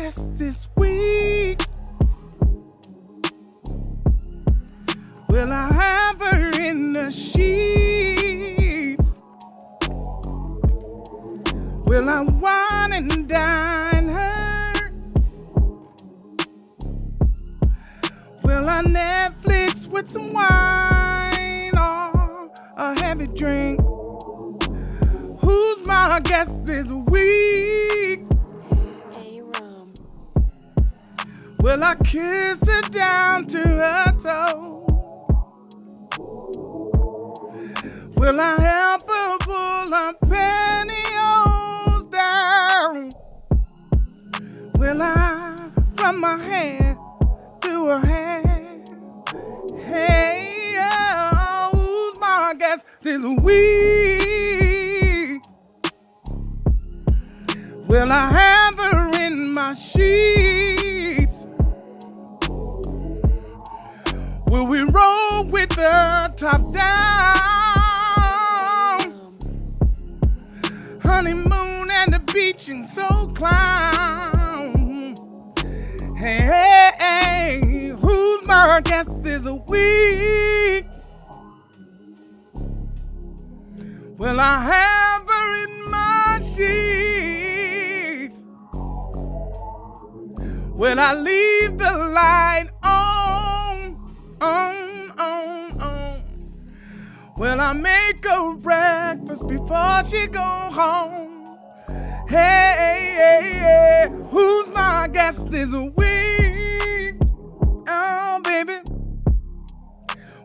guest this week. Will I have her in the sheets? Will I wine and dine her? Will I Netflix with some wine or a heavy drink? Who's my guest this week? Will I kiss her down to her toe? Will I help her pull her pantyhose down? Will I run my hand through her hair? Hey, oh, who's my guest this week? Will I have her in my sheets? Will we roll with the top down? Honeymoon and the beach and soul clown. Hey, hey, hey, who's my guest this week? Will I have her in my sheets? Will I leave the light on? Will I make her breakfast before she go home? Hey, hey, hey, who's my guest this week? Oh, baby,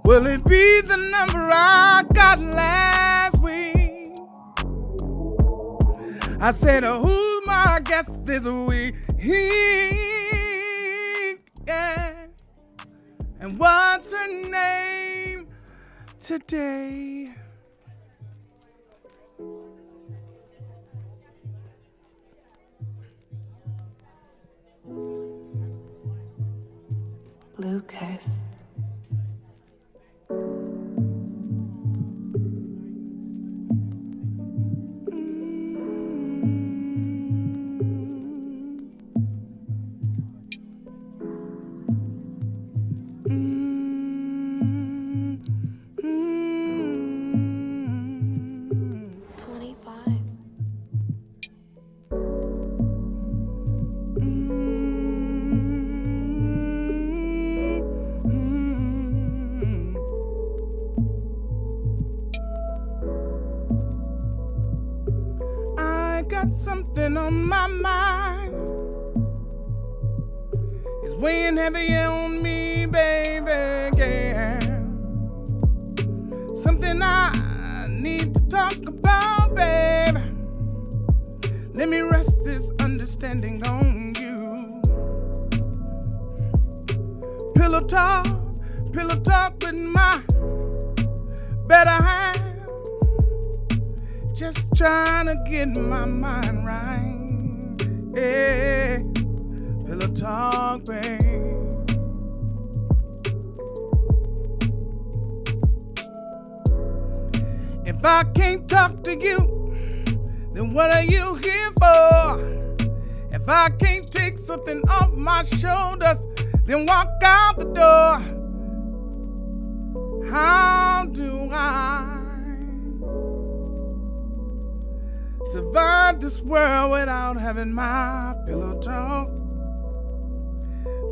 will it be the number I got last week? I said, who's my guest this week? Yeah. And what's her name today? Lucas. Got something on my mind. It's weighing heavy on me, baby, yeah. Something I need to talk about, baby. Let me rest this understanding on you. Pillow talk with my better half. Just trying to get my mind right. Yeah, pillow talk, babe. If I can't talk to you, then what are you here for? If I can't take something off my shoulders, then walk out the door. How do I survive this world without having my pillow talk?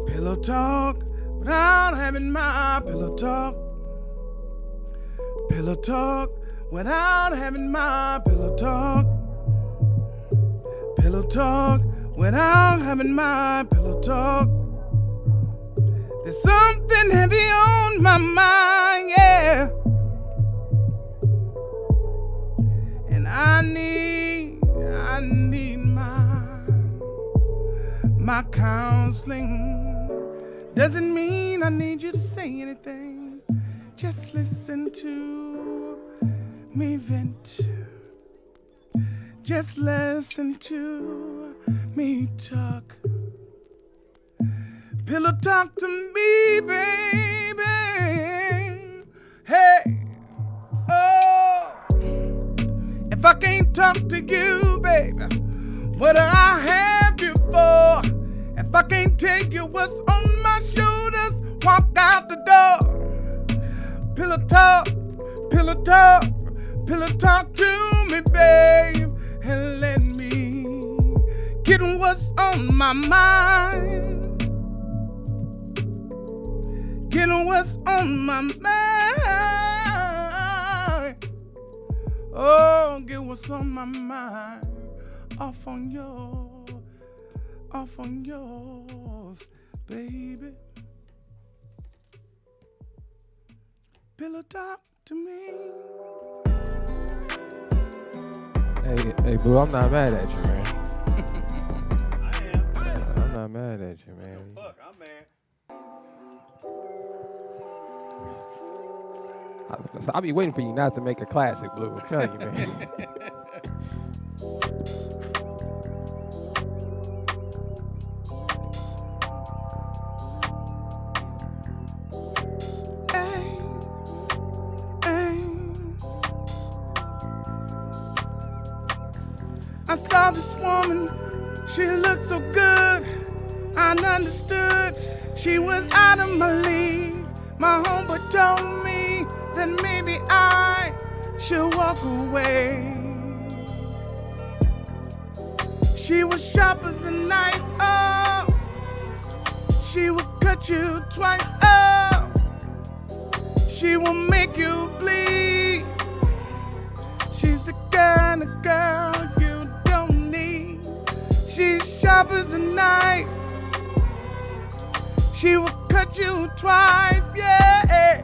Pillow talk without having my pillow talk. Pillow talk without having my pillow talk. Pillow talk without having my pillow talk. There's something heavy on my mind, yeah. And I need my counseling. Doesn't mean I need you to say anything. Just listen to me vent. Just listen to me talk. Pillow talk to me, baby. Hey, oh. If I can't talk to you, baby, what do I have you for? If I can't tell you what's on my shoulders, walk out the door. Pillow talk, pillow talk, pillow talk to me, babe, and let me get what's on my mind. Get what's on my mind. Oh, get what's on my mind. Off on yours, baby. Pillow talk to me. Hey, boo, I'm not mad at you, man. I am. I'm not mad at you, man. Fuck, I'm mad. I'll be waiting for you not to make a classic, Blue. I'm telling you, man. I saw this woman, she looked so good. I understood she was out of my league. My homeboy told me that maybe I should walk away. She was sharp as a knife, oh. She would cut you twice, oh. She will make you bleed. She's the kind of girl you don't need. She's sharp as a knife. She will cut you twice, yeah.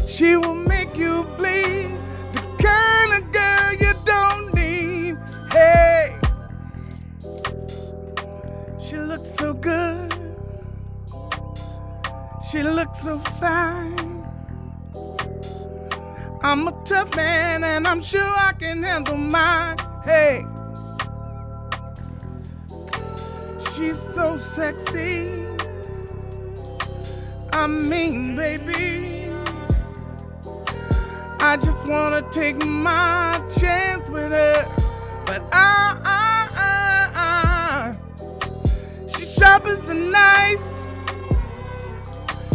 She will make you bleed. The kind of girl you don't need. Hey, she looks so good. She looks so fine. I'm a tough man and I'm sure I can handle mine. Hey, she's so sexy. I mean, baby, I just wanna take my chance with her, but she's sharp as a knife.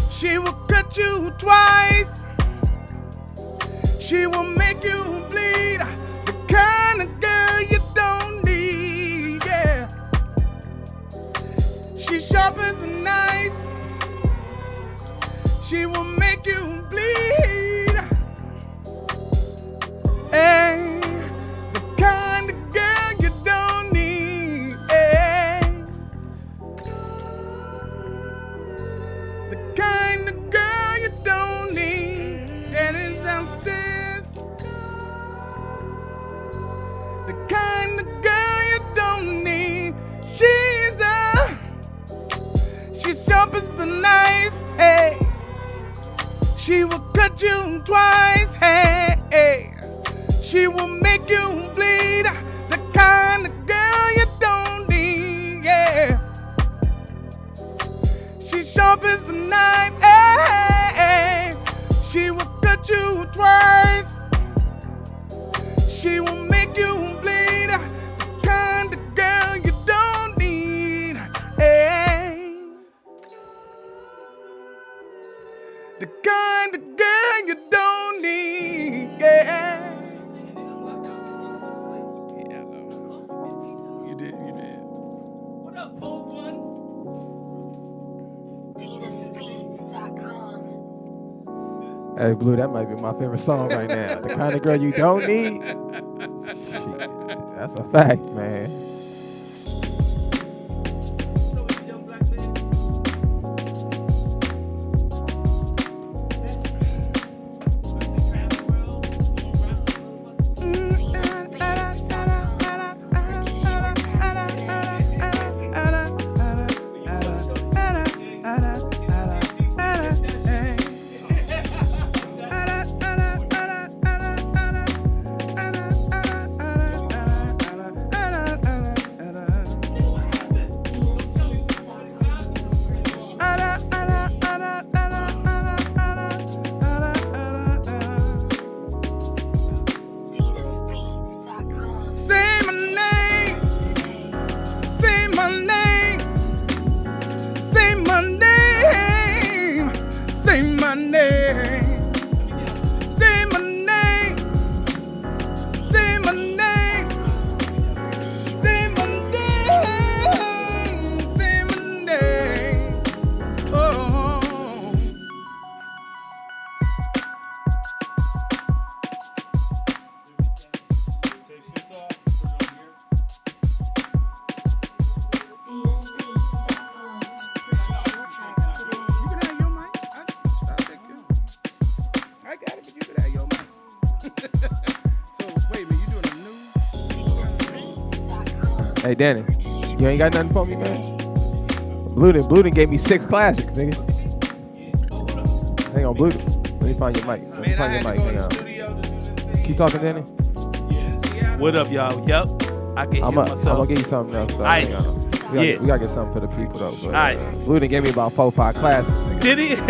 She will cut you twice. She will make you bleed. The kind of girl you don't need, yeah. She's sharp as a knife. She will make you bleed. Hey, the kind of girl you don't need. Hey, the kind of girl you don't need. Daddy's downstairs. The kind of girl you don't need. She's sharp as a knife. Hey. She will cut you twice, hey, hey. She will make you bleed. The kind of girl you don't need, yeah. She's sharp as a knife, hey, hey. She will cut you twice. She will make you bleed. The kind of girl you don't need, hey. The kind of girl you don't need, yeah. Yeah, I know. You did. What up, Bold One? Venusbeats.com. Hey, Blue, that might be my favorite song right now. The kind of girl you don't need. Shit, that's a fact, man. Hey, Danny, you ain't got nothing for me, man? Blue done gave me 6 classics, nigga. Hang on, Blue. Let me find your mic. Let me Man, I find had your to mic. go to Hang the on. studio to do this thing. Keep talking, Danny. What up, y'all? Yep. I can hear I'm myself. gonna give you something else. Though. Aight. Hang on. We gotta get something for the people, though. But, Aight. Blue done gave me about 4 or 5 classics, nigga. Did he? Shit,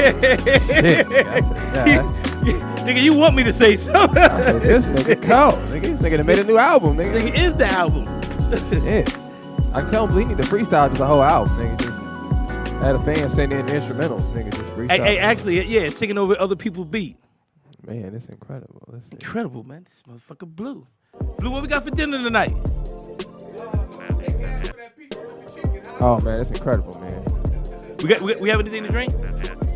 nigga. I said, yeah. Nigga, you want me to say something? I said, this nigga cold. Nigga, this nigga done made a new album, nigga. Nigga is the album. Yeah. I tell him he need to freestyle just a whole album, nigga. Just had a fan send in instrumentals, nigga. Just freestyle. Hey, actually, yeah, singing over other people's beat. Man, it's incredible. Listen. Incredible, man. This motherfucker Blue. Blue, what we got for dinner tonight? Oh man, it's incredible, man. We have anything to drink?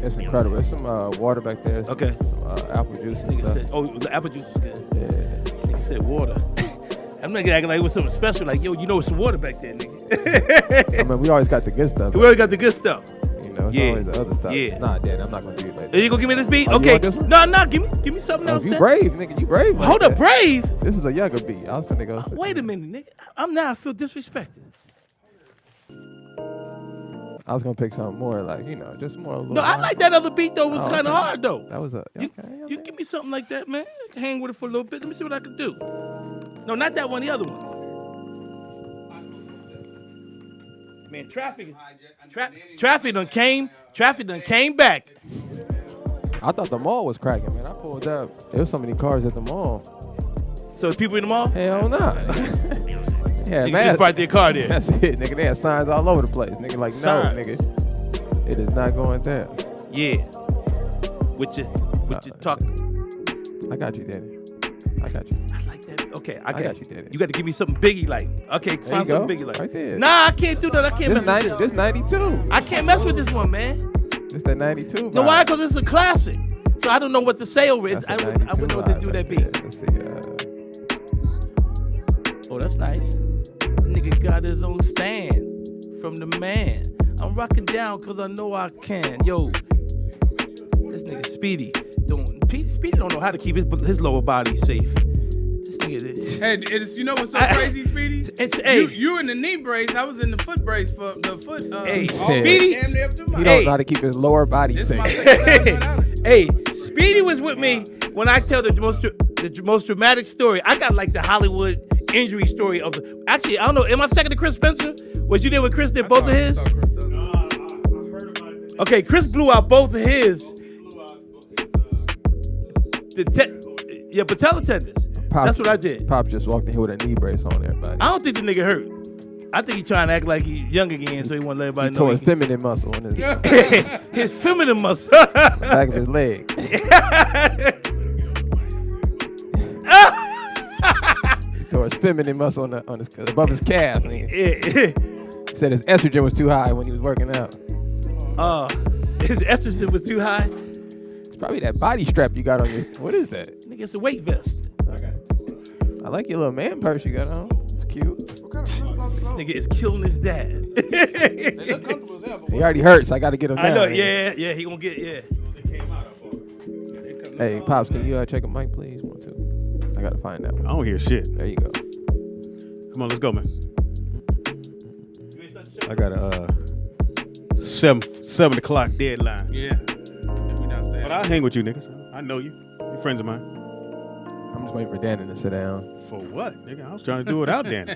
It's incredible. There's some water back there. Some, Okay. Some apple juice and Nigga stuff. said, oh, the apple juice is good. Yeah. This nigga said water. I'm not acting like it was something special. Like, yo, you know it's some water back there, nigga. I mean, we always got the good stuff. We already got the good stuff. You know, it's Yeah. always the other stuff. Yeah. Nah, Dad, I'm not gonna do it like Are that. you gonna give me this beat? Oh, you Okay. want this one? No, give me something Oh, else. you then. brave, nigga. You brave. Like Hold up, that. brave. This is a younger beat. I was gonna go. Wait a minute, nigga. I'm now. I feel disrespected. I was gonna pick something more like, you know, just more a little. No, I like that other beat though. It was Oh, kind of okay. hard though. That was a. You, Okay, you okay. give me something like that, man. I can hang with it for a little bit. Let me see what I can do. No, not that one. The other one. Man, traffic done came. Traffic done came back. I thought the mall was cracking, man. I pulled up. There was so many cars at the mall. So there's people in the mall. Hell no. Yeah, Nigga man. just brought their car there. That's it, nigga. They had signs all over the place. Nigga, like, Signs. no, nigga. It is not going there. Yeah. With your talk. I got you, Danny. I got you. I like that. Okay, I got got you, Daddy. You got to give me something biggie like. Okay, There find you go. something biggie like. Right there. Nah, I can't do that. I can't This, mess with this. this 92. I can't mess with this one, man. This that 92 vibe. No, why? Because it's a classic. So I don't know what to say over it. That's I a wouldn't know 92 what to vibe do that right beat. there. Let's see. Oh, that's nice. The nigga got his own stance from the man. I'm rocking down because I know I can. Yo, this nigga Speedy Speedy don't know how to keep his lower body safe. This nigga. Hey, you know what's so crazy, Speedy? Hey. You in the knee brace. I was in the foot brace for the foot. Hey, all Speedy. damn near up to my. He don't know how to keep his lower body This is safe. my second time without it. Hey, Speedy was with me when I tell the most dramatic story. I got like the Hollywood injury story of the. Actually, I don't know. Am I second to Chris Spencer? Was you there when Chris did both of his? Okay, Chris blew out both of his. Patella tendons. That's what I did. Pop just walked in here with a knee brace on everybody. I don't think the nigga hurt. I think he trying to act like he's young again, so he want to let everybody He know. tore his feminine muscle on his His feminine muscle. back of his leg. He tore his feminine muscle on his above his calf. Nigga. Yeah. Said his estrogen was too high when he was working out. His estrogen was too high. It's probably that body strap you got on your. What is that? Nigga, it's a weight vest. I like your little man purse you got on. It's cute. Nigga is killing his dad. They look comfortable as hell, but He already hurts. I got to get him down. I know, nigga. yeah, he gonna get, yeah. Hey, Pops, can you check a mic, please? 1, 2. I got to find that one. I don't hear shit. There you go. Come on, let's go, man. I got a 7 o'clock deadline. yeah. We downstairs. But I'll hang with you, niggas. I know you. You're friends of mine. I'm just waiting for Dannon to sit down. For what, nigga? I was trying to do it without Danny.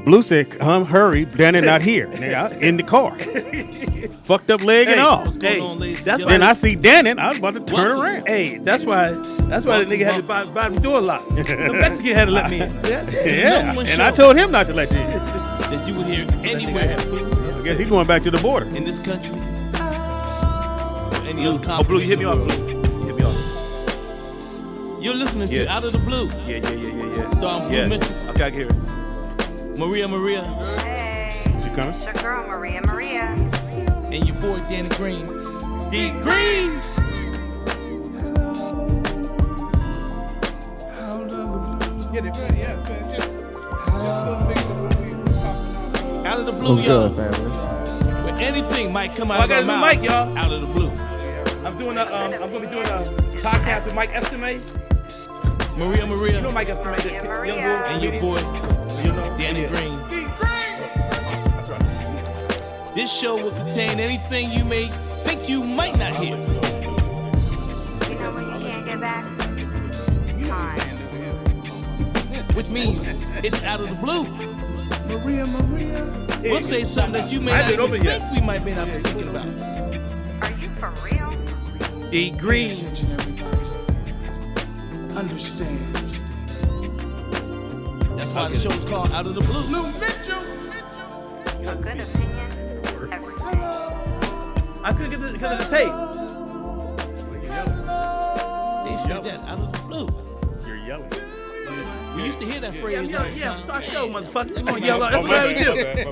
Blue said, hurry, Danny not here. Nigga, in the car. Fucked up leg and all. Hey, that's why. Then I see Danny, I was about to turn around. Hey, that's why the nigga had the bottom door locked. The Mexican had to let me in. Yeah, one and show I told him not to let you in. that you would hear anywhere I guess he's going back to the border. in this country. Or any other continent. Oh, Blue, you hit me off, Blue. You hit me off. You're listening to Yeah. Out of the Blue. Yeah. Starring Blue Yeah. Mitchell. Okay, I can hear it. Maria, Hey, She coming? it's your girl Maria. and your boy Danny Green. D Green. Yeah, they good, yeah. So it's just a little bit of what we were talking about. Out of the Blue, What's y'all. good, family? Where anything might come Oh, out I of got our a new mouth. mic, y'all. Out of the Blue. I'm gonna be doing a podcast with Mike Estimate. Maria, You know Mike Estimate, this young Maria. dude. and your boy. Danny Green. This show will contain anything you may think you might not hear. You know when you can't get back? Time. Which means it's out of the blue. Maria. We'll say something that you may not even think we might be not be thinking about. Are you for real? D Green. Attention, everybody. Understand. That's why the show is called Out of the Blue. Lou Mitchell. A good opinion. Everything. I couldn't get this because of the tape. They said that out of the blue. You're yelling. We used to hear that phrase. Yeah, it's our show, motherfucker. Come on, yell out. That's what we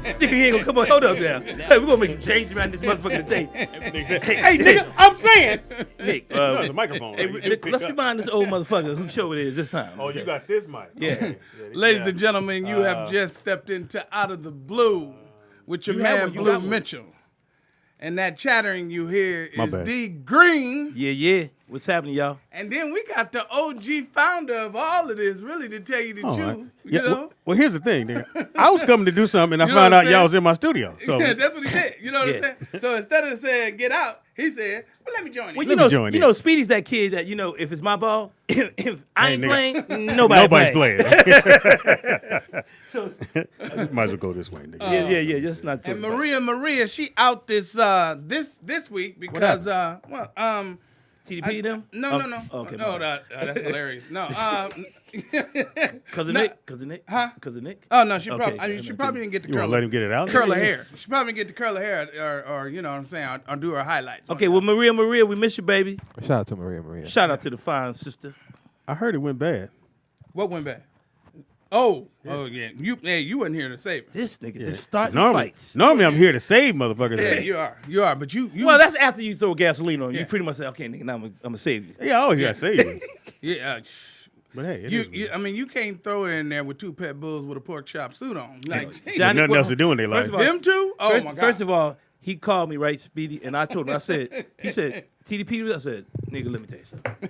do. Sticker here, gonna come on. Hold up now. Hey, we're gonna make some changes around this motherfucker today. Hey, nigga, I'm saying. Nick, There's a microphone. hey, right? Nick, let's remind this old motherfucker whose show it is this time. Oh, you got this mic. Yeah. Ladies and gentlemen, you have just stepped into Out of the Blue with your You have man one, you Blue got one. Mitchell. And that chattering you hear My is bad. D Green. Yeah. What's happening, y'all? And then we got the OG founder of all of this, really, to tell you the All truth. right. You Yeah, know? well, here's the thing, nigga. I was coming to do something, and I You know found what out I'm y'all saying? was in my studio. So Yeah, that's what he said. You know what Yeah. I'm saying? So instead of saying get out, he said, well, let me join you. Well, Let me join you in. know, Speedy's that kid that, you know, if it's my ball, if I ain't Hey, playing, nigga. nobody's playing. So, Might as well go this way, nigga. yeah, just not And talking Maria, she out this week because TDP them? no. Okay, No, that's hilarious. No. Cousin No. Nick? Huh? Cousin Nick? Oh no, she Okay, probably. I mean, good, she good. probably didn't get to You want to let him get it out? curl her hair. She probably didn't get to curl her hair, or you know what I'm saying, or do her highlights. Okay, well, Maria, we miss you, baby. Shout out to Maria. Shout out to the fine sister. I heard it went bad. What went bad? Oh yeah. You wasn't here to save it. This nigga just starting Normally, fights. I'm here to save motherfuckers. Yeah, you are. But you. Well, that's after you throw gasoline on. Yeah. You pretty much say, okay, nigga, now I'm gonna save you. Yeah, I always gotta save you. yeah. But hey, it is what it You, is. I mean, you can't throw her in there with two pet bulls with a pork chop suit on. Like, Johnny- nothing else to do in their First life. of all- them two? Oh my God. First of all, he called me, right, Speedy, and I told him, he said, TDP, I said, nigga, let me tell you something.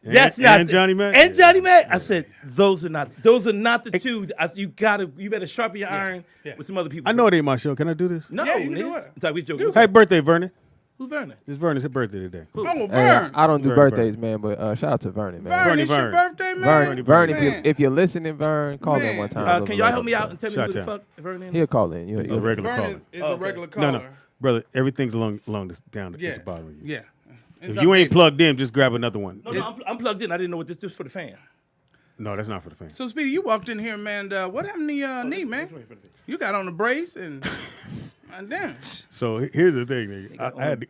That's And not Johnny Mac? And Johnny Mac. I said those are not the two. You better sharpen your iron with some other people. I know it ain't my show. Can I do this? No, Yeah, you can nigga. do it. It's like we joking. Hey, birthday, Vernon. Who's Vernon? It's Vernon's birthday today. Oh, Hey, Vern. I don't do Vern, birthdays, man, but shout out to Vernon, man. Vern, it's your Vern. birthday, man. Vern, Man. if you're listening, Vern, call Man. in one time. Can y'all help me out and tell me who the Shout fuck Vernon is? He'll call in. He's a regular Vern caller. is a regular No, caller. no, brother. Everything's along down Yeah. at the bottom of you. Yeah. It's If you ain't updated. plugged in, just grab another one. No, I'm plugged in. I didn't know what this was for the fan. No, that's not for the fans. So, Speedy, you walked in here, man. What happened to your knee, man? You got on a brace and damn. So here's the thing, nigga.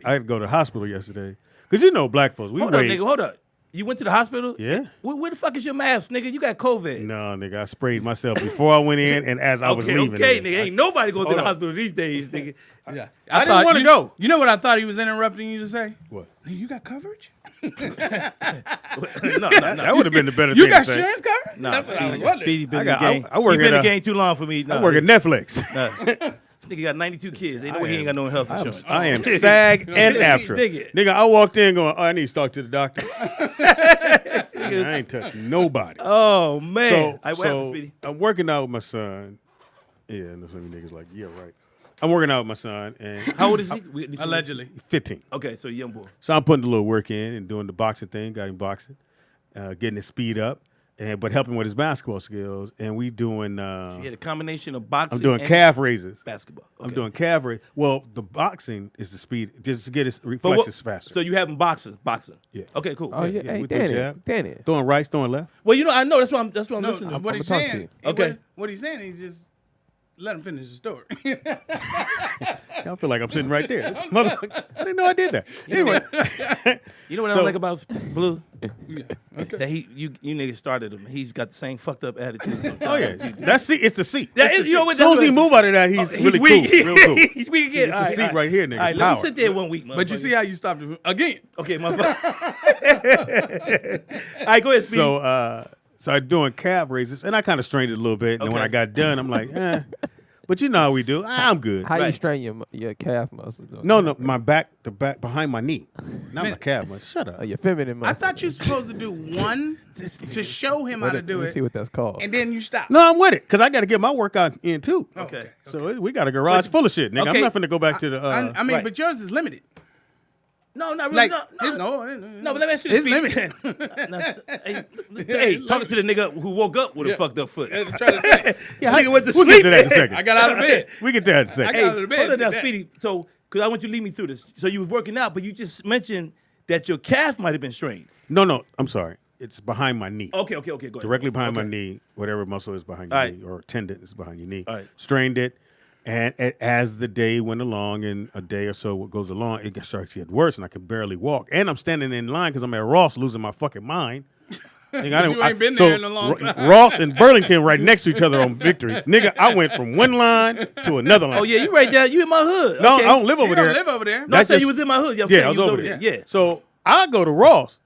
I had to go to the hospital yesterday. Because you know black folks, we Hold up, wait. nigga. Hold up. You went to the hospital? Yeah. Where the fuck is your mask, nigga? You got COVID. No, nigga, I sprayed myself before I went in and as I was leaving. Okay, nigga. Ain't nobody goes to Hold the up. hospital these days, nigga. Yeah. I didn't want to go. You know what I thought he was interrupting you to say? What? Nigga, you got coverage? no. That would have been the better You thing got to say. insurance coverage? Nah, That's what I was Speedy, wondering. Speedy been I in got- the game. I work He been in at the a- game too long for me. Nah, I work at Netflix. This nigga got 92 kids. Ain't no way he ain't got no health insurance. I am SAG and AFTRA. Dig it. Nigga, I walked in going, I need to talk to the doctor. Nigga, I ain't touching nobody. Oh man. So, All right, what happened, Speedy? I'm working out with my son. Yeah, and some of you niggas like, yeah, right. I'm working out with my son, and How old is he? Allegedly. 15. Okay, so young boy. So I'm putting a little work in and doing the boxing thing, got him boxing, getting his speed up, but helping with his basketball skills. And we doing, He had a combination of boxing. I'm doing and calf raises. basketball. I'm Okay. doing calf raise. Well, the boxing is the speed, just to get his But what- reflexes faster. So you have him boxing. Yeah. Okay, cool. Oh, yeah. yeah, Hey, with the Danny. throwing right, throwing left. Well, you know, I know that's why I'm No, listening. to. what he's I'ma talk to saying. you. Okay. What he's saying is just let him finish the story. I feel like I'm sitting right there. This motherfucker, I didn't know I did that. Anyway, You know what I So- don't like about Blue? yeah. Okay. That you niggas started him. He's got the same fucked up attitude. Sometimes. oh yeah, that's seat. It's the seat. Yeah, It's the you know seat. what, As soon as that's he what- move out of that, he's really weak. cool, real cool. He's weak again. It's All the right, seat all right. right here, nigga. All right, It's let me power. sit there 1 week, But you motherfucker. see how you stopped him again. Okay, motherfucker. All right, go ahead, Speedy. So I'm doing calf raises, and I kind of strained it a little bit. And then when Okay. I got done, I'm like, eh. But you know how we do. I'm good. How you Right. strain your calf muscles? Though? No, my back, the back behind my knee, not my calf. Shut up. Your feminine I muscles. thought you were supposed to do one to show him how to do Let me it, see what that's called. and then you stop. No, I'm with it because I got to get my workout in too. Okay. So we got a garage full of shit, nigga. Okay. I'm not finna go back to the. I mean, Right. but yours is limited. No, not really. Like, No, but let me ask you this. It's Speedy. Hey, talking to the nigga who woke up with a fucked up foot. Try to think. yeah, nigga went to we'll sleep. get to that in a second. I got out of bed. We get to that in a second. I got out of the bed. Hold on now, Did that. Speedy. So, because I want you to lead me through this. So you was working out, but you just mentioned that your calf might have been strained. No, I'm sorry. It's behind my knee. Okay, go ahead. Directly behind my Okay. knee, whatever muscle is behind your All right. knee or tendon is behind your knee. All right. Strained it, and as the day went along, and a day or so goes along, it starts to get worse, and I can barely walk. And I'm standing in line because I'm at Ross, losing my fucking mind. Nigga, You ain't been there in a long time. Ross and Burlington right next to each other on Victory. Nigga, I went from one line to another line. Oh yeah, you right there. You in my hood. No, Okay. I don't live over You there. don't live over there. No, I That's said just- you was in my hood. Yeah, I was over there. Yeah. So I go to Ross,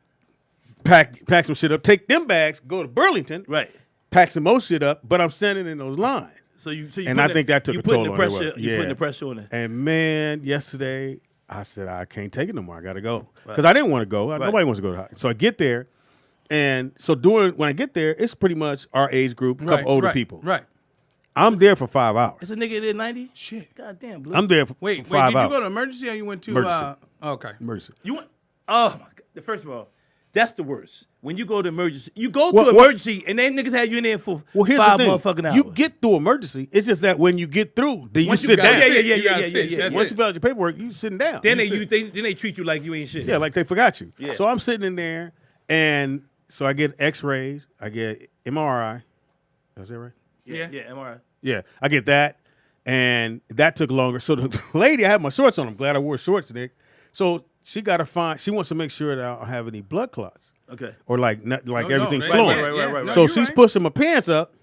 pack some shit up, take them bags, go to Burlington, Right. pack some more shit up, but I'm standing in those lines. So you And I think that took you a putting toll the on it. pressure. You Yeah. putting the pressure on it. And man, yesterday I said I can't take it no more. I gotta go because I didn't want to go. Nobody wants to go to high. So I get there, and so when I get there, it's pretty much our age group, a couple older people. Right. I'm there for 5 hours. It's a nigga there 90. Shit. God damn, Blue. I'm there for Wait, 5 did hours. you go to emergency or you went to Emergency. okay. Emergency. You went. Oh my God. First of all, that's the worst. When you go to emergency, you go Well, to what- emergency, and then niggas have you in there for Well, here's 5 the thing. motherfucking hours. You get through emergency. It's just that when you get through, then you Once you sit got down. sick, Yeah. you gotta sit. Yeah. That's Once it. you fill out your paperwork, you sitting down. then You sit- they treat you like you ain't shit. Yeah, like they forgot you. Yeah. So I'm sitting in there, and so I get X-rays, I get MRI. Is that right? yeah. MRI. Yeah, I get that, and that took longer. So the lady, I had my shorts on. I'm glad I wore shorts, Nick. So she got to find. She wants to make sure that I don't have any blood clots Okay. or like not, like No, everything's no, flowing. right. No, So you're she's right. pushing my pants up.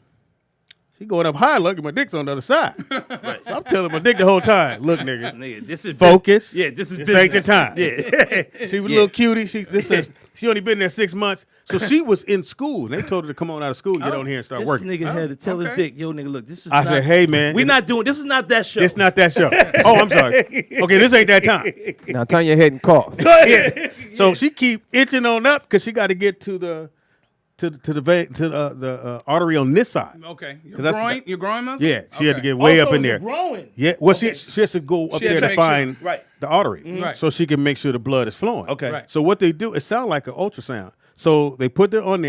She going up high, looking my dick's on the other side. Right. So I'm telling my dick the whole time, look, nigga. Nigga, this is Focus. Yeah, this is This business. ain't the time. Yeah. She was a little cutie. She only been there 6 months, so she was in school. And they told her to come on out of school and get on here and start This working. nigga had to tell his okay. dick, yo, nigga, look, this is. I said, hey man, we not doing. This is not that show. it's not that show. Oh, I'm sorry. Okay, this ain't that time. Now turn your head and cough. Yeah. So she keep inching on up because she got to get to the artery on this side. Okay. that's- Your groin muscle? Yeah, she had to Okay. get way Also, up in is it there. growing. Yeah, well, she has to go up She has there to to make find sure. Right. the artery, Right. so she can make sure the blood is flowing. Okay. Right. So what they do, it sounds like an ultrasound. So they put it on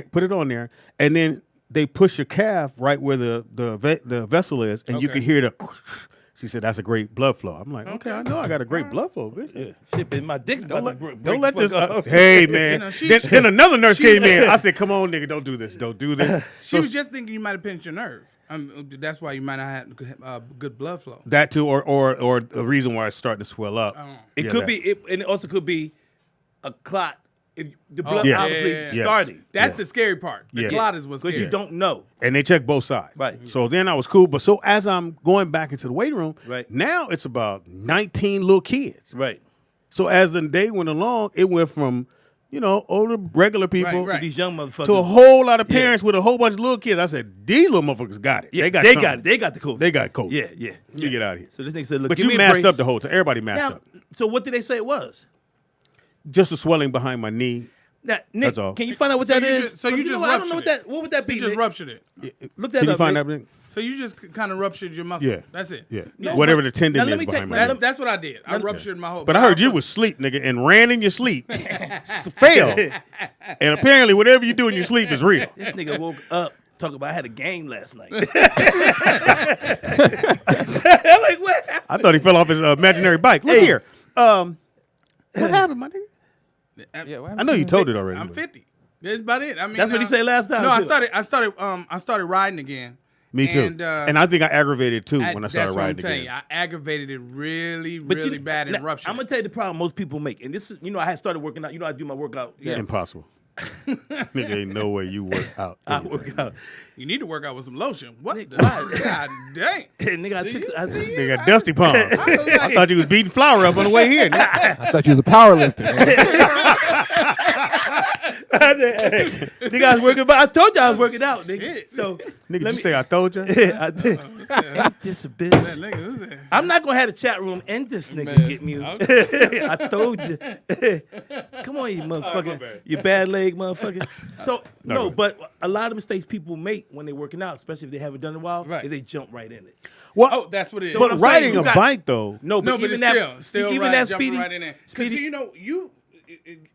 there, and then they push your calf right where the vessel is, and you Okay. can hear the. She said, "That's a great blood flow." I'm like, "Okay, I know I got a great blood flow, bitch." Yeah. Shit, but my dick's about to break. Don't let the this. fuck off. Hey man. You know, she- then another nurse she was- came in. I said, "Come on, nigga, don't do this. Don't do this." She So was just thinking you might have pinched your nerve. That's why you might not have good blood flow. that too, or a reason why it's starting to swell up. It Yeah, could that. be, and it also could be a clot. If the blood yeah. obviously Yeah. starting, That's Yeah. the scary part. The Yeah. clot is what's because scary. you don't know. And they check both sides. Right. So then I was cool. But so as I'm going back into the weight room, Right. now it's about 19 little kids. Right. So as the day went along, it went from, older regular people Right. These young motherfuckers. to a whole lot of parents with a whole bunch of little kids. I said, these little motherfuckers got it. Yeah, they got they something. got it. They got the COVID. They got COVID. Yeah. Let me get out of here. So this nigga said, "Look, But give you me a masked brace." up the whole time. Everybody masked Now, up. so what did they say it was? Just a swelling behind my knee. Now, Nick, That's all. can you find out what So that you is? just- so you 'Cause just know, I don't know ruptured what would that be. You just Nick? ruptured it. Look that Can you up. find Nick. that? Nick? So you just kind of ruptured your muscle. Yeah. That's it. Yeah. No, Whatever but- the tendon now let is me behind take- my now knee. That's what I did. I ruptured my whole. But I heard you was sleep, nigga, and ran in your sleep, failed, and apparently whatever you do in your sleep is real. This nigga woke up talking about I had a game last night. I'm like, what? I thought he fell off his imaginary bike. Look here. What happened, my nigga? Yeah, what I happened know to you you? told it already. I'm but- 50. That's about it. I mean, That's what he said last time, No, too. I started riding again. Me too. And, And I think I aggravated it too when I that's started what I'm riding telling again. you. I aggravated it really, But really bad and ruptured. I'm gonna tell you the problem most people make, and this is, I had started working out. I do my workout. Yeah, Impossible. Nigga, ain't no way you work out. I anything. work out. You need to work out with some lotion. What? The, why? God dang. Nigga, I Do took. you I, see it? Nigga, dusty palm. I thought you was beating flour up on the way here. nigga. I thought you was a power lifter. Nigga, I was working, but I told you I was working out, nigga. So Nigga, let you say I told you? I did. Ain't this a bitch? I'm not gonna have the chat room and this nigga get mute. I told you. Come on, you motherfucker. You bad leg motherfucker. So no, but a lot of mistakes people make when they're working out, especially if they haven't done it in a while, is they jump right in it. Well, that's what it is. So But I'm riding saying, a bike though. No, No, but but even it's still even right, that jumping Speedy, right in there. Because Speedy, you know,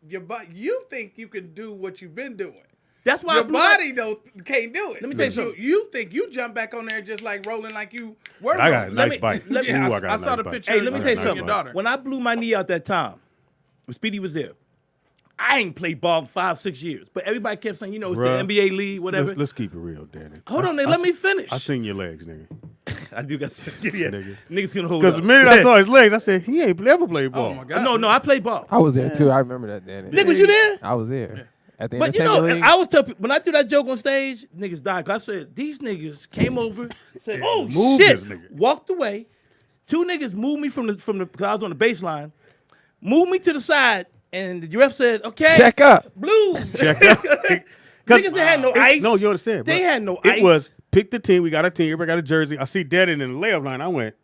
your body, you think you can do what you've been doing. that's why Your I blew my- body can't do it. Let me tell you But something. You think you jump back on there just like rolling like you were. I got a rolling. nice me- bike. let me- Ooh, Yeah, I got a I nice saw the bike. picture. Hey, let me of tell you your something. daughter. When I blew my knee out that time, when Speedy was there, I ain't played ball for 5-6 years. But everybody kept saying, you know, it's Bruh, the NBA league, whatever. Let's keep it real, Danny. Hold on, let me finish. I seen your legs, nigga. I do got to give you Nigga. niggas gonna hold Because up. the minute I saw his legs, I said, he ain't ever played ball. Oh my God. No, I played ball. I was there too. I remember that, Danny. Nigga, was you there? I was there. At the But you entertainment know, league. I was telling people, when I threw that joke on stage, niggas died. 'Cause I said, these niggas came over, said, oh Move shit, this nigga. walked away. Two niggas moved me from the, because I was on the baseline, moved me to the side, and the ref said, okay. Check up. Blue. Check out. Niggas that had no ice. No, you understand. They bro. had no It ice. was pick the team. We got a team. Everybody got a jersey. I see Dannon in the layup line. I went,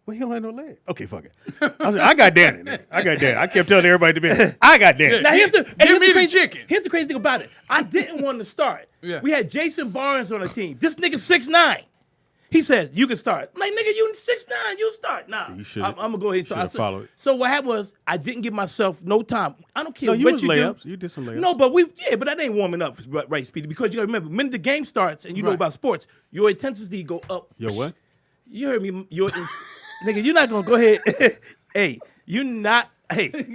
well, he don't have no leg. Okay, fuck it. I said, I got Dannon. Nigga. I got Dannon. I kept telling everybody to be, I got Dannon. Now here's the, and Give here's me the the crazy, chicken. Here's the crazy thing about it. I didn't want to start. Yeah. We had Jason Barnes on the team. This nigga 6'9". He says, you can start. I'm like, nigga, you 6'9", you start. Nah, you should've- I'm going to go ahead and start. should've followed. So what happened was, I didn't give myself no time. I don't care No, you what was you layups. do. You did some layups. No, but that ain't warming up, right, Speedy? Because you got to remember, the minute the game starts and you know Right. about sports, your intensity go up. Yo, what? You heard me. Nigga, you're not going to go ahead. Hey, you're not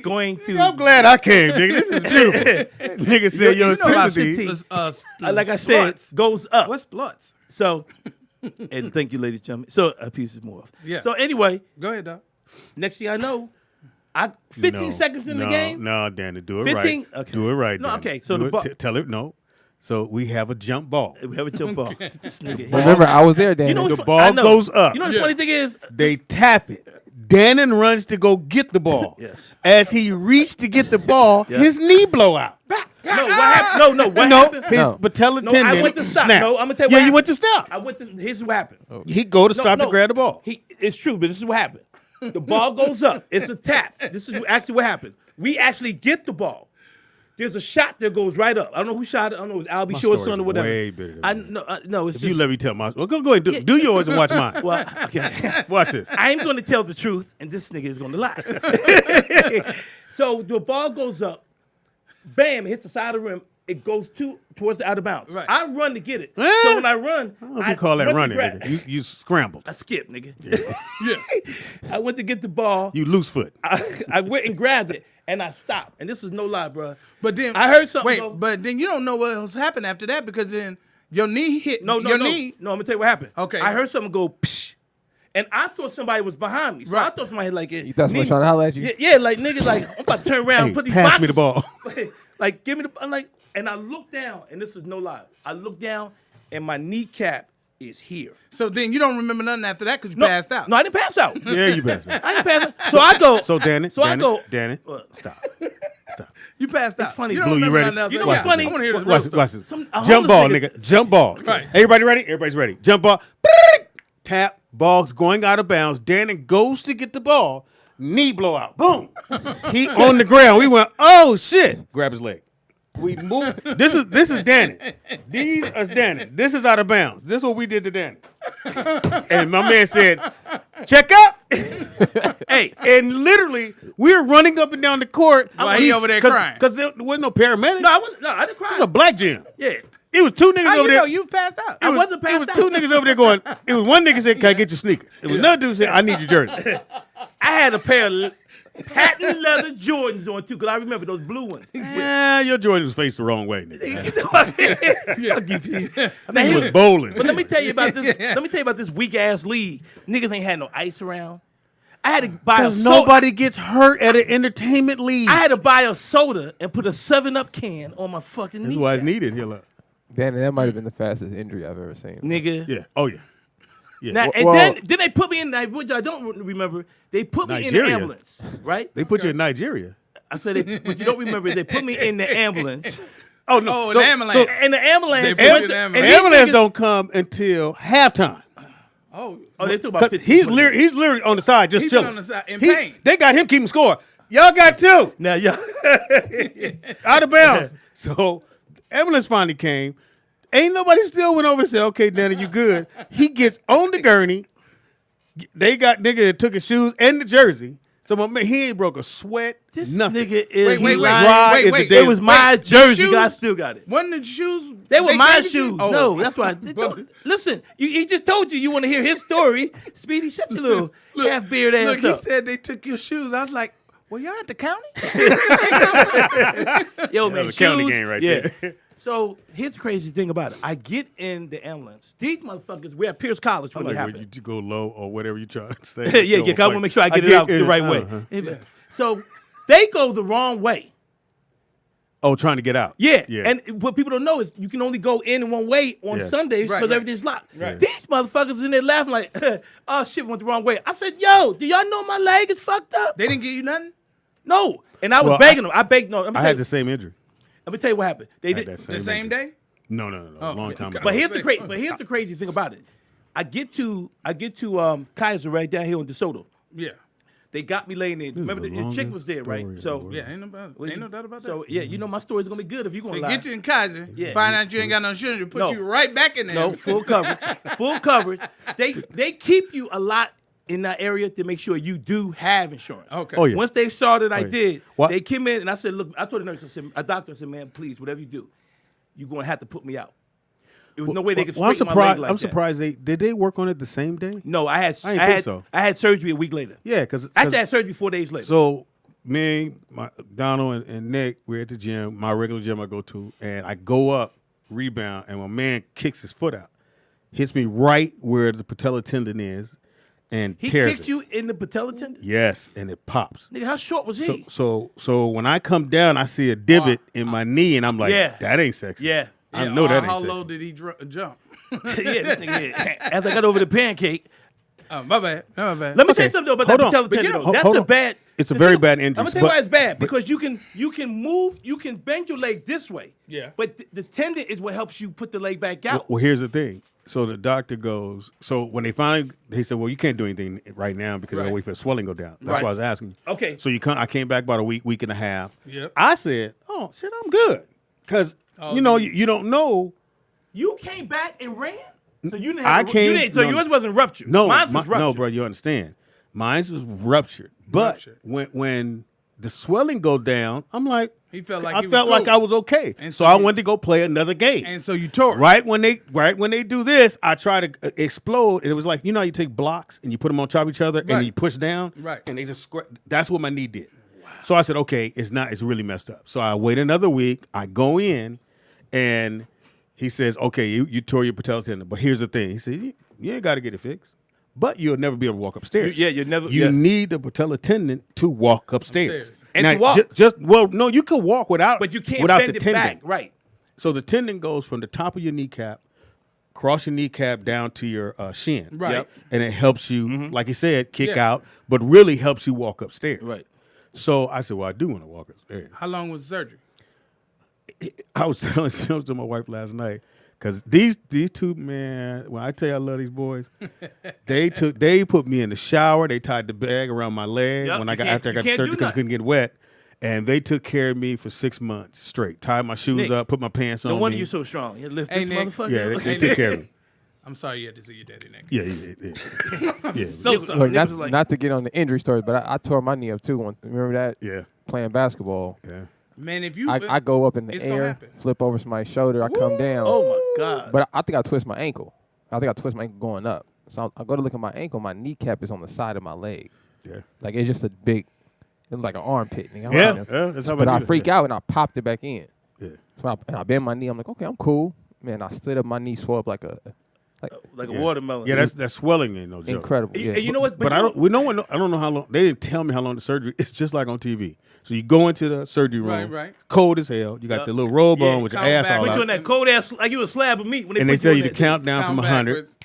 going to. I'm glad I came, nigga. This is beautiful. Nigga said your you know about intensity. 15. Like I said, goes up. What's bloods? So, and thank you, ladies and gentlemen. So, a piece is more off. Yeah. So, anyway, Go ahead, dog. next thing I know, 15 seconds in the game. No, Danny, do it 15? right. Okay. Do it right. No, Danny. okay, so Do the it- ball- tell it no. So we have a jump ball. We have a jump ball. This nigga here. Remember, I was there, Danny. You know what's the fu- ball I know. goes up. You know what the Yeah. funny thing is? They tap it. Dannon runs to go get the ball. Yes. As he reached to get the ball, his knee blow out. No, what happened? No, what No, happened? his No. patella No, tendon I went to stop. snapped. No, I'm gonna tell you what Yeah, you went happened. to stop. I went to. Here's what happened. He go to stop to grab the ball. It's true, but this is what happened. The ball goes up. It's a tap. This is actually what happened. We actually get the ball. There's a shot that goes right up. I don't know who shot it. I don't know if it was Albie Short's story's son or whatever. way better than I that. no, it's If just. you let me tell my, well, go ahead, do yours and watch mine. Well, okay. Watch this. I'm going to tell the truth, and this nigga is going to lie. So the ball goes up, bam, it hits the side of the rim. It goes towards the out of bounds. Right. I run to get it. Eh? So when I run, I don't know if you call that went to running. grab- Nigga. You scrambled. I skip, nigga. Yeah. I went to get the ball. You loose foot. I went and grabbed it, and I stopped. And this is no lie, bro. But then I heard something Wait, go- but then you don't know what else happened after that because then your knee hit. No, your knee. No, I'm gonna tell you what happened. Okay. I heard something go psh, and I thought somebody was behind me. So I thought somebody had like it. You thought somebody trying to holler at you? Yeah, like niggas, like I'm about to turn around, Hey, put these pass boxes. me the ball. Like give me the. I'm like, and I look down, and this is no lie. I look down, and my kneecap is here. So then you don't remember nothing after that because you No, passed out. No, I didn't pass out. Yeah, you better. I didn't pass out. So I go. So Danny, So I go. Danny, What? stop. Stop. You passed out. It's funny. You don't Blue, you remember ready? nothing else You know after what's that. funny? I want to hear this Watch real this. Watch stuff. this. Some- a Jump homeless ball, nigga- nigga. Jump ball. Right. Everybody ready? Everybody's ready. Jump ball. Tap. Ball's going out of bounds. Danny goes to get the ball. Knee blowout. Boom. He on the ground. We went, oh shit. Grab his leg. We moved. This is Danny. These is Danny. This is out of bounds. This is what we did to Danny. And my man said, check up. Hey, And literally, we were running up and down the court. While he over there crying. Because there wasn't no paramedic. no, I didn't cry. It was a black gym. Yeah. It was two niggas How over you there. know you passed out? I wasn't passed It was out. two niggas over there going. It was one nigga said, "Can I get your sneakers?" It was another dude who said, "I need your jersey." I had a pair of patent leather Jordans on too, because I remember those blue ones. Yeah, your Jordan was faced the wrong way, nigga. I'll give you. I think he was bowling. But let me tell you about this. Let me tell you about this weak ass league. Niggas ain't had no ice around. I had to buy a Because soda. nobody gets hurt at an entertainment league. I had to buy a soda and put a 7-Up can on my fucking That's knee. why it's needed. Here, look. Danny, that might have been the fastest injury I've ever seen. Nigga. Yeah. Oh yeah. Yeah. Now, and Well- then they put me in, which I don't remember, they put me in Nigeria. the ambulance, right? They put you in Nigeria. I said, what you don't remember is they put me in the ambulance. Oh no! Oh, an ambulance. And the ambulance. They put went you in to- the and The these ambulance niggas- don't come until halftime. Oh, they took about 'Cause 15 he's 20 minutes. literally on the side, just He been chilling. on the side in He- pain. They got him keeping score. Y'all got 2 Now, yeah. out of bounds. So ambulance finally came. Ain't nobody still went over and said, "Okay, Danny, you good?" He gets on the gurney. They got nigga that took his shoes and the jersey. So my man, he ain't broke a sweat. This nothing. nigga is Wait, lying. Dry as the day. It was my the jersey. shoes- I still got it. Wasn't the shoes? They were my gave it to you? shoes. Oh. No, that's why. But- Listen, he just told you want to hear his story. Speedy, shut your little half beard Look, ass he up. said they took your shoes. I was like, well, y'all at the county? Yo, man, was a county shoes. game right yeah. there. So here's the crazy thing about it. I get in the ambulance. These motherfuckers, we're at Pierce College I when like it when happened. you go low or whatever you try to say. yeah, I want to make sure I get it out the right way. uh-huh. So they go the wrong way. Oh, trying to get out. Yeah. Yeah. And what people don't know is you can only go in one way on Yeah. Sundays Right, because right. everything's locked. Right. These motherfuckers in there laughing like, oh shit, went the wrong way. I said, yo, do y'all know my leg is fucked up? They didn't give you nothing? No. And I was Well, begging them. I begged no. I had the same injury. Let me tell you what happened. They I had did. that The same injury. day? No, Oh, long okay. time ago. But here's Say- the crazy thing about it. I get to Kaiser right down here in DeSoto. Yeah. They got me laying there. Remember the the chick longest was there, right? story So in the Yeah, ain't no doubt about that. So yeah, you know my story's gonna be good if you gonna They lie. get you in Kaiser, Yeah. find out you ain't got no insurance, they put No. you right back in there. No, full coverage. Full coverage. They keep you a lot in that area to make sure you do have insurance. Okay. Oh, yeah. Once they saw that I yeah. did, What? they came in and I said, look, I told the nurse, a doctor, I said, man, please, whatever you do, you're gonna have to put me out. There was no way they could Well, I'm straighten my leg surprised. like I'm that. surprised did they work on it the same day? No, I didn't think so. had surgery a week later. Yeah, because After I had surgery 4 days later. so me, Donald, and Nick, we're at the gym, my regular gym I go to, and I go up, rebound, and my man kicks his foot out, hits me right where the patella tendon is, and he tears kicked it. you in the patella tendon? Yes, and it pops. Nigga, how short was he? So when I come down, I see a divot in my knee, and I'm like, Yeah. that ain't sexy. Yeah. I know that ain't How sexy. low did he jump? Yeah, this nigga, as I got over the pancake. Oh, my bad. My bad. Let me Okay, say something though about hold that on. patella But tendon. yeah, though. hold- That's hold a on. bad. It's a the very thing- bad injury, I'm gonna tell you why but- it's bad because you can move, you can bend your leg this way. Yeah. But the tendon is what helps you put the leg back out. Well, here's the thing. So the doctor goes. So when they said, "Well, you can't do anything right now because I Right. wait for the swelling to go down." That's Right. why I was asking you. Okay. So I came back about a week and a half. Yep. I said, "Oh shit, I'm good," because Oh, you don't know. You came back and ran. So you didn't. I Have came- You didn't, so no. yours wasn't ruptured. No, mine was ruptured. no, bro. You understand? Mine was ruptured, but Ruptured. when the swelling go down, I'm like, He felt like I he was felt like through. I was okay, And so so I you- wanted to go play another game. And so you tore it. Right when they do this, I try to explode. And it was like, you know how you take blocks and you put them on top of each other Right. and you push down? Right. And they just that's what my knee did. So I said, okay, it's really messed up. So I wait another week. I go in and he says, okay, you tore your patella tendon. But here's the thing. He said, you ain't got to get it fixed. But you'll never be able to walk upstairs. you'll never- You yeah. need the patella tendon to walk upstairs. Upstairs. And Now, to walk. no, you can walk without. But you can't without bend the it tendon. back. Right. So the tendon goes from the top of your kneecap, cross your kneecap down to your shin. Right. Yep. And it helps you, like you said, kick Yeah. out, but really helps you walk upstairs. Right. So I said, well, I do want to walk upstairs. How long was the surgery? I was telling something to my wife last night because these two, man, when I tell you I love these boys, they put me in the shower. They tied the bag around my leg Yep, when you I got can't- after I you got can't do surgery because I nothing. couldn't get wet. And they took care of me for 6 months straight. Tied my shoes Nick, up, put my pants on. No wonder me. you're so strong. You lift Hey, this Nick. motherfucker. Yeah, they took care of me. I'm sorry you had to see your daddy neck. Yeah. So sorry. Look, Nick was like- not to get on the injury story, but I tore my knee up too once. Remember that? Yeah. Playing basketball. Yeah. Man, if you I go up in the It's gonna air, happen. flip over somebody's shoulder, I come down. Oh my God. But I think I twist my ankle. I think I twist my ankle going up. So I go to look at my ankle, my kneecap is on the side of my leg. Yeah. Like it's just a big, it looked like an armpit. Nigga. That's how But I do freak that. out and I popped it back in. Yeah. So I bend my knee. I'm like, okay, I'm cool. Man, I stood up, my knee swelled up like like a watermelon. Yeah, that's swelling ain't no joke. incredible. And Yeah. you know what? But I don't. I don't know how long. They didn't tell me how long the surgery. It's just like on TV. So you go into the surgery room, Right. cold as hell. You got Yep. the little robe Yeah, on with your count ass back. all Put you on out, that cold ass like you a slab of meat when they and put they tell on you to that count down Count from 100. backwards.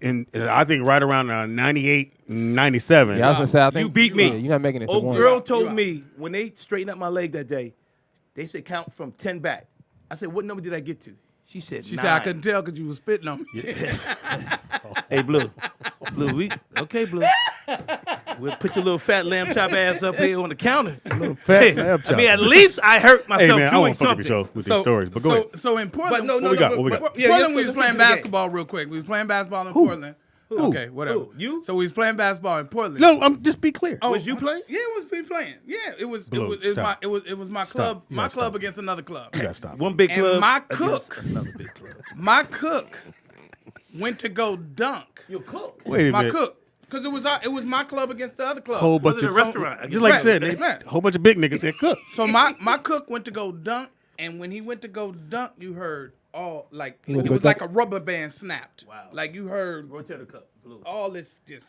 And I think right around 98, 97. Yeah, I was gonna say, I think You beat me. Yeah, you're not making it to Old one. girl You told out. me when they straightened up my leg that day, they said count from 10 back. I said, what number did I get to? She said, She 9. said I couldn't tell because you was spitting on me. Hey, Blue, okay, Blue. We'll put your little fat lamb chop ass up here on the counter. Fat lamb I mean, chop. at least I hurt Hey myself man, I doing want to fuck with something. you with these stories, but go ahead. So in But Portland, no, we got? What we got? Portland, Yeah, we let's was get playing to the game. basketball real quick. We was playing basketball in Portland. Okay, whatever. Who? You? So we was playing basketball in Portland. No, just be clear. Oh, Was you playing? Yeah, it was me playing. Yeah, it was. Blue, it was stop. my Stop. club. You My gotta club stop. against another club. You gotta stop. One big And club. my against cook- Another big club. My cook went to go dunk. Your cook? Wait a My minute. cook, because it was my club against the other club. Whole bunch Was it of a restaurant? Just like you Right, said, right. a whole bunch of big niggas that cook. So my cook went to go dunk, and when he went to go dunk, you heard all like went it to go was like a dunk? rubber band snapped. Wow. Like you heard Rotate the cup. Blue. all this just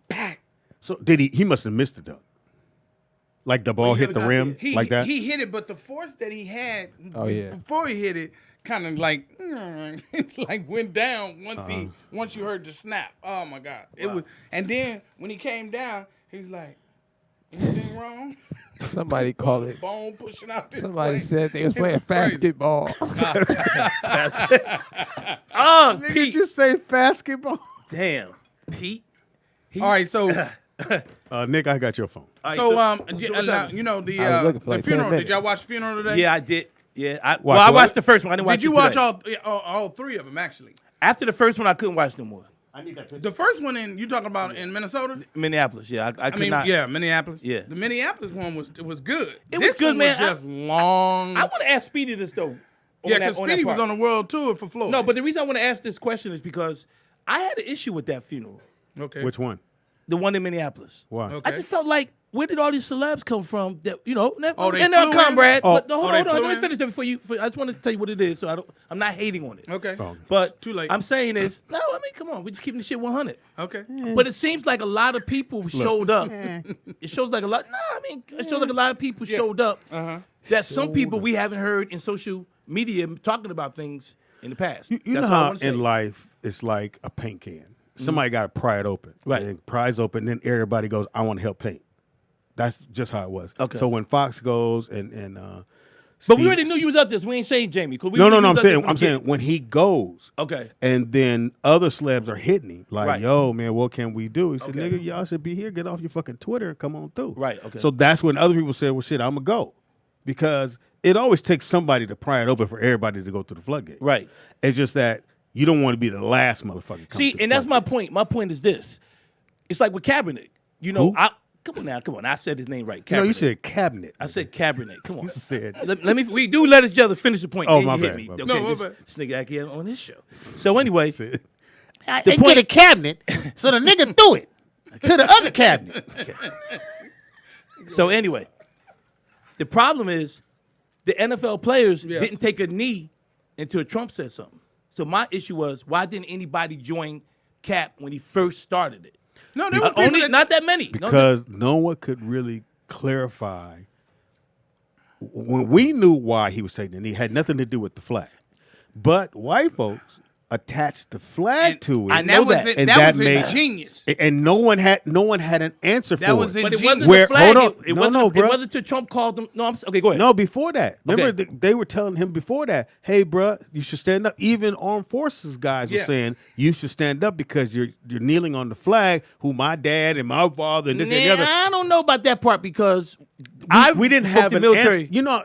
back. So did he? He must have missed the dunk. Like the ball Well, he hit the never got rim He like that. he hit it, but the force that he had Oh, yeah. before he hit it kind of like like went down once you heard the snap. Oh my God! It was, and then when he came down, he was like, "Anything wrong?" Somebody called it. Bone pushing out. This Somebody place. said they was It playing crazy. basketball. Oh, Nigga, Pete. just say basketball. Damn. Pete. All right, so Nick, I got your phone. All right, so what's now, up? you know I was the looking for like 10 funeral. Did minutes. y'all watch the funeral today? Yeah, I did. Yeah, I what? watched the first one. I didn't watch Did you it watch today. all three of them actually? After the first one, I couldn't watch no more. The first one you talking about in Minnesota? Minneapolis, yeah, I I could mean, not. yeah, Minneapolis. Yeah. The Minneapolis one was good. It This was good, one man. Was just long. I want to ask Speedy this though. Yeah, because Speedy was on the world tour for Floyd. No, but the reason I want to ask this question is because I had an issue with that funeral, okay. Which one? the one in Minneapolis. Why? Okay. I just felt like, where did all these celebs come from? That they and flew they're in? comrade. Oh. But no, hold they on, flew let me in? finish that before you. I just want to tell you what it is, so I'm not hating on it. Okay. Oh. But Too late. I'm saying is, no, I mean, come on, we're just keeping the shit 100. Okay. But it seems like a lot of people showed up. It shows like a lot. No, I mean, it shows like a lot of people showed up. That some people we haven't heard in social media talking about things in the past. You know That's all I how wanna say. in life it's like a paint can. Somebody got to pry it open. Right. And pries open, then everybody goes, I want to help paint. That's just how it was. Okay. So when Fox goes and But Steve- we already knew you was up there. So we ain't saying Jamie. We No, knew you I'm was up there saying from I'm the saying get. when he goes. Okay. And then other celebs are hitting him like, Right. yo, man, what can we do? He said, Okay. nigga, y'all should be here. Get off your fucking Twitter and come on through. Right, okay. So that's when other people said, well, shit, I'm going to go. Because it always takes somebody to pry it open for everybody to go through the floodgate. Right. It's just that you don't want to be the last motherfucker. to come See, through the and that's my floodgate. point. My point is this. It's like with Kaepernick. You know, Who? come on. I said his name right. No, you Kaepernick. said cabinet. I said Kaepernick. Come on. You said. Let me. We do let each other finish the point. Oh, Then my you hit bad, me. my Okay, bad. No, my this, bad. this nigga act here on this show. So anyway, Said. the point a cabinet, so the nigga threw it to the other cabinet. So anyway, the problem is the NFL players Yes. didn't take a knee until Trump said something. So my issue was, why didn't anybody join Cap when he first started it? No, there were people Only that, not that many. No, Because no one could really clarify. When we knew why he was taking it, it had nothing to do with the flag. But white folks attached the flag to it. I and know that was that. it. And That that was made- ingenious. And no one had an answer That for was it. but it ingenious. wasn't Where- the flag. hold on. It No, wasn't. no, It bruh. wasn't till Trump called them. No, okay, go ahead. No, before that. Remember, Okay. they were telling him before that, hey, bruh, you should stand up. Even armed forces guys were Yeah. saying, you should stand up because you're kneeling on the flag, who my dad and my father and this and the other. I don't know about that part because We didn't have the an military. answer. You know,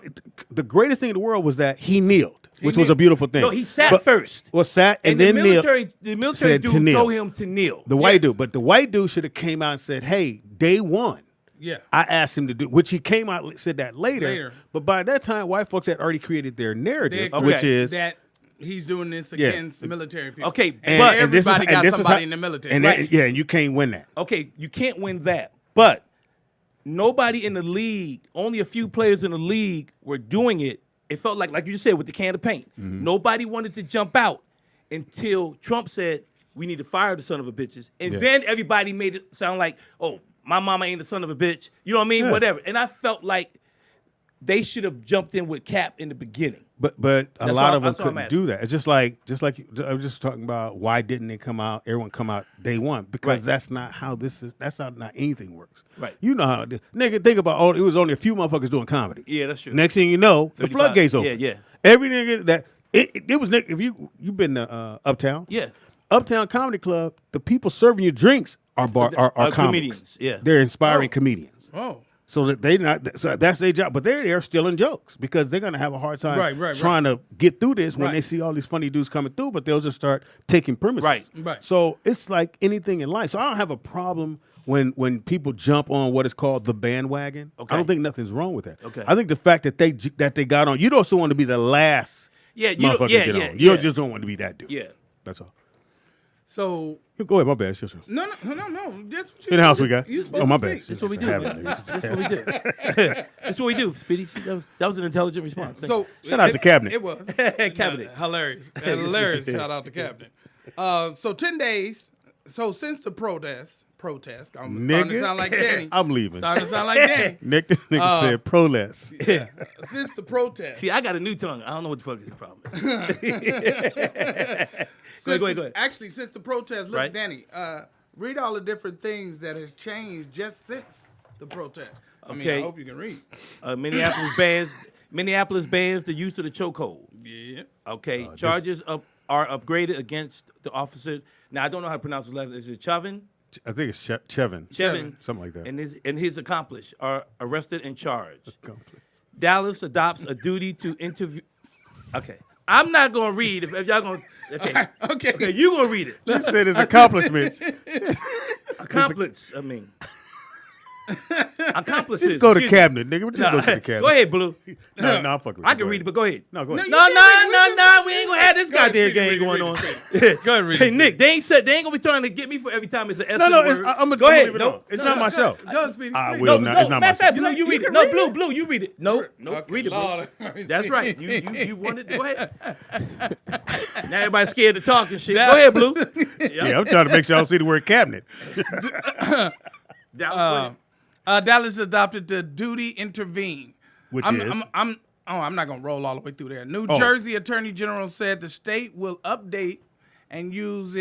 the greatest thing in the world was that he kneeled, which was a beautiful thing. No, he sat But- first. Well, sat and, the then military, kneeled. the military said to dude kneel. told him to kneel. The white dude. But the white dude should have came out and said, hey, day one. Yeah. I asked him to do, which he came out and said that later. But by that time, white folks had already created their narrative, That- which is that he's doing this Yeah. against military people. Okay, and but- and this is- everybody and got this is somebody how- in the military. and Right. that, yeah, and you can't win that. Okay, you can't win that. But nobody in the league, only a few players in the league were doing it. It felt like you just said, with the can of paint. Mm-hmm. Nobody wanted to jump out until Trump said, we need to fire the son of a bitches. And Yeah. then everybody made it sound like, oh, my mama ain't the son of a bitch. You know what I mean? Yeah. Whatever. And I felt like they should have jumped in with Cap in the beginning. But a That's lot all- of them that's all I'm couldn't asking. do that. It's just like I was just talking about, why didn't they come out? Everyone come out day one, because Right. that's not how this is. That's how not anything works. Right. You know how nigga think about. It was only a few motherfuckers doing comedy. Yeah, that's true. Next thing you know, the 35 floodgates open. yeah. Every nigga that it was if you been to Uptown, Yeah. Uptown Comedy Club, the people serving you drinks are comics. comedians. Yeah. They're inspiring comedians. Oh. So that so that's their job, but they're there stealing jokes because they're gonna have a hard time trying to get through this when they see all these funny dudes coming through. But they'll just start taking premises. Right. So it's like anything in life. So I don't have a problem when people jump on what is called the bandwagon. Okay. I don't think nothing's wrong with that. Okay. I think the fact that they got on, you don't also want to be the last motherfucker to get on. You just don't want to be that dude. Yeah. That's all. So Go ahead, my bad. It's just no. That's what you in the house we got. You supposed Oh, my to bad. speak. That's what we do. Having it. That's what we do. That's what we do, Speedy. See, that was an intelligent response. Thank So Shout out to Cabinet. It was Cabinet. hilarious. Hilarious. Shout out to Cabinet. So 10 days. So since the protest, I'm starting to Nigga, sound like Danny. I'm leaving. Starting to sound like Danny. Nick, the nigga said proless. Yeah. Since the protest. See, I got a new tongue. I don't know what the fuck his problem is. Go ahead. Actually, since the protest, look, Right. Danny, read all the different things that has changed just since the protest. I mean, I Okay. hope you can read. Minneapolis bans the use of the chokehold. Yeah. Okay, charges are upgraded against the officer. Now I don't know how to pronounce his last name. Is it Chavin? I think it's Chevin. Chevin, Something like that. and his accomplice are arrested and charged. Dallas adopts a duty to interview. Okay, I'm not gonna read if y'all gonna. Okay, you gonna read it. You said his accomplishments. Accomplice. I mean, accomplices. Just go to excuse me. cabinet, nigga. Just go to the cabinet. Go ahead, Blue. No, I'm fucking with I you. can Go read it, but go ahead. No, go ahead. No, we ain't gonna have this goddamn game going on. Go ahead, read Hey it. Nick, they ain't gonna be trying to get me for every time it's an S. No, in the it's, word. I'm gonna go ahead. leave it No, on. It's not my show. Go, Speedy. I Read will it. not. It's not my matter of fact, show. Blue, you read it. can No, read Blue, you read it. No, Okay, read it, Blue. Lord. That's right. You wanted. Go ahead. Now everybody's scared to talk and shit. Go ahead, Blue. Yeah, I'm trying to make sure I don't see the word cabinet. Dallas adopted the duty intervene. Which I'm is? I'm not gonna roll all the way through there. New Oh. Jersey Attorney General said the state will update and use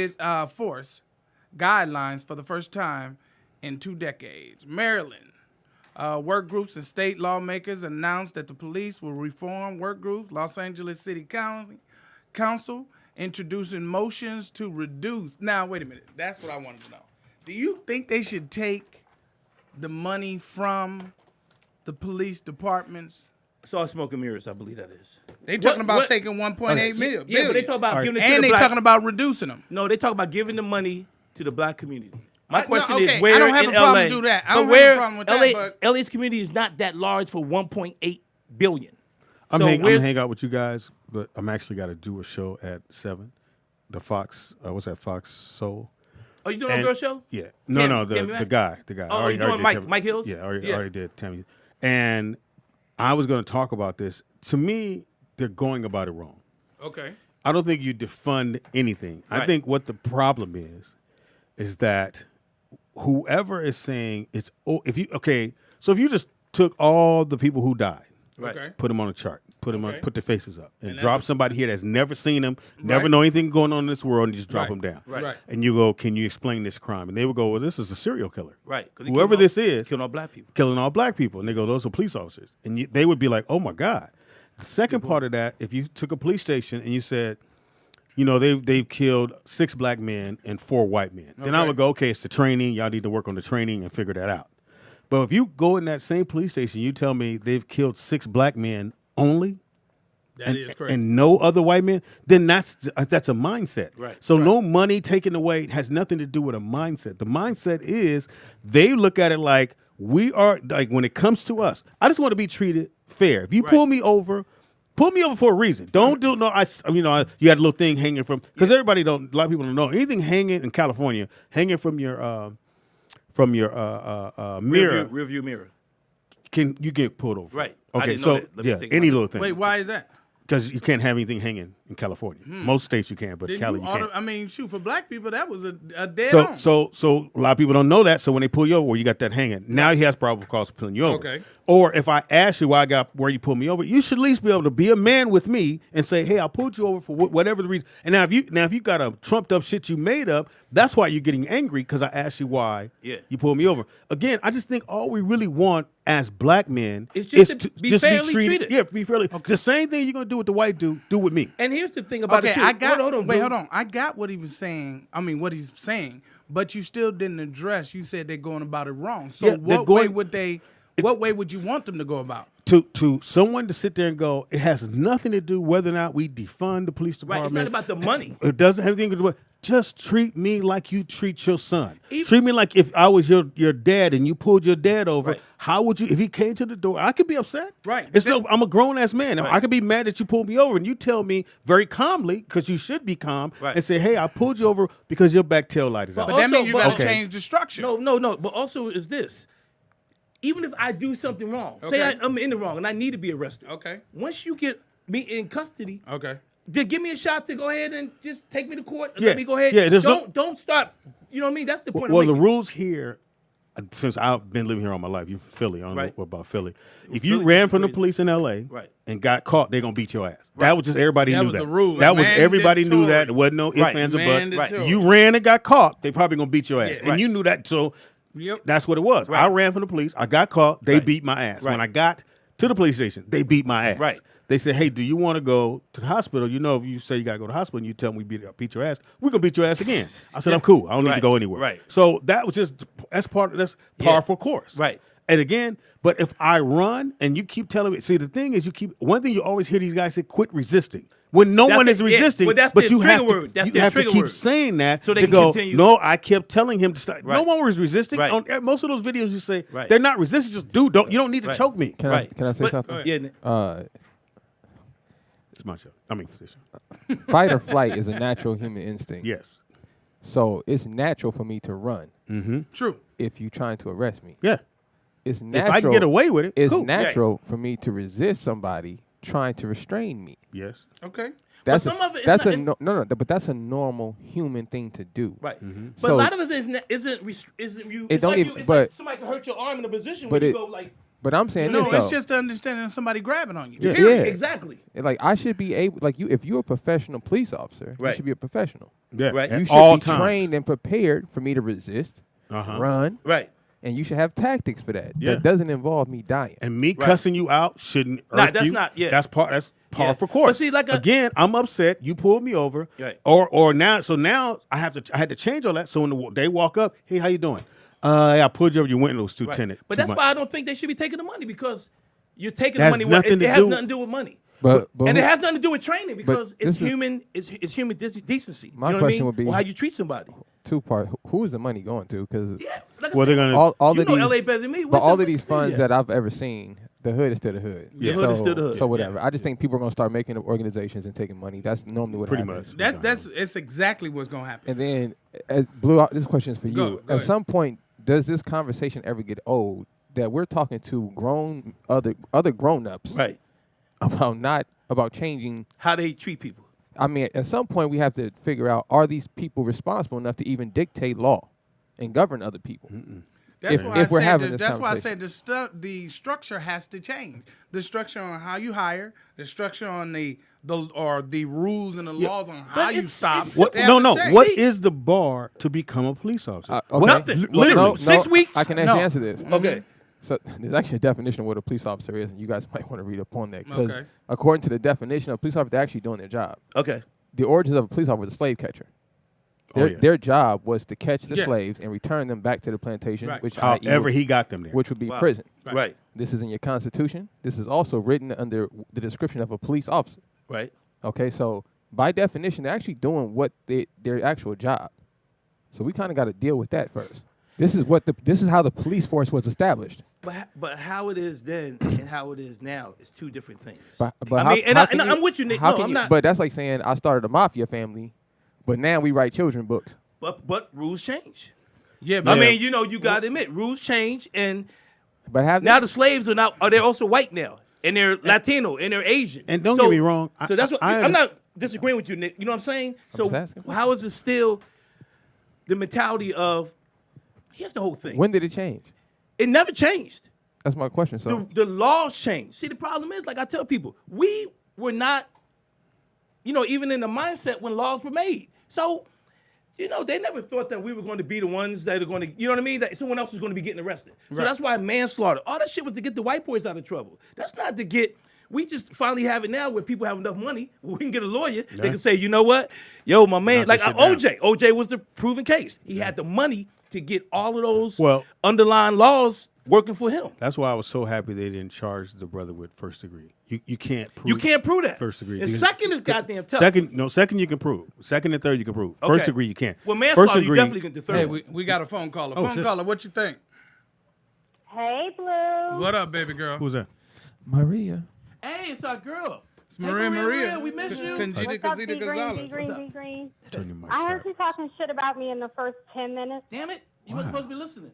force guidelines for the first time in 2 decades. Maryland work groups and state lawmakers announced that the police will reform work groups. Los Angeles City Council introducing motions to reduce. Now wait a minute. That's what I wanted to know. Do you think they should take the money from the police departments? Saw smoke and mirrors. I believe that is. They talking about what- taking 1.8 million. Yeah, but they talk about giving it to and the they black. talking about reducing them. No, they talk about giving the money to the black community. My No, question okay, is, where I don't have in a problem LA? with do that. I but don't have a where problem with that, LA, but- LA's community is not that large for 1.8 billion. I'm So gonna where's- hang out with you guys, but I'm actually got to do a show at 7. The Fox, what's that? Fox Soul. Oh, you doing a girl show? Yeah. Tammy- No, Tammy the Mack? guy. Oh, you doing Mike Hills? Yeah, Yeah. already did Tammy. And I was going to talk about this. To me, they're going about it wrong. Okay. I don't think you defund anything. I Right. think what the problem is that whoever is saying it's so if you just took all the people who died, Right. Okay. put them on a chart, put them Okay. put their faces up, and that's drop somebody here that's never seen them, never Right. know anything going on in this world, and just drop Right. them down. Right. And you go, can you explain this crime? And they would go, well, this is a serial killer. Right. 'Cause he Whoever killed this all- is, killing all black people. killing all black people. And they go, those are police officers. And they would be like, oh my God. The second part of that, if you took a police station and you said, they've killed 6 black men and 4 white men, then I Okay. would go, okay, it's the training. Y'all need to work on the training and figure that out. But if you go in that same police station, you tell me they've killed 6 black men only, That is crazy. and no other white men, then that's a mindset. Right. So no money taken away has nothing to do with a mindset. The mindset is they look at it like we are, like when it comes to us, I just want to be treated fair. If you pull me over for a reason. Don't do you had a little thing hanging from, because a lot of people don't know anything hanging in California, hanging from your mirror, Rear view mirror. you get pulled over. Right. I Okay. didn't know So that. Let me yeah, think any about little thing. Wait, why is that? Because you can't have anything hanging in California. Most states you can, but Didn't Cali you can't. I mean, shoot, for black people, that was a dead on. So a lot of people don't know that. So when they pull you over, well, you got that hanging. Now he has probable cause for pulling you over. Okay. Or if I ask you where you pulled me over, you should at least be able to be a man with me and say, hey, I pulled you over for whatever the reason. And now if you got a trumped up shit you made up, that's why you're getting angry because I asked you why Yeah. you pulled me over. Again, I just think all we really want as black men It's just is to be just fairly treated. treated. Yeah, be fairly. The same thing you're gonna do with the white dude, do with me. And here's the thing about Okay, it too. I got. hold on, wait, dude. hold on. I got what he was saying. I mean, what he's saying, but you still didn't address. You said they're going about it wrong. So Yeah, they're what way going- would they? What way would you want them to go about? To someone to sit there and go, it has nothing to do whether or not we defund the police Right, department. it's not about the money. It doesn't have anything to do with. Just treat me like you treat your son. Even- Treat me like if I was your dad and you pulled your dad over. Right. How would you? If he came to the door, I could be upset. Right. It's no. I'm a grown ass man. Right. I could be mad that you pulled me over, and you tell me very calmly because you should be calm Right. and say, "Hey, I pulled you over because your back tail light is out." But Also, that means you got to okay. change the structure. No. But also is this. Even if I do something wrong, say Okay. I'm in the wrong and I need to be arrested. Okay. Once you get me in custody, Okay. then give me a shot to go ahead and just take me to court and Yeah. let me go ahead. Yeah, there's don't start. You know what I mean? That's the point. Well, I'm the making. rules here, since I've been living here all my life, you Philly. I don't Right. know about Philly. If Philly you ran is from the crazy. police in L.A. Right. and got caught, they're gonna beat your ass. That was just everybody That knew was that. the rule. That was everybody knew Mandatory. that. There wasn't no ifs, Right. ands, or buts. Mandatory. You ran and got caught, they probably gonna beat your ass, Yeah. and you knew that. So Yep. that's what it was. Right. I ran from the police. I got caught. They Right. beat my ass. Right. When I got to the police station, they beat my ass. Right. They said, "Hey, do you want to go to the hospital? You know, if you say you gotta go to the hospital, and you tell them we beat your ass, we're gonna beat your ass again." I said, "I'm cool. I don't need to Right. go anywhere." Right. So that was just that's par for course. Right. And again, but if I run and you keep telling me, see, the thing is, one thing you always hear these guys say, quit resisting. When no That's one the- is yeah, resisting, well, that's but their you have trigger to, word. That's you their have to trigger keep word. saying that So they to can go, continue. no, I kept telling him to stop. No Right. one was resisting. Right. On most of those videos you say, Right. they're not resisting, just dude, you don't need to Right. choke me. Can Right. I say But- something? Yeah. It's my show. I mean, position. Fight or flight is a natural human instinct. Yes. So it's natural for me to run True. if you're trying to arrest me. Yeah. It's If natural. I can get away with it, It's cool. natural for me to resist somebody trying to restrain me. Yes. Okay. That's some of it is that's not- a no, but that's a normal human thing to do. Right. But So- a lot of it isn't you. It It's don't like even- you. It's but- like somebody can hurt your arm in a position but when you it- go like. But I'm saying No, this though. it's just understanding somebody grabbing on you. Yeah. Period. Yeah. Exactly. Like I should be able, like you, if you're a professional police officer, you Right. should be a professional. Yeah. Right. At You should all be times. trained and prepared for me to resist, run, Right. and you should have tactics for that. Yeah. That doesn't involve me dying. And me Right. cussing you out shouldn't Nah, irk that's you. not- yeah. That's par Yeah. for course. But see, like again, I'm upset. You pulled me over. Right. Or now, so now I had to change all that. So when they walk up, hey, how you doing? Yeah, I pulled you over. Your window was too Right. tinted. But too that's much. why I don't think they should be taking the money because you're taking That the has money. Where nothing it to has do- nothing to do with money. But And who- it has nothing to do with training because this it's is- human. It's human decency. My you know what I question mean? would be- or how you treat somebody. two-part. Who is the money going to? Because Yeah. Like Well, I they're said, gonna. all you of know these, LA better than me. but What's all the- of these what's the- funds yeah. that I've ever seen, the hood is still the hood. Yeah. The hood is still the hood. So whatever. I just think people are going to start making up organizations and taking money. That's normally what Pretty happens. much. It's exactly what's gonna happen. And then, Blue, this question is for you. Go At ahead. some point, does this conversation ever get old that we're talking to other grown-ups Right. about changing? How they treat people. I mean, at some point, we have to figure out, are these people responsible enough to even dictate law and govern other people? That's If- why if I we're said having that- this that's why I conversation. said the structure has to change. The structure on how you hire, the structure on the rules and the laws on how you it's- stop. it's- What, they have no, to no. change. What is the bar to become a police officer? Okay. Nothing. Well, Literally. no, 6 weeks? I can actually No. answer this. Okay. So there's actually a definition of what a police officer is, and you guys might want to read up on that. Because Okay. according to the definition, a police officer, they're actually doing their job. Okay. The origins of a police officer was a slave catcher. Oh, yeah. Their job was to catch the Yeah. slaves and return them back to the plantation, Right. which However i.e. he got them there. which would be Wow. prison. Right. This is in your constitution. This is also written under the description of a police officer. Right. Okay, so by definition, they're actually doing what their actual job. So we kind of got to deal with that first. This is how the police force was established. But how it is then and how it is now is two different things. But I how- mean, and, how I, can and I'm with you, Nick. how No, can I'm you- not. But that's like saying I started a mafia family, but now we write children books. But rules change. Yeah, I but mean, you got to admit, rules change, and But have now the slaves are they also white now, and they're Latino, and they're Asian. And don't get me wrong, So that's what I I'm not disagreeing with you, Nick. You know what I'm saying? So just asking. how is it still the mentality of? Here's the whole thing. when did it change? It never changed. That's my question. So The laws changed. See, the problem is, like I tell people, we were not, even in the mindset when laws were made. So you know, they never thought that we were going to be the ones that are going to, you know what I mean? That someone else was going to be getting arrested. So that's why manslaughter, all that shit was to get the white boys out of trouble. That's not to get, we just finally have it now where people have enough money where we can get a lawyer. Yeah. They can say, you know what? Yo, my man, like OJ. OJ was the proven case. He had the money to get all of those underlying laws working for him. That's why I was so happy they didn't charge the brother with first degree. You can't prove. You can't prove that. First degree. And second is goddamn tough. Second you can prove. Second and third you can prove. First degree you can't. Well, manslaughter you definitely can do third. Hey, we got a phone caller. Caller, what you think? Hey, Blue. What up, baby girl? Who's that? Maria. Hey, it's our girl. It's Maria. We miss you. Conjita Casita Gonzalez. Green. Turn your mic I heard side. you talking shit about me in the first 10 minutes. Damn it. You weren't supposed to be listening.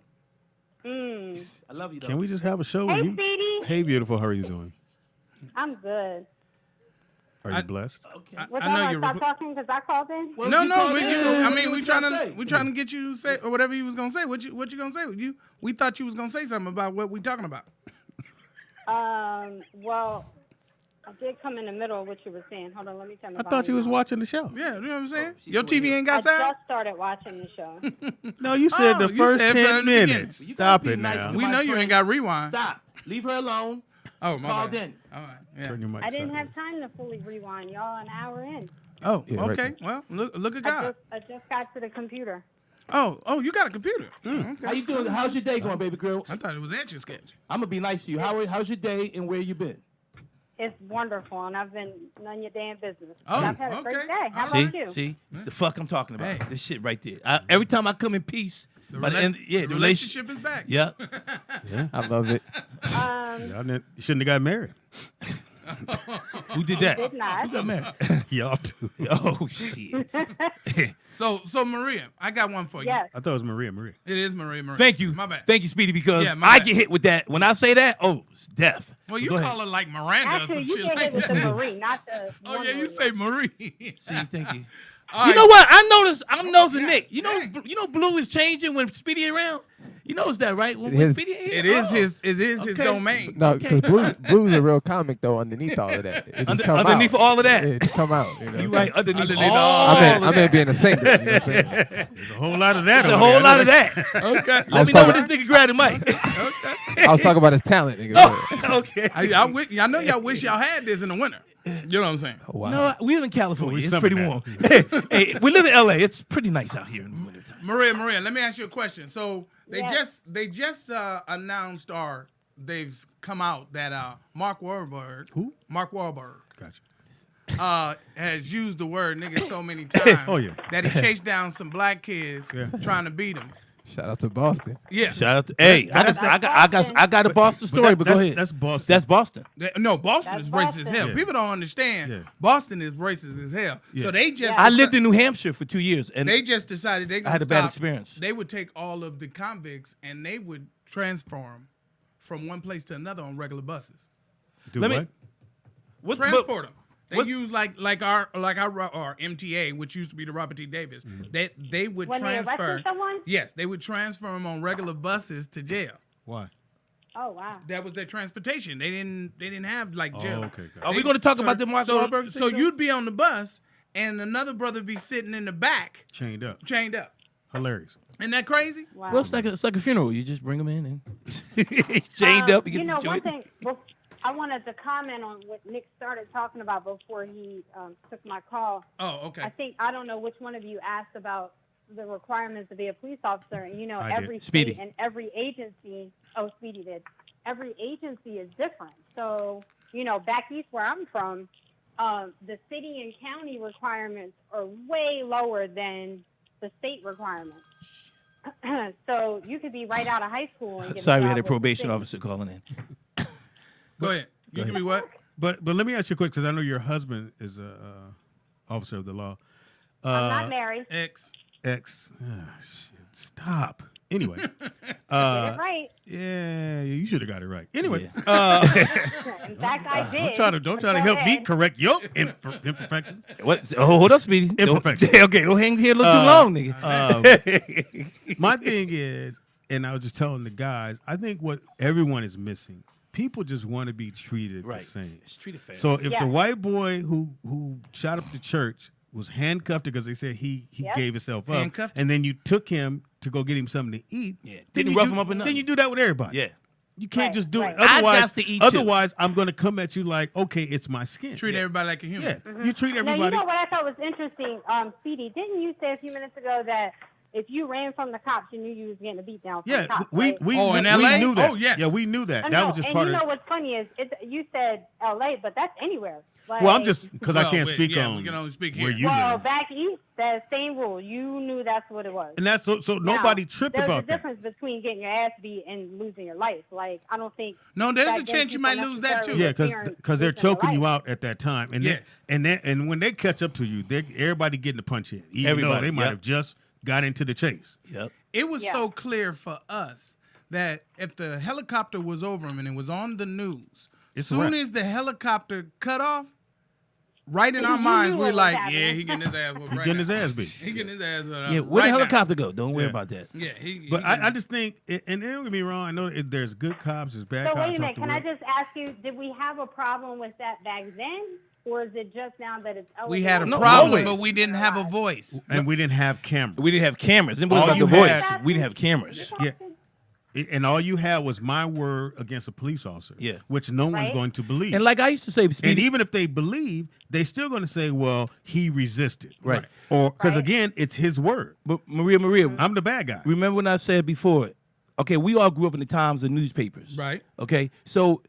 I love you, though. Can we just have a show? Hey, with you? Speedy. Hey, beautiful. How are you doing? I'm good. Are you blessed? Okay. What's I know up? you're Stop talking because I called in? Well, No, you no. called We in, just, so I what mean, you we gotta trying say. to get you to say or whatever you was gonna say. What you gonna say? We thought you was gonna say something about what we talking about. Well, I did come in the middle of what you were saying. Hold on, let me turn the I thought you was watching the show. Yeah, you know what I'm saying. she's Your TV ain't got I sound. just started watching the show. No, you said the you first said 10 from the beginning. minutes. You gotta Stop be it nice now. to We my know you friend. ain't got rewind. Stop. Leave her alone. Oh, my Called bad. in. All right. Yeah. Turn your mic I didn't side. have time to fully rewind. Y'all an hour in. Oh, Yeah, right okay. Well, look at God. I just got to the computer. Oh, you got a computer. Okay. How you doing? How's your day going, baby girl? I thought it was Etch a Sketch. I'm gonna be nice to you. How's your day and where you been? It's wonderful, and I've been none your damn business. Oh, I've had a great okay. day. How See, about you? see, it's the fuck I'm talking about. Hey. This shit right there. Every time I come in peace, The by the end, the relationship is back. Yeah. I love it. You shouldn't have got married. Who did that? Did not. Who got married? Y'all do. Oh shit. So Maria, I got one for you. Yes. I thought it was Maria. It is Maria. Thank you. My bad. Thank you, Speedy, because Yeah, my I bad. get hit with that. When I say that, it's death. Well, you Go call ahead. her like Miranda or Actually, some you shit get like hit with the that. Marie, not the. Oh one yeah, you Marie. say Marie. See, thank you. All You right. know what? I noticed. I'm nosing God Nick. You dang. know, Blue is changing when Speedy around. You notice that, right? When is. Speedy here, It is his Okay. domain. No, because Blue's a real comic though. Underneath all of that, it just come underneath out. all of that. it just come out. You know You what I'm right underneath Underneath all all saying? of I meant that. being a singer. You know what I'm saying? There's a whole lot of that. There's a over whole there. lot of that. Okay. Let me know when this nigga grab the mic. I was talking about his talent. Nigga. Okay. I know y'all wish y'all had this in the winter. You know what I'm saying? Wow. No, we live in California. we It's summer pretty now. warm. hey, we live in LA. It's pretty nice out here in the wintertime. Maria, let me ask you a question. So Yes. they just announced or they've come out that Mark Wahlberg. Who? Mark Wahlberg. Gotcha. Has used the word nigga so many times Oh, yeah. that he chased down some black kids trying to beat him. Shout out to Boston. Yeah. Shout out to I got a Boston story, but go ahead. That's Boston. That's Boston. No, Boston That's is racist as Boston. hell. Yeah. People don't understand. Yeah. Boston is racist as hell. So they just I lived in New Hampshire for 2 years, and they just decided they I had a bad experience. They would take all of the convicts and they would transform from one place to another on regular buses. Do Let me- what? what's Transport them. They what- use like our MTA, which used to be the Robert T. Davis. They would When they transfer. arrested someone? Yes, they would transfer them on regular buses to jail. Why? Oh wow. That was their transportation. They didn't have like jail. Oh, okay. Got Are we going to talk about the Mark Wahlberg? So thing, though? you'd be on the bus and another brother be sitting in the back, Chained up. chained up. Hilarious. Isn't that crazy? Wow. Well, it's like a funeral. You just bring them in and chained up. You You get know, to one enjoy thing. Well, I wanted to comment on what Nick started talking about before he took my call. Oh, okay. I don't know which one of you asked about the requirements to be a police officer. And, you know, I did. every Speedy. state and every agency. Oh, Speedy did. Every agency is different. So, you know, back east where I'm from, the city and county requirements are way lower than the state requirements. So you could be right out of high school and get Sorry, a we job had a with the probation city. officer calling in. Go ahead. You can be what? But let me ask you a quick, because I know your husband is a officer of the law. I'm not married. X. Shit, stop. Anyway. Get it right. Yeah, you should have got it right. Anyway, In fact, I did. don't try to Go help me ahead. correct your imperfections. What? Oh, hold up, Speedy. Imperfection. Okay, don't hang here a little too long, nigga. My thing is, and I was just telling the guys, I think what everyone is missing, people just want to be treated Right. the same. It's treated fair. So if Yeah. the white boy who shot up the church was handcuffed because they said he Yep. gave himself up, Handcuffed? and then you took him to go get him something to eat. Yeah. Then Didn't you rough do- him up or Then nothing. you do that with everybody. Yeah. You can't Right, just do right. it. I Otherwise, got to eat too. otherwise, I'm going to come at you like, okay, it's my skin. Treat everybody like a human. Yeah, you treat Now, you everybody. know what I thought was interesting, Speedy? Didn't you say a few minutes ago that if you ran from the cops, you knew you was getting a beat down from the Yeah, cops, we right? we, Oh, we, in we LA? knew that. Oh, yes. Yeah, we knew that. I That know, was just and part you of know what's funny is you said L.A., but that's anywhere. Like, Well, I'm just because I Well, can't wait, speak yeah, on we can only speak where here. you well, live. back east, that same rule. You knew that's what it was. And that's so Now, nobody tripped there's about a that. difference between getting your ass beat and losing your life. Like, I don't think. No, there's back a then chance you people might lose that too. necessarily Yeah, were fearing because they're losing their choking you life. out at that time, and Yeah. and when they catch up to you, everybody getting the punch in, even though Everybody, they might yep. have just got into the chase. Yep. It was Yeah. so clear for us that if the helicopter was over him and it was on the news, It's as a wrap. soon as the helicopter cut off, right in our You minds, knew we're what was like, happening. yeah, he getting his ass whooped He right getting now. his ass beat. He getting his ass Yeah, right where the now. helicopter go? Don't worry Yeah. about that. Yeah, But I just think, and don't get me wrong, I know there's good cops, there's bad So cops. wait a minute. out the Can I world. just ask you? Did we have a problem with that back then, or is it just now that it's? we had a No, problem, always. but we didn't have a voice. And we didn't have cameras. We didn't have cameras. It All wasn't about you the voice. had- We didn't have cameras. Yeah. And all you had was my word against a police officer, Yeah. which no one's Right. going to believe. And like I used to say, And Speedy, even if they believe, they still going to say, well, he resisted. Right. Or because, Right. again, it's his word. but Maria, I'm the bad guy. remember when I said before, okay, we all grew up in the times of newspapers. Right. Okay, so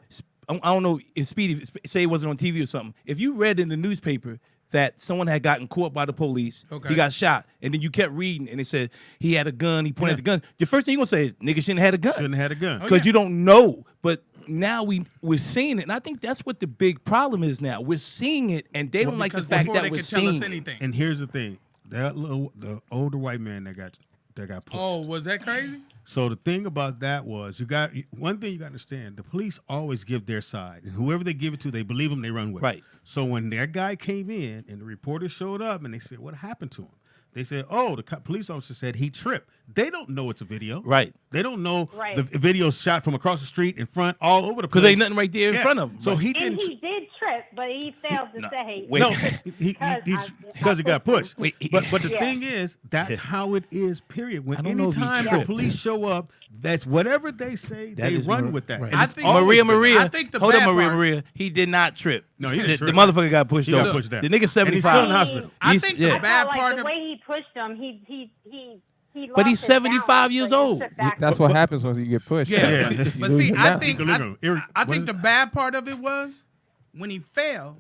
I don't know if Speedy, say it wasn't on TV or something. If you read in the newspaper that someone had gotten caught by the police, Okay. he got shot, and then you kept reading, and it said he had a gun, he pointed at the gun. The first thing you're going to say is, nigga shouldn't have had a gun. Shouldn't have had a gun. Because you don't know. But now we're seeing it. And I think that's what the big problem is now. We're seeing it, and they don't like the Because fact before that they we're could tell seeing us it. anything. And here's the thing. The older white man that got pushed. Oh, was that crazy? So the thing about that was one thing you got to understand, the police always give their side. And whoever they give it to, they believe them, they run with it. Right. So when that guy came in and the reporters showed up and they said, what happened to him? They said, oh, the police officer said he tripped. They don't know it's a video. Right. They don't know Right. the video's shot from across the street, in front, all over the place. Because ain't nothing right there in front of him. So Right. he And didn't. he did trip, but he failed to no, say. wait. No, Because because he got pushed. Wait, but the Yeah. thing is, that's how it is. Period. When I don't know if he anytime the tripped. police show up, that's whatever they say. That They is run Mar- with that. right. And I it's think- always been Maria, I think the hold on, bad Maria, part- Maria. He did not trip. No, he didn't the, trip. the motherfucker got pushed He got over. pushed down. The nigga And he's still in 75. the hospital. I He's- think yeah. the I bad felt like part the of way he pushed him, he But lost he's his 75 balance, years so he old. took back- That's what happens when you get pushed. Yeah, Yeah. but see, I think Equilibrium. I What think is the it? bad part of it was when he fell.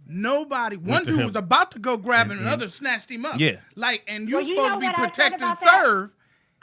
One to dude him. was about to go grab him, another snatched him up. Yeah. like, and you Well, you supposed know to be what I said protect and about that? serve.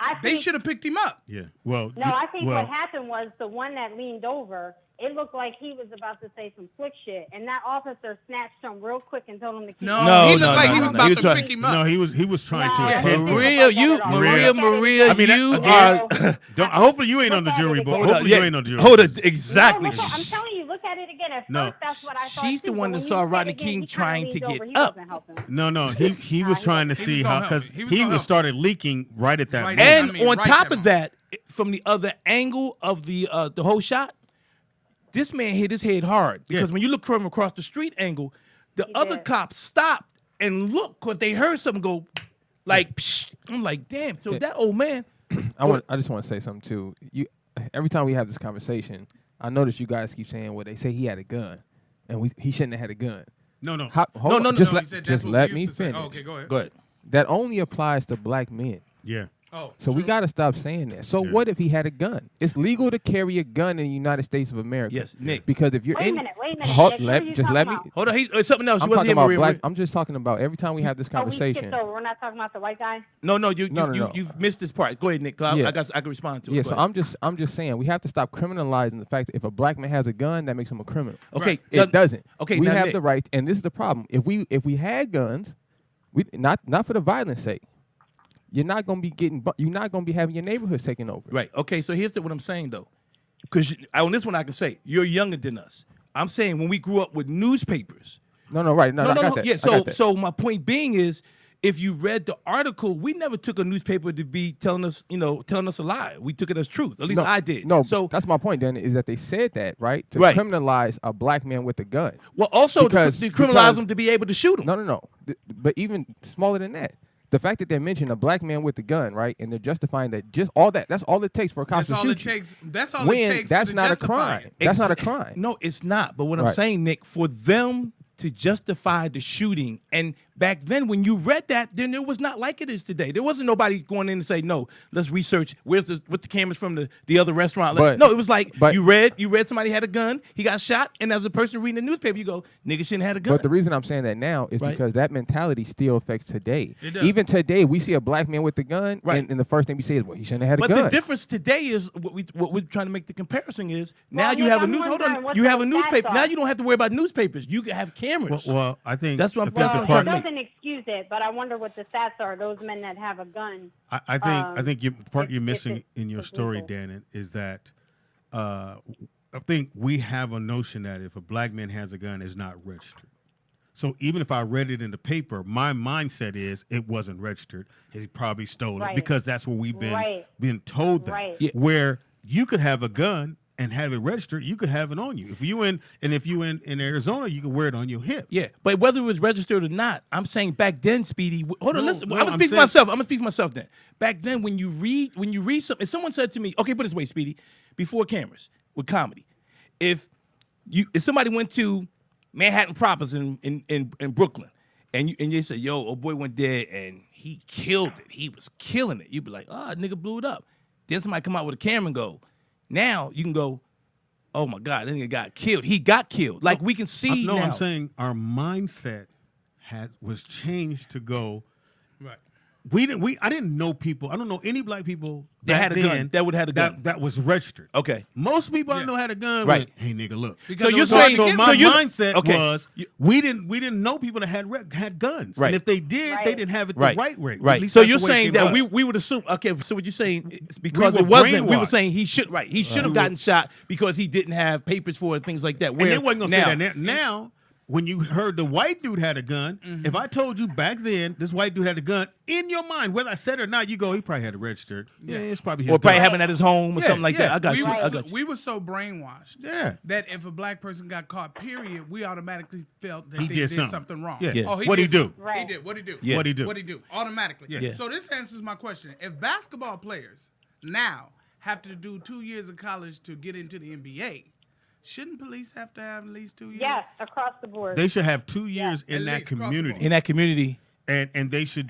I They think- should have picked him up. Yeah. Well. No, I think well, what happened was the one that leaned over. It looked like he was about to say some slick shit, and that officer snatched him real quick and told him to keep. No, No, he looked no, like no, he was no. about He was to trying- pick him up. No, he was trying No, to I attend. didn't to Maria, think you, about that at all. Maria, Look at it Maria, again. I mean, you again, are. hopefully you ain't on the Look at jury, it but again. hopefully yeah, you ain't on the jury. hold board. on, exactly. No, I'm telling you, look at it again. At No. first, that's what I thought. She's too, the but one that when you saw look at Rodney it again, King he kinda trying to leaned get over. He up. wasn't helping. No, he was trying to see gonna how help because me. He was gonna he help started leaking right at that Right moment. And I mean, on right top there, of that, from the other angle of the whole shot, this man hit his head hard because Yeah. when you look from across the street angle, the other did. cops stopped and looked because they heard something go like. Psh. I'm like, damn. So that old man. I just want to say something too. Every time we have this conversation, I notice you guys keep saying, "Well, they say he had a gun, and he shouldn't have had a gun." No. Hold no, on, no, just No, he let said that's just what let we me used to say. finish. Oh, okay, go ahead. Go ahead. That only applies to black men. Yeah. Oh, So we true. got to stop saying that. So Yeah. what if he had a gun? It's legal to carry a gun in the United States of America. Yes, Nick. Because if you're Wait a in, minute. Hold- Nick, who are you just talking let me. about? Hold on. He's something else. I'm You wasn't talking here, about Maria. black. Maria. I'm just talking about every time we have this Oh, we conversation. skipped over. We're not talking about the white guy. No, No, no. you've missed this part. Go ahead, Nick. 'Cause Yeah. I can respond to it. Yeah, Go so ahead. I'm just saying we have to stop criminalizing the fact that if a black man has a gun, that makes him a criminal. Okay, It doesn't. Okay, we now, have Nick, the right, and this is the problem. If we had guns, we not for the violence sake, you're not gonna be you're not gonna be having your neighborhoods taken over. Right. Okay. So here's what I'm saying though, because on this one I can say you're younger than us. I'm saying when we grew up with newspapers. No, right. No, I got that. Yeah. I got that. So my point being is if you read the article, we never took a newspaper to be telling us a lie. We took it as truth. At least I did. No, so that's my point. Then is that they said that right to Right. criminalize a black man with a gun. well, also Because- to criminalize because- them to be able to shoot them. No. But even smaller than that, the fact that they mention a black man with a gun, right, and they're justifying that just all that's all it takes for a cop That's to all shoot it you. takes. That's all When it takes. that's to not a justify crime. it. That's not a crime. No, it's not. But what I'm Right. saying, Nick, for them to justify the shooting, and back then when you read that, then it was not like it is today. There wasn't nobody going in and say, no, let's research with the cameras from the other restaurant. But- No, it was like but- you read somebody had a gun, he got shot, and as a person reading the newspaper, you go, nigga shouldn't have a gun. But the reason I'm saying that now is Right. because that mentality still affects today. It does. Even today, we see a black man with a gun, Right. and the first thing we say is, well, he shouldn't have had a But gun. the difference today is what we're trying to make the comparison is now Well, you Nick, have a I'm news. Hold wondering on, what you have a those newspaper. stats Now are. you don't have to worry about newspapers. You can have cameras. Well, I think That's what I'm- I think that's the what Well, I'm part. it doesn't excuse it, but I wonder what the stats are. Those men that have a gun. I think you part you're if missing it's in your story, illegal. Dannon, is that I think we have a notion that if a black man has a gun, it's not registered. So even if I read it in the paper, my mindset is it wasn't registered. He probably stole it Right. because that's what we've been Right. been told that. Right. Yeah. Where you could have a gun and have it registered, you could have it on you. If you in Arizona, you can wear it on your hip. Yeah, but whether it was registered or not, I'm saying back then, Speedy. Hold on, No, listen. no, I'm gonna I'm speak for saying- myself. I'm gonna speak for myself then. Back then, when you read something, if someone said to me, okay, put it this way, Speedy, before cameras with comedy, if somebody went to Manhattan Proppers in Brooklyn, and they said, yo, old boy went there and he killed it. He was killing it. You'd be like, nigga blew it up. Then somebody come out with a camera and go, now you can go, oh my God, that nigga got killed. He got killed. Like we can see No, now. I'm saying our mindset was changed to go. Right. I didn't know people. I don't know any black people That had a gun, then that would have had a gun. that was registered. Okay. Most people I Yeah. know had a gun. Right. Hey nigga, look. Because you're it was hard saying- to So get my them. mindset okay. was we didn't know people that had guns. Right. And if they did, Right. they didn't have it Right. the right way. Right. At least So that's you're the way it saying came that to us. we would assume. Okay. So what you're saying is because We it were wasn't. We were brainwashed. saying he should. Right. He should have gotten shot because he didn't have papers for it, things like that. Where And they wasn't gonna now, say that now. When you heard the white dude had a gun, if I told you back then this white dude had a gun, in your mind, whether I said it or not, you go, he probably had it registered. Yeah, it's probably his or probably gun. having at his home or Yeah, something like yeah. that. I got we you. was I so, got you. we were so brainwashed Yeah. that if a black person got caught, period, we automatically felt that He they did did something. something wrong. Yeah. Yeah. Oh, What'd he did do? something. Right. He did. What'd he do? Yeah. What'd he do? What'd he do? Automatically. Yeah. So this answers my question. If basketball players now have to do 2 years of college to get into the NBA, shouldn't police have to have at least 2 years? Yes, across the board. They should have 2 years in At that least, across the community. board. In that community. And they should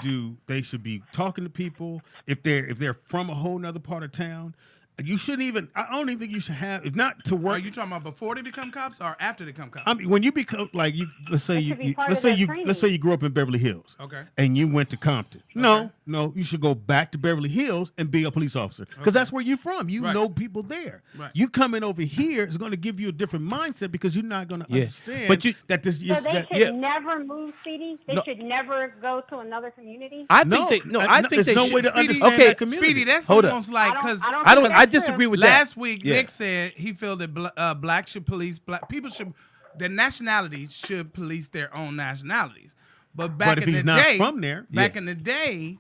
be talking to people if they're from a whole nother part of town. You shouldn't even. I don't even think you should have. If not to Are work. you talking about before they become cops or after they become cops? I mean, when you become like you, let's say That you, should be you part let's of say their you training. let's say you grew up in Beverly Hills, Okay. and you went to Compton. No, you should go back to Beverly Hills and be a police officer because that's where you're from. You Right. know people there. Right. You coming over here is going to give you a different mindset because you're not going to Yeah. understand But you- that this. so is they that, should yeah. never move, Speedy? They No. should never go to another community? I No, think they. No, I- I no, think there's they no should. way to Speedy, understand okay, that community. Speedy, that's Hold up. almost like because I don't. think I that's disagree true. with last that. week Yeah. Nick said he felt that black should police black people should the nationalities should police their own nationalities. But back But if in he's the not day, from there- back in the day,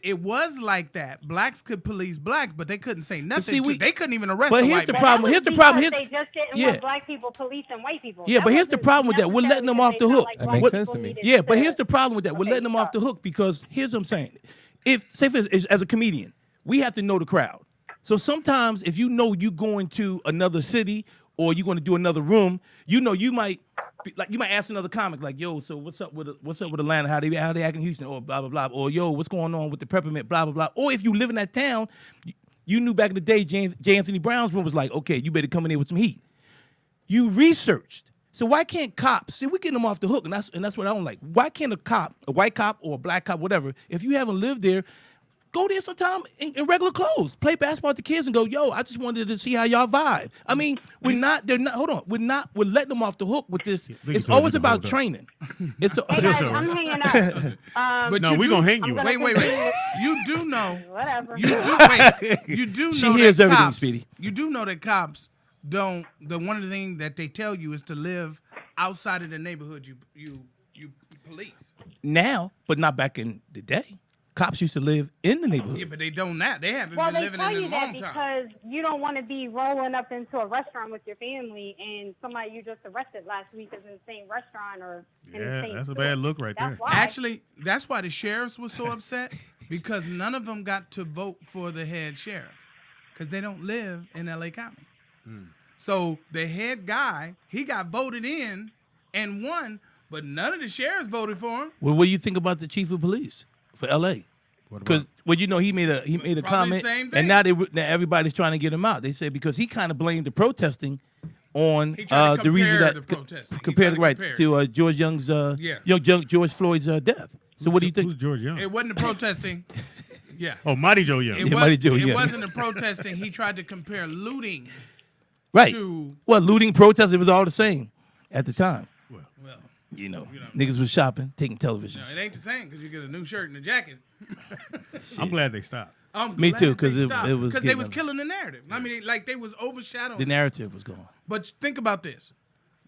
it was like that. Blacks could police blacks, but they couldn't say nothing. see, they couldn't even arrest. but a here's white the man. problem. That was Here's the problem. because Here's they just didn't yeah. want black people policing white people. Yeah, That but here's the wasn't problem with that. We're letting them necessarily off the because they hook. felt like That black makes people sense to me. needed Yeah, but to- here's the problem with that. We're Okay, letting them off the hook because here's what I'm saying. If say for instance, as a comedian, we have to know the crowd. So sometimes if you know you going to another city or you're going to do another room, you know you might ask another comic like, "Yo, so what's up with Atlanta? How they act in Houston?" Or blah blah blah. Or "Yo, what's going on with the peppermint?" Blah blah blah. Or if you live in that town, you knew back in the day, J. Anthony Brown's room was like, "Okay, you better come in there with some heat." You researched. So why can't cops see? We getting them off the hook, and that's what I don't like. Why can't a cop, a white cop or a black cop, whatever, if you haven't lived there, go there sometime in regular clothes, play basketball with the kids, and go, yo, I just wanted to see how y'all vibe. I mean, we're letting them off the hook with this. we It's can always hold about up. training. It's Hey guys, I'm hanging up. But No, you we do- gonna hang you. I'm Wait, gonna wait, wait. continue. You do know. Whatever. You do wait. You do She know hears that everything, cops, Speedy. You do know that cops don't. One of the things that they tell you is to live outside of the neighborhood you police. now, but not back in the day. Cops used to live in the neighborhood. Yeah, but they don't now. They haven't Well, been they living tell in it you a that long time. because you don't want to be rolling up into a restaurant with your family and somebody you just arrested last week is in the same restaurant or in the Yeah, same that's a store. bad look right That's there. why. Actually, that's why the sheriffs were so upset because none of them got to vote for the head sheriff because they don't live in L.A. County. So the head guy, he got voted in and won, but none of the sheriffs voted for him. Well, what do you think about the chief of police for L.A.? Because he made a Probably comment, the same thing. and now now everybody's trying to get him out. They said because he kind of blamed the protesting on He tried to the reason compare that the protesting. He compared tried to right compare it. to George Young's George Floyd's death. So what do you think? Who's George Young? It wasn't the protesting. Yeah. Oh, Mighty Joe Young. It, Yeah, Mighty Joe, yeah. wasn't the protesting. He tried to compare looting Right. to, Well, looting, protest, it was all the same at the time. well, Niggas was shopping, taking televisions. it ain't the same because you get a new shirt and a jacket. I'm glad they stopped. Me too, 'cause it was because they was getting- killing the narrative. I mean, like they was overshadowing. The narrative was gone. But think about this: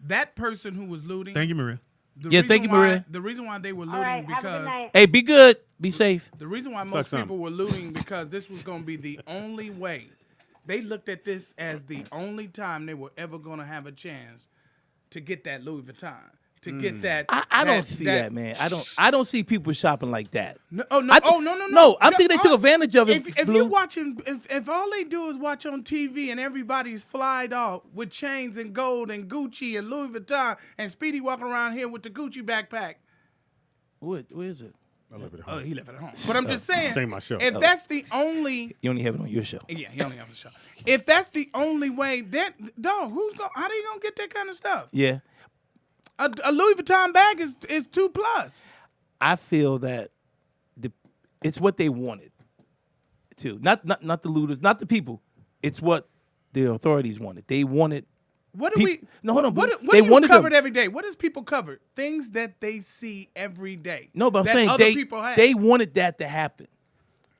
that person who was looting. Thank you, Maria. Yeah, thank you, Maria. The reason why they were looting All right, have a good because night. Hey, be good. Be safe. the reason why Suck most some. people were looting because this was going to be the only way. They looked at this as the only time they were ever going to have a chance to get that Louis Vuitton. To get that. I don't see that, man. I don't see people shopping like that. No, oh no! I thi- Oh no! no, I think they took advantage of it, If Blue. you watching, if all they do is watch on TV and everybody's flyed off with chains and gold and Gucci and Louis Vuitton and Speedy walking around here with the Gucci backpack. Where is it? I love it. Oh, he left it at home. But I'm just saying, Same my show. if that's the only, You only have it on your show. yeah, he only has a shot. If that's the only way, that dog, how they gonna get that kind of stuff? Yeah. A Louis Vuitton bag is $2+. I feel that it's what they wanted too. Not the looters, not the people. It's what the authorities wanted. They wanted. What do we? No, hold on. What They do you wanted covered them. every day? What does people cover? Things that they see every day. No, but I'm that saying other people have. they wanted that to happen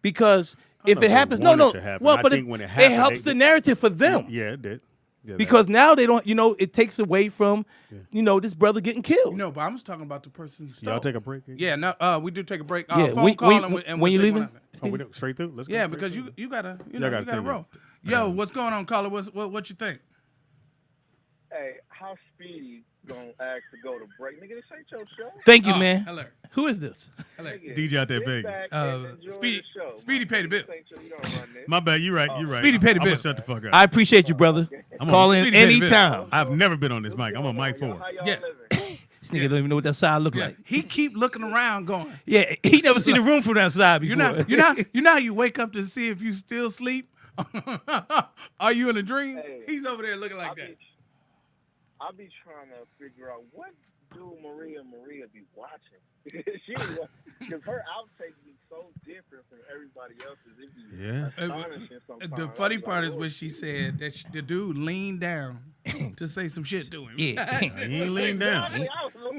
because if know it if they happens, want no. it to happen. Well, I but think it, when it it happened, helps they- the narrative for them. Yeah, it did. Yeah, Because now they don't, it takes away from, this brother getting killed. No, but I'm just talking about the person who stole. y'all take a break. Yeah, no, we do take a break. Yeah, Phone we- call we- and when we'll you take leaving? one after. Oh, we don't straight through. Let's go Yeah, straight because through. you gotta Y'all gotta you gotta think roll. Yo, what's going on, caller? What you think? Hey, how Speedy gonna ask to go to break? Nigga, this ain't your show. Thank you, Oh, man. hello. Who is this? Hello. Nigga, DJ out there sit Vegas. back and enjoy Speedy- the show. Speedy pay the This bills. ain't your- you don't run this. My bad. You're right. You're right. Speedy pay the I'm gonna bills. shut the fuck up. I appreciate you, brother. Call in Speedy pay the bill. anytime. I've never been on this mic. I'm on mic How 4. y'all Yeah. living? This nigga don't even know what that side look Yeah, like. he keep looking around, going. Yeah, he never seen the room from that side You before. know how you wake up to see if you still sleep. Are you in a dream? Hey, He's over there looking like that. I be trying to figure out what do Maria be watching. Because her outtakes be so different from everybody else's. It be Yeah. astonishing sometimes. The funny part is when she said that the dude leaned down to say some shit to him. Yeah. He ain't leaned down.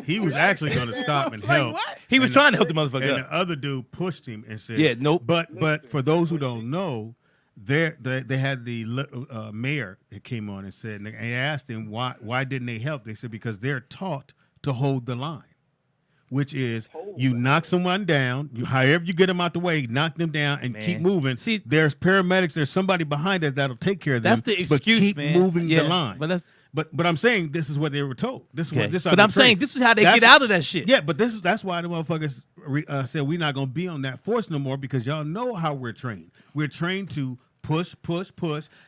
He was actually going to stop and Like, help. what? He was And trying to help the motherfucker And up. the other dude pushed him and said, Yeah, nope. But for those who don't know, they had the mayor that came on and said, and they asked him why didn't they help? They said because they're taught to hold the line, which is you knock someone down, however you get them out the way, knock them down and keep moving. See, there's paramedics, there's somebody behind us that'll take care of them. That's the excuse, but keep man. moving Yeah, the line. but I'm saying this is what they were told. This is Okay. what this. But I'm saying this is how they get out of that shit. Yeah, but that's why the motherfuckers said we're not gonna be on that force no more because y'all know how we're trained. We're trained to push,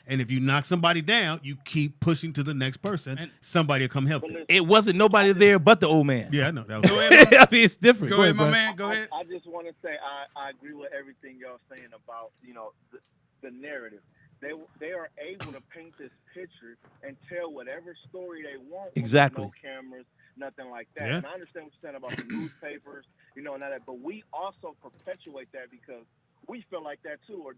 and if you knock somebody down, you keep pushing to the next person. Somebody will come help them. It wasn't nobody there but the old man. Yeah, I know. That was I mean, it's different. Go ahead, my bro. man. Go ahead. I just want to say I agree with everything y'all saying about the narrative. They are able to paint this picture and tell whatever story they want. with Exactly. No cameras, nothing like that. Yeah. And I understand what you're saying about the newspapers, and all that. But we also perpetuate that because we feel like that too. Or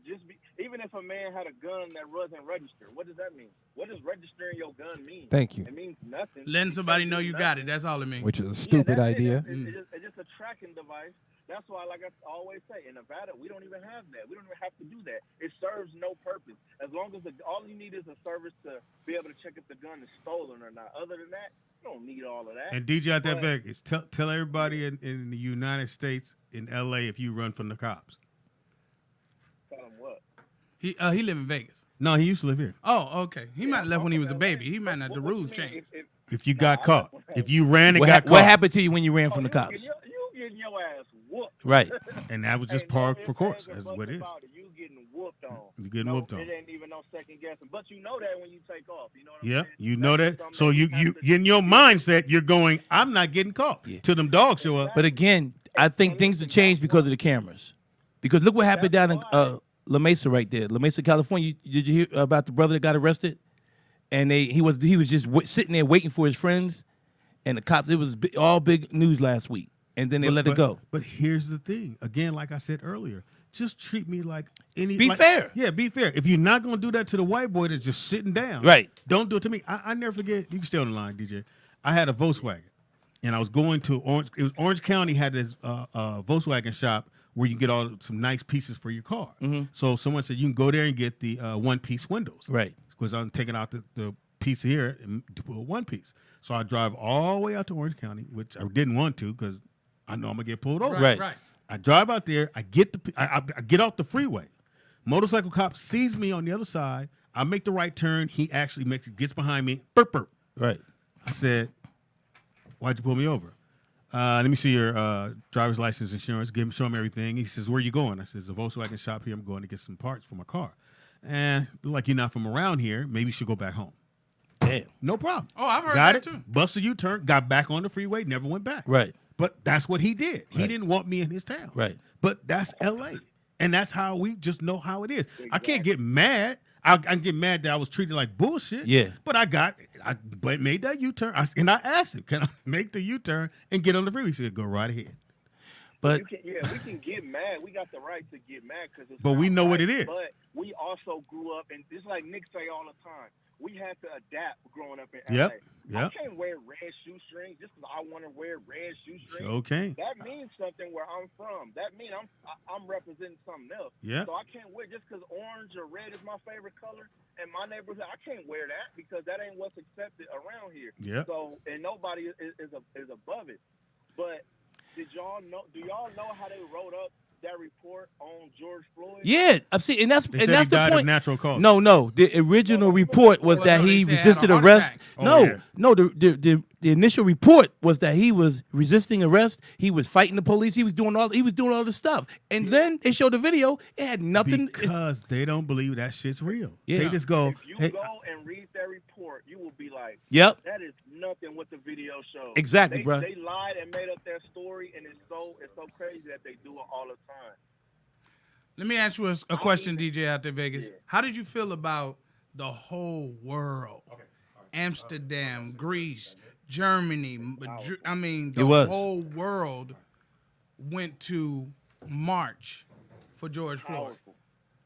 even if a man had a gun that wasn't registered, what does that mean? What does registering your gun mean? Thank you. It means nothing. Letting somebody know you got it. That's all it means. Which is a stupid that's it. idea. It's just a tracking device. That's why, like I always say, in Nevada, we don't even have that. We don't even have to do that. It serves no purpose. As long as all you need is a service to be able to check if the gun is stolen or not. Other than that, You don't need all of that. And DJ out there, But- Vegas, tell everybody in the United States, in L.A., if you run from the cops. Tell them what? He live in Vegas. No, he used to live here. Oh, okay. He might have left when he was a baby. He might not. The What rules you mean changed. If you got caught, if you ran and What, got caught, what happened to you when you ran from the cops? You getting your ass whooped. Right. and that was just Hey, par no, for if course. things That's are what it is. busted about You getting whooped on. You getting No, whooped on. It ain't even no second guessing. But you know that when you take off. You know what I'm Yeah, saying? you know That's that. something So that you we have to in your mindset, you're going, I'm not getting caught. Yeah. Till them dogs show up. But again, I think things have changed because of the cameras. Because look what happened down in La Mesa right there, La Mesa, California. Did you hear about the brother that got arrested? And he was just sitting there waiting for his friends, and the cops. It was all big news last week, and then they let it go. But here's the thing. Again, like I said earlier, just treat me like any. Be like- fair. Yeah, be fair. If you're not gonna do that to the white boy that's just sitting down, Right. Don't do it to me. I never forget. You can stay on the line, DJ. I had a Volkswagen, and I was going to Orange. It was Orange County had this Volkswagen shop where you can get some nice pieces for your car. So someone said you can go there and get the one-piece windows. Right. Because I'm taking out the piece here and to put one piece. So I drive all the way out to Orange County, which I didn't want to because I know I'm gonna get pulled over. Right. I drive out there. I get I get off the freeway. Motorcycle cop sees me on the other side. I make the right turn. He actually gets behind me. Burp burp. Right. I said, "Why'd you pull me over?" Let me see your driver's license, insurance. Show him everything. He says, "Where are you going?" I says, "The Volkswagen shop here. I'm going to get some parts for my car." And like you're not from around here, maybe you should go back home. Damn. No problem. Oh, I've heard got that it. too. Busted U-turn, got back on the freeway, never went back. Right. But that's what he did. He Right. didn't want me in his town. Right. But that's L.A. And that's how we just know how it is. I can't get mad. I can get mad that I was treated like bullshit. Yeah. But I made that U-turn. And I asked him, can I make the U-turn and get on the freeway? He said, go right ahead. But we can get mad. We got the right to get mad because it's. But we not know what right. it is. But we also grew up, and it's like Nick say all the time. We had to adapt growing up in Yep, LA. yep. I can't wear red shoestrings just because I want to wear red shoestrings. Okay. That means something where I'm from. That means I'm representing something else. Yeah. So I can't wear just because orange or red is my favorite color in my neighborhood. I can't wear that because that ain't what's accepted around here. Yeah. So and nobody is above it. But did y'all know? Do y'all know how they wrote up that report on George Floyd? yeah, I'm seeing, and that's They and said that's he died the of point. natural causes. No. The original report was Well, that no, he they said resisted had a heart arrest. attack. Oh, No. The initial report was that he was resisting arrest. He was fighting the police. He was doing all this stuff. And then they showed the video. It had nothing. Because they don't believe that shit's real. Yeah. They just go, If you hey, go and read that report, you will be like, Yep. that is nothing what the video shows. Exactly, they, bruh. They lied and made up their story, and it's so crazy that they do it all the time. Let me ask you a question, DJ out there, Vegas. Yeah. How did you feel about the whole world? Amsterdam, Greece, Germany. I mean, the was. whole world went to march for George Floyd.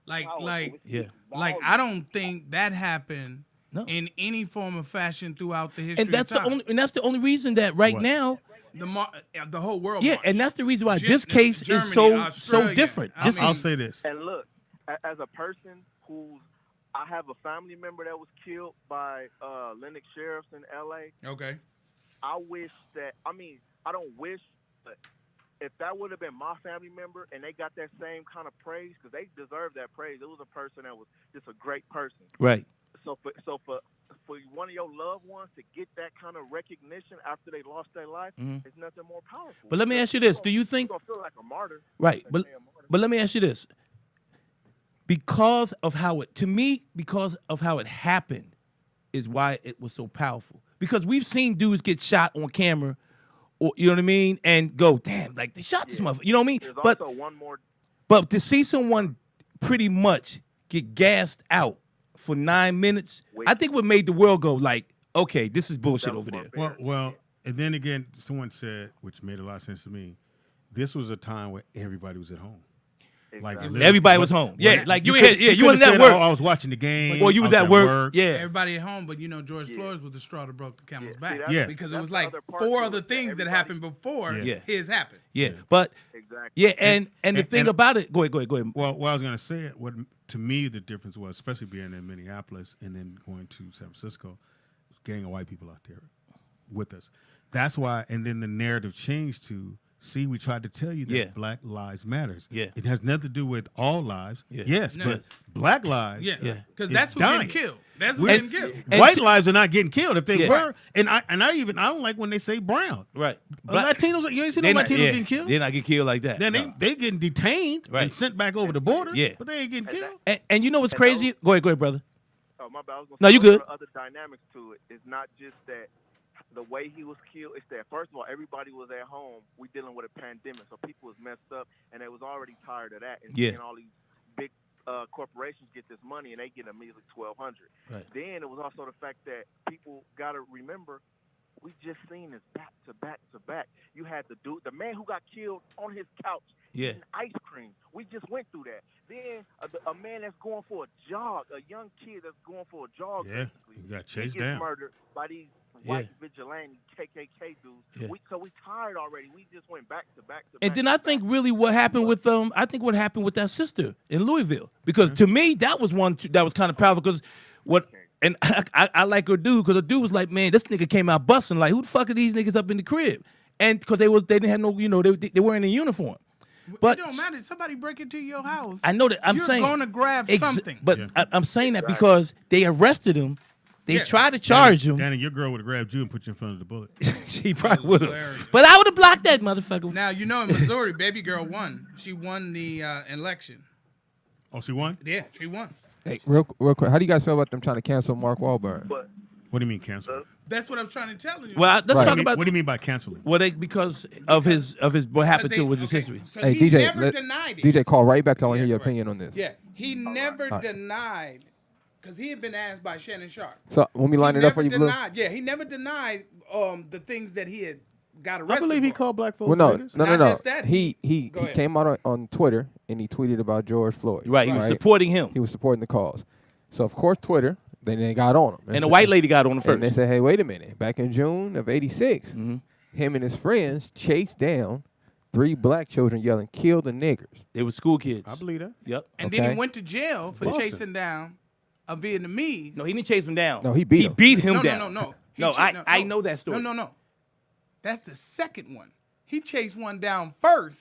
Like, Yeah. I don't think that happened No. in any form or fashion throughout the history And that's of time. that's the only reason that right What? now. The whole world. Yeah, marched. and that's the reason why Gen- this case Germany, is so Australia. different. I This mean- I'll is say this. And look, as a person I have a family member that was killed by Lennox sheriffs in L.A. Okay. I wish that, I don't wish, but if that would have been my family member and they got that same kind of praise, because they deserve that praise. It was a person that was just a great person. right. So for one of your loved ones to get that kind of recognition after they lost their life, it's nothing more powerful. But let me ask you this: do you think? You're gonna feel like a martyr? Right, Like but being a martyr. but let me ask you this: because of how it happened, is why it was so powerful. Because we've seen dudes get shot on camera, or you know what I mean, and go, damn, like they shot this motherfucker. You know what I mean? There's But also one more. to see someone pretty much get gassed out for 9 minutes, I think what made the world go like, okay, this is bullshit over there. Well, and then again, someone said, which made a lot of sense to me, this was a time where everybody was at home. Like Exactly. everybody was home. Yeah, like you could- you coulda wasn't at said, work. "Oh, I was watching the game. Or you was I at work. Yeah. Everybody at home, but George Floyd was the straw that broke the camel's Yeah, back. see, that's- Yeah. Because it that's was the like other part four to other it, that things that everybody- happened before Yeah. his happened. Yeah. But Exactly. yeah, and the thing and- about it, go ahead. Well, what I was gonna say, what to me the difference was, especially being in Minneapolis and then going to San Francisco, was gang of white people out there. with us. That's why, and then the narrative changed to, see, we tried to tell you that Yeah. Black Lives Matters. Yeah. It has nothing to do with all lives. Yeah. Yes, No. but Black lives. Yeah, Yeah. because is that's who's dying. getting killed. That's who's We- getting killed. And White to- lives are not getting killed if they Yeah. were. And I don't like when they say brown. Right. Latinos, you ain't see no Latinos getting killed? They're not getting killed like that. Then no. they getting detained Right. and sent back over the border. Yeah. But they ain't getting killed. And you know what's crazy? Go ahead, brother. Oh, my bad. I was gonna No, say you those good. are the other dynamics to it. It's not just that the way he was killed. It's that, first of all, everybody was at home. We dealing with a pandemic, so people was messed up, and they was already tired of that. And Yeah. seeing all these big corporations get this money, and they get immediately $1,200. Right. Then it was also the fact that people got to remember, we just seen this back to back to back. You had the man who got killed on his couch Yeah. eating ice cream. We just went through that. Then a man that's going for a jog, a young kid that's going for a jog, Yeah, basically, he got he chased gets down. murdered by these white vigilante KKK dudes. Yeah. So we tired already. We just went back to back to And back then to I back. think really what happened with I think what happened with that sister in Louisville, because to me that was one that was kind of powerful, because and I like her dude, because the dude was like, man, this nigga came out busting, like, who the fuck are these niggas up in the crib? And because they didn't have no, they weren't in uniform. But it don't matter. Somebody break into your house. I know that I'm You're saying gonna grab something. But I'm saying that because they arrested him, they Yeah. tried to charge him. Danny, your girl would have grabbed you and put you in front of the bullet. She probably would have, Hilarious. but I would have blocked that motherfucker. Now you know in Missouri, baby girl won. She won the election. Oh, she won? Yeah, she won. Hey, real quick, how do you guys feel about them trying to cancel Mark Wahlberg? But What do you mean cancel? That's what I'm trying to tell you. Well, let's Right. talk about What do you mean by canceling? because of his what happened to him with his history. So Hey, he DJ, never denied it. DJ, call right back. I want to Yeah, hear your right. opinion on this. Yeah, he never denied, because he had been asked by Shannon Sharp. So when we line He it up for never you, Blue. denied. Yeah, he never denied the things that he had got I arrested believe he for. called black folks Well, no, niggas. no, Not no. just that, He Go ahead. came out on Twitter and he tweeted about George Floyd. Right, he was supporting him, He was supporting the cause. So of course Twitter, then they got on him. and the white lady got on him And they first. said, hey, wait a minute. Back in June of '86, him and his friends chased down 3 black children yelling, "Kill the niggers." They were school kids. I believe that. Yep. And then Okay. he went to jail for Boston. chasing down a Vietnamese. No, he didn't chase him down. No, he beat him. He beat him no, down. No. He No, chased- I know that story. No. That's the second one. He chased one down first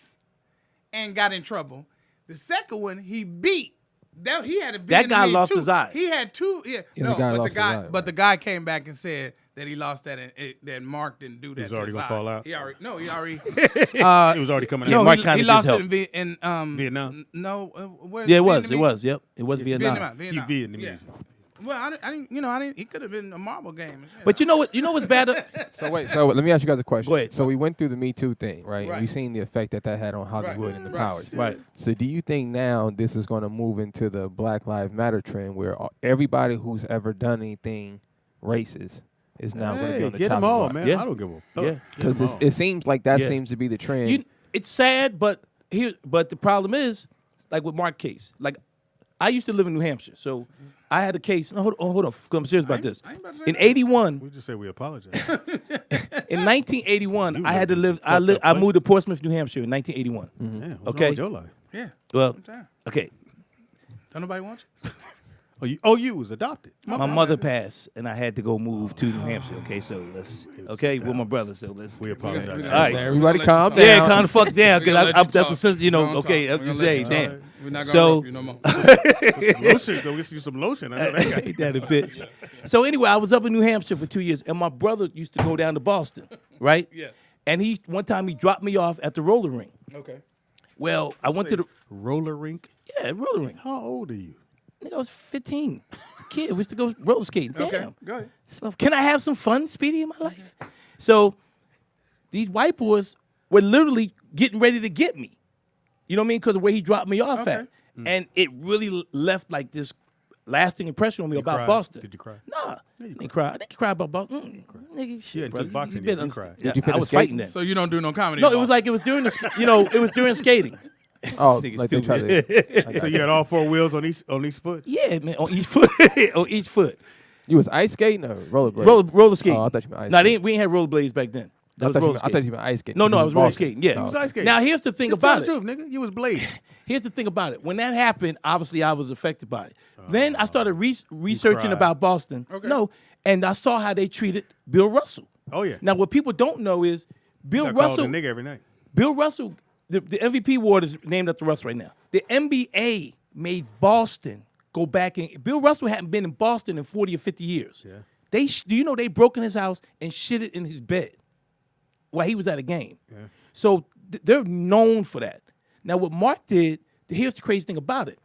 and got in trouble. The second one he beat. That he had a That guy Vietnamese lost too. his eye. He had 2. Yeah, Yeah, no, the guy but lost his eye, but the guy came back and said that he lost that and that Mark didn't do that. was to already his gonna eye. fall out? He already. It was already coming Yeah, out. No, Mark he kinda lost just it in Vietnam? No, where's Yeah, it was. Vietnamese? It was. Yep. It was Vietnam. Vietnam. He Vietnamese. Yeah. Well, I didn't. He could have been a marble game. and shit. But you know what? You know what's bad? So wait, so let me ask you guys a question. Go ahead. So we went through the Me Too thing, right? And Right. we seen the effect that had on Hollywood and the Right. powers. Right. So do you think now this is going to move into the Black Lives Matter trend where everybody who's ever done anything racist is now going to be Hey, on the get them chopping all, block? man. Yeah. I don't give a fuck. Yeah. Get 'em Because all. it seems like that Yeah. seems to be the trend. It's sad, but the problem is, like with Mark case, like I used to live in New Hampshire, so I had a case. No, hold on, I'm serious about this. I ain't about to say In that. '81, We just say we apologize. in 1981, You I had to lived in live. some fucked up I moved to Portsmouth, New Hampshire, in 1981. Man, what's Okay. wrong with your life? Yeah. Well, Sometime. okay, Don't nobody want you? You was adopted. my mother passed, and I had to go move to New Hampshire. Okay, so with my brother, so let's. We apologize. All right. Everybody let calm you down. Yeah, kind of fucked down We because gonna let you that's talk. a you know. Don't Okay, talk. I'm We just gonna let saying, you damn. talk. We're not gonna So- rope you no more. Lotion. Go get you some lotion. I know that got Ain't that a bitch? So anyway, I was up in New Hampshire for 2 years, and my brother used to go down to Boston, right? Yes. And one time he dropped me off at the roller rink. Okay. Well, I went to the roller rink. roller rink. How old are you? Nigga, I was 15. I was a kid. We used to go roller skating. Damn. Okay. Go ahead. So, can I have some fun, Speedy, in my life? So these white boys were literally getting ready to get me. You know what I mean? Because of where he dropped me off at. And it really left like this lasting impression on me about cried? Boston. Did you cry? Nah. I didn't cry. I didn't cry about Boston. Nigga, shit, hadn't bro. took boxing better yet. You understand. cried. Did you I finish was fighting skating? that. So you don't do no comedy? No, in it was Boston? like it was during the, it was during skating. Oh, Nigga like they try stupid. So you had all 4 wheels on each foot. Yeah, man, on each foot, on each foot. You was ice skating or rollerblades? Roller skating. Oh, I thought you meant ice No, skating. we ain't had rollerblades back then. That I was thought, roller I thought skating. you meant ice skating. No, You I in was roller Boston. skating. Yeah. You was ice skating. Now here's the thing Just tell about the it. truth, nigga. You was blading. Here's the thing about it. When that happened, obviously I was affected by it. Then I started researching cried. about Boston. Okay. No, and I saw how they treated Bill Russell. Oh yeah. Now, what people don't know is Bill Got called a Russell. nigga every night. Bill Russell, the MVP award is named after Russell right now. The NBA made Boston go back in. Bill Russell hadn't been in Boston in 40 or 50 years. Yeah. Do you know they broke in his house and shit it in his bed while he was at a game? Yeah. So they're known for that. Now, what Mark did, here's the crazy thing about it.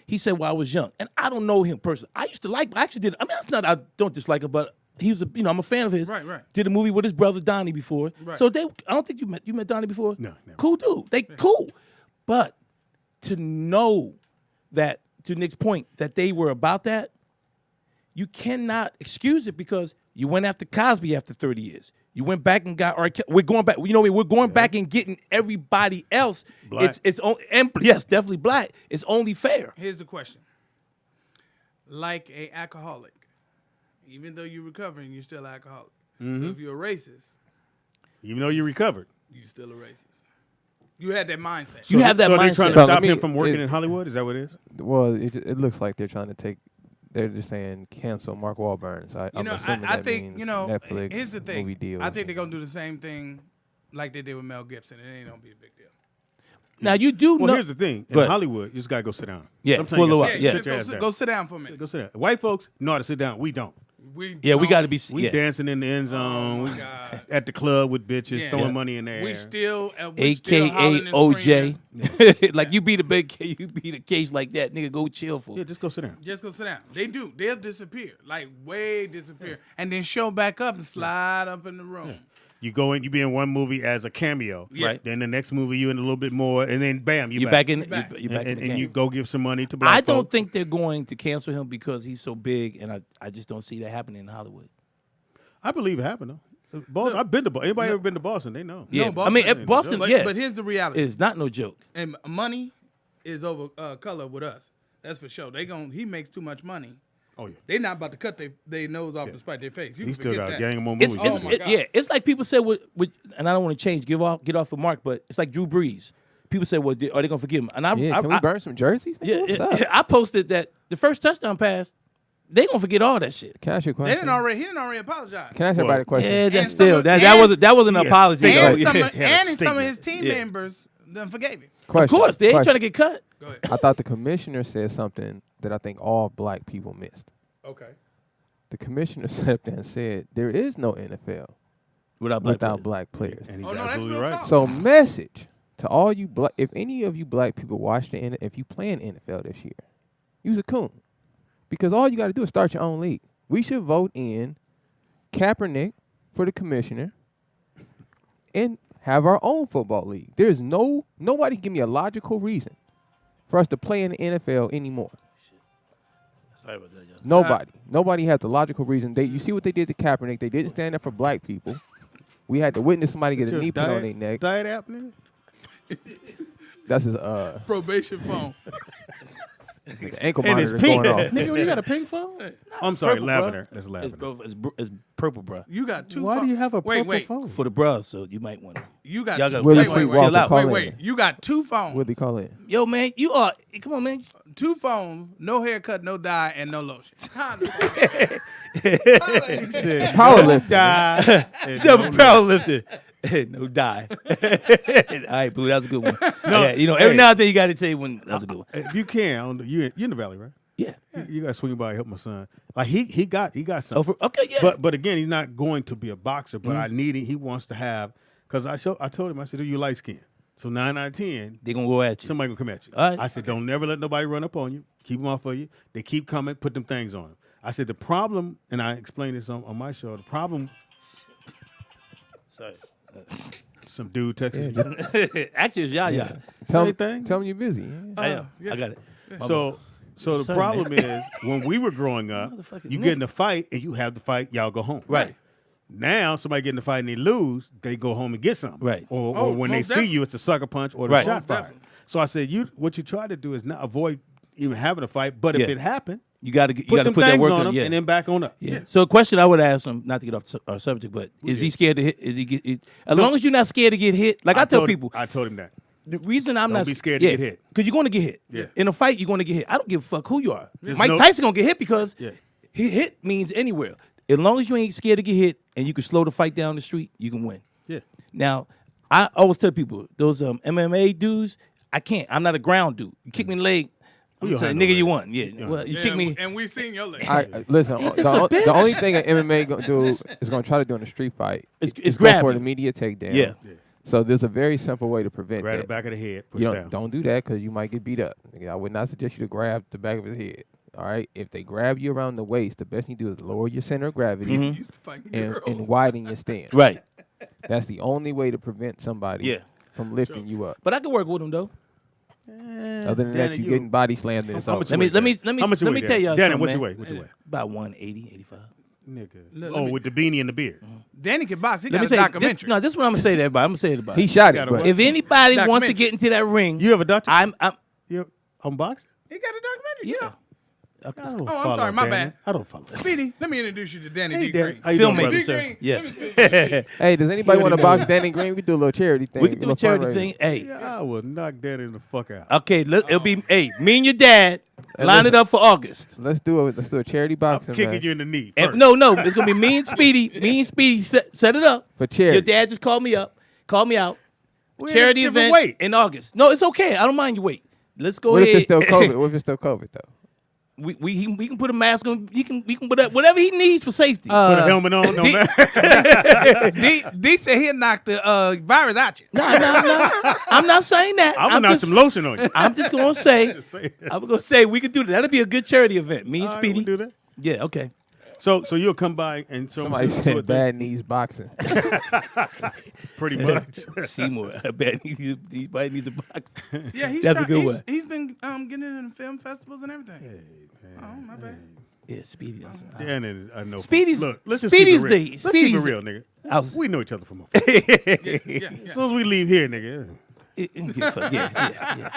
He said, "Well, I was young, and I don't know him personally. I used to like. I actually did. I mean, that's not. I don't dislike him, but he was. I'm a fan of his. Right. Did a movie with his brother Donnie before. Right. So I don't think you met Donnie before. No, never. Cool dude. They cool, but to know that, to Nick's point, that they were about that, you cannot excuse it because you went after Cosby after 30 years. You went back and got R. We're going back. We're going back and getting everybody else. Black. Yes, definitely black. It's only fair. Here's the question. Like a alcoholic, even though you're recovering, you're still alcoholic. So if you're a racist, Even though you recovered. you're still a racist. You had that mindset. You have that so mindset. they're trying to So, stop I mean, him from working it- in Hollywood? Is that what it is? Well, it looks like they're trying to take. They're just saying cancel Mark Wahlberg. So I'm assuming I that think, means Netflix here's the thing. movie deal. I think they're going to do the same thing like they did with Mel Gibson. It ain't going to be a big deal. Now you do Well, know. here's the thing. In Go ahead. Hollywood, you just got to go sit down. Yeah, Sometimes for a you little gotta while, sit- yeah. sit your ass down. Go sit down for a minute. Go sit down. White folks know how to sit down. We don't. We got to be. We Yeah. dancing in the end zone. my We God. at the club with bitches, Yeah. throwing Yeah. money in the air. We still hollering AKA and OJ. screaming. Like you beat a case like that, nigga. Go chill for. Yeah, just go sit down. Just go sit down. They do. They'll disappear. Like way disappear. And then show back up and slide up in the room. You go in, you be in one movie as a cameo. Yeah. Right. Then the next movie you in a little bit more, and then bam, You back in. back. You back in and the game. you go give some money to black I don't folk. think they're going to cancel him because he's so big, and I just don't see that happening in Hollywood. I believe it happened though. Boston, I've been to Boston. Anybody ever been to Boston? They know. Yeah, Boston I mean ain't no Boston. But, Yeah, but here's the reality. it's not no joke. And money is over color with us. That's for sure. He makes too much money. Oh yeah. They not about to cut their nose off to spite their face. You He can still forget got a that. gang more It's, movies. Oh my God. yeah, it's like people say with and I don't want to change. Get off of Mark, but it's like Drew Brees. People say, well, are they gonna forgive him? And Yeah, can we burn some jerseys? Yeah, What's up? I posted that the first touchdown pass, they gonna forget all that shit. Can I ask you a He question? didn't already apologize. Can I ask everybody a question? Yeah, that's And still some of- that wasn't an Yeah, apology. still- though. And some, Yeah. of, He had a and some of statement. his team Yeah. members then forgave him. Of Question, course, they ain't question. trying to get cut. Go ahead. I thought the commissioner said something that I think all black people missed. Okay. The commissioner sat up there and said there is no NFL Without black players. And he's Oh, no, that's absolutely real right. talk. So message to all you black, if any of you black people watch if you play in NFL this year, use a coon. Because all you got to do is start your own league. We should vote in Kaepernick for the commissioner and have our own football league. There's nobody can give me a logical reason for us to play in the NFL anymore. Sorry about that, y'all. Nobody has the logical reason. You see what they did to Kaepernick. They didn't stand up for black people. We had to witness somebody get a knee put on their neck. Diet app, nigga? That's his Probation phone. ankle And his monitor pink. going off. Nigga, you got a pink phone? I'm sorry, purple, lavender. bruh. That's It's, lavender. it's purple, bro. You got two. Why do you have a purple wait. phone? For the bros, so you might want to. You got Y'all two. got Willie wait, Street wait, Walker, wait, call wait, in. wait. You got two phones. What'd he call in? Yo, man, you are. Come on, man. Two phones, no haircut, no dye, and no lotion. Said, Powerlifting. die. And Seven no power lifter. No die. All right, Blue, that was a good one. No, Yeah, every hey. now and then you got to tell you when that was a good one. If you can, you're in the valley, right? Yeah. You got to swing by and help my son. Like he got Oh, something. okay, yeah. But again, he's not going to be a boxer. But I need it. He wants to have because I told him I said, "Are you light skinned?" So 9 out of 10, they gonna go at you. somebody gonna come at you. All right. I said, "Don't never let nobody run up on you. Keep them off of you. They keep coming. Put them things on them." I said the problem, and I explained this on my show. The problem. Sorry. Some dude texted me. Actually, it's Yaya. Tell Same thing. Tell me you're busy. I am. I got it. So the Sorry, problem is when we were growing up, Motherfucker, you Nick. get in a fight and you have the fight, y'all go home. Right. Now somebody get in a fight and they lose, they go home and get something. Right. Or Oh, when they most see you, it's a sucker punch or the Right. shot Most fired. definitely. So I said, what you try to do is not avoid even having a fight, but if Yeah. it happened, You got to put them put that things work on on. them Yeah. and then back on up. Yeah. So a question I would ask him, not to get off our subject, but is he scared to hit? Is he get? As long as you're not scared to get hit, like I tell told- people, I told him that. the reason I'm Don't not be scared to get hit. because you're going to get hit. Yeah. In a fight, you're going to get hit. I don't give a fuck who you are. Just Mike know- Tyson going to get hit because Yeah. he hit means anywhere. As long as you ain't scared to get hit and you can slow the fight down the street, you can win. Yeah. Now, I always tell people, those MMA dudes, I can't. I'm not a ground dude. You kick me in the leg, I'm don't saying, have no nigga, you legs. won. Yeah. Well, you kick me. And we seen your leg. Listen, Ain't this a bitch? the only thing an MMA gonna do is gonna try to do in a street fight It's is go grab for you. an immediate takedown. Yeah. So there's a very simple way to prevent Grab the that. back of the head, push You down. don't do that because you might get beat up. Nigga, I would not suggest you to grab the back of his head. All right, if they grab you around the waist, the best thing you do is lower your center of gravity Used to fight girls. and widen your stance. Right. That's the only way to prevent somebody Yeah. from lifting you up. But I can work with him though. Other than that, Danny, you getting body slammed in How much it's you over. weigh, Let me How much you let weigh, me tell y'all Danny, something, what you man. weigh? What you weigh? About 180, 85. Nigga. With the beanie and the beard. Danny can box. He Let got me a say documentary. this is what I'm gonna say to everybody. I'm gonna say to everybody. He shot it, Gotta but work. If anybody wants to Documentary. get into that ring, You have a doctor? I'm You on boxing? He got a documentary. yeah. I don't Oh, I'm follow sorry, my Danny. bad. I don't follow. Speedy, let me introduce you to Danny Hey, D. Danny. Green. How you doing, Filmmaker, brother? sir. Green, Yes. hey, does anybody want to box Danny Green? We can do a little charity thing. We can do a little charity fundraiser. thing. Hey. Yeah, I will knock Danny the fuck out. Okay, it'll be me and your dad line it up for August. Let's do a charity boxing Kicking man. you in the knee. And, first. no, it's gonna be me and Speedy. Me and Speedy set it up. For charity. Your dad just called me out. We're in a Charity different event weight. in August. No, it's okay. I don't mind you wait. Let's go What if ahead. it's still COVID? What if it's still COVID though? we can put a mask on. We can put up whatever he needs for safety. Put a helmet on. No matter. D said he'll knock the virus out you. no. I'm not saying that. I'm gonna knock some lotion on you. I'm just gonna say. Say it. I'm gonna say we can do that. That'll be a good charity event. Me and All right, Speedy. we'll do that. Yeah. Okay. So you'll come by and show Somebody me some said bad knees boxing. pretty much. Seymour. I bet he might need to box. Yeah, That's a good one. He's been getting in film festivals and everything. Oh, my bad. Yeah, Speedy. Danny, I know. Speedy's- Look, let's just Speedy's keep it real. the- Let's keep Speedy's it real, nigga. We know each other from afar. Yeah. As soon as we leave here, nigga. Yeah.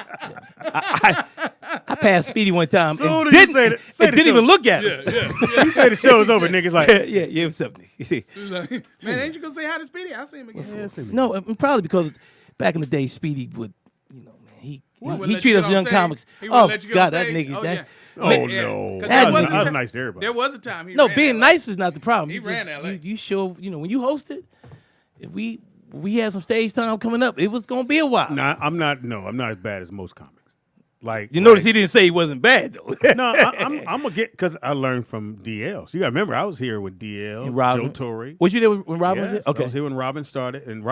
I passed Speedy one time Soon and as you didn't, say that- say and the didn't even show. look at him. You say the show is over, niggas like. Yeah, what's up, nigga? Man, ain't you gonna say hi to Speedy? I'll see him again. No, probably because back in the day, Speedy would, man, he wouldn't let treat you us get on young stage? comics. He wouldn't Oh let you get on God, that stage? nigga. Oh, that, yeah. Oh Man, no, 'cause that there was nigga- a I was time- nice to everybody. There was a time he No, ran being LA. nice is not the problem. He ran LA. You show, when you host it, if we had some stage time coming up, it was gonna be a while. Nah, I'm not as bad as most comics. Like You notice he didn't say he wasn't bad though. No, I'm gonna get because I learned from DL. So you gotta remember, I was here with DL, And Robin. Joe Torre. Was you there when Robin was Yes, there? I was here when Robin started, and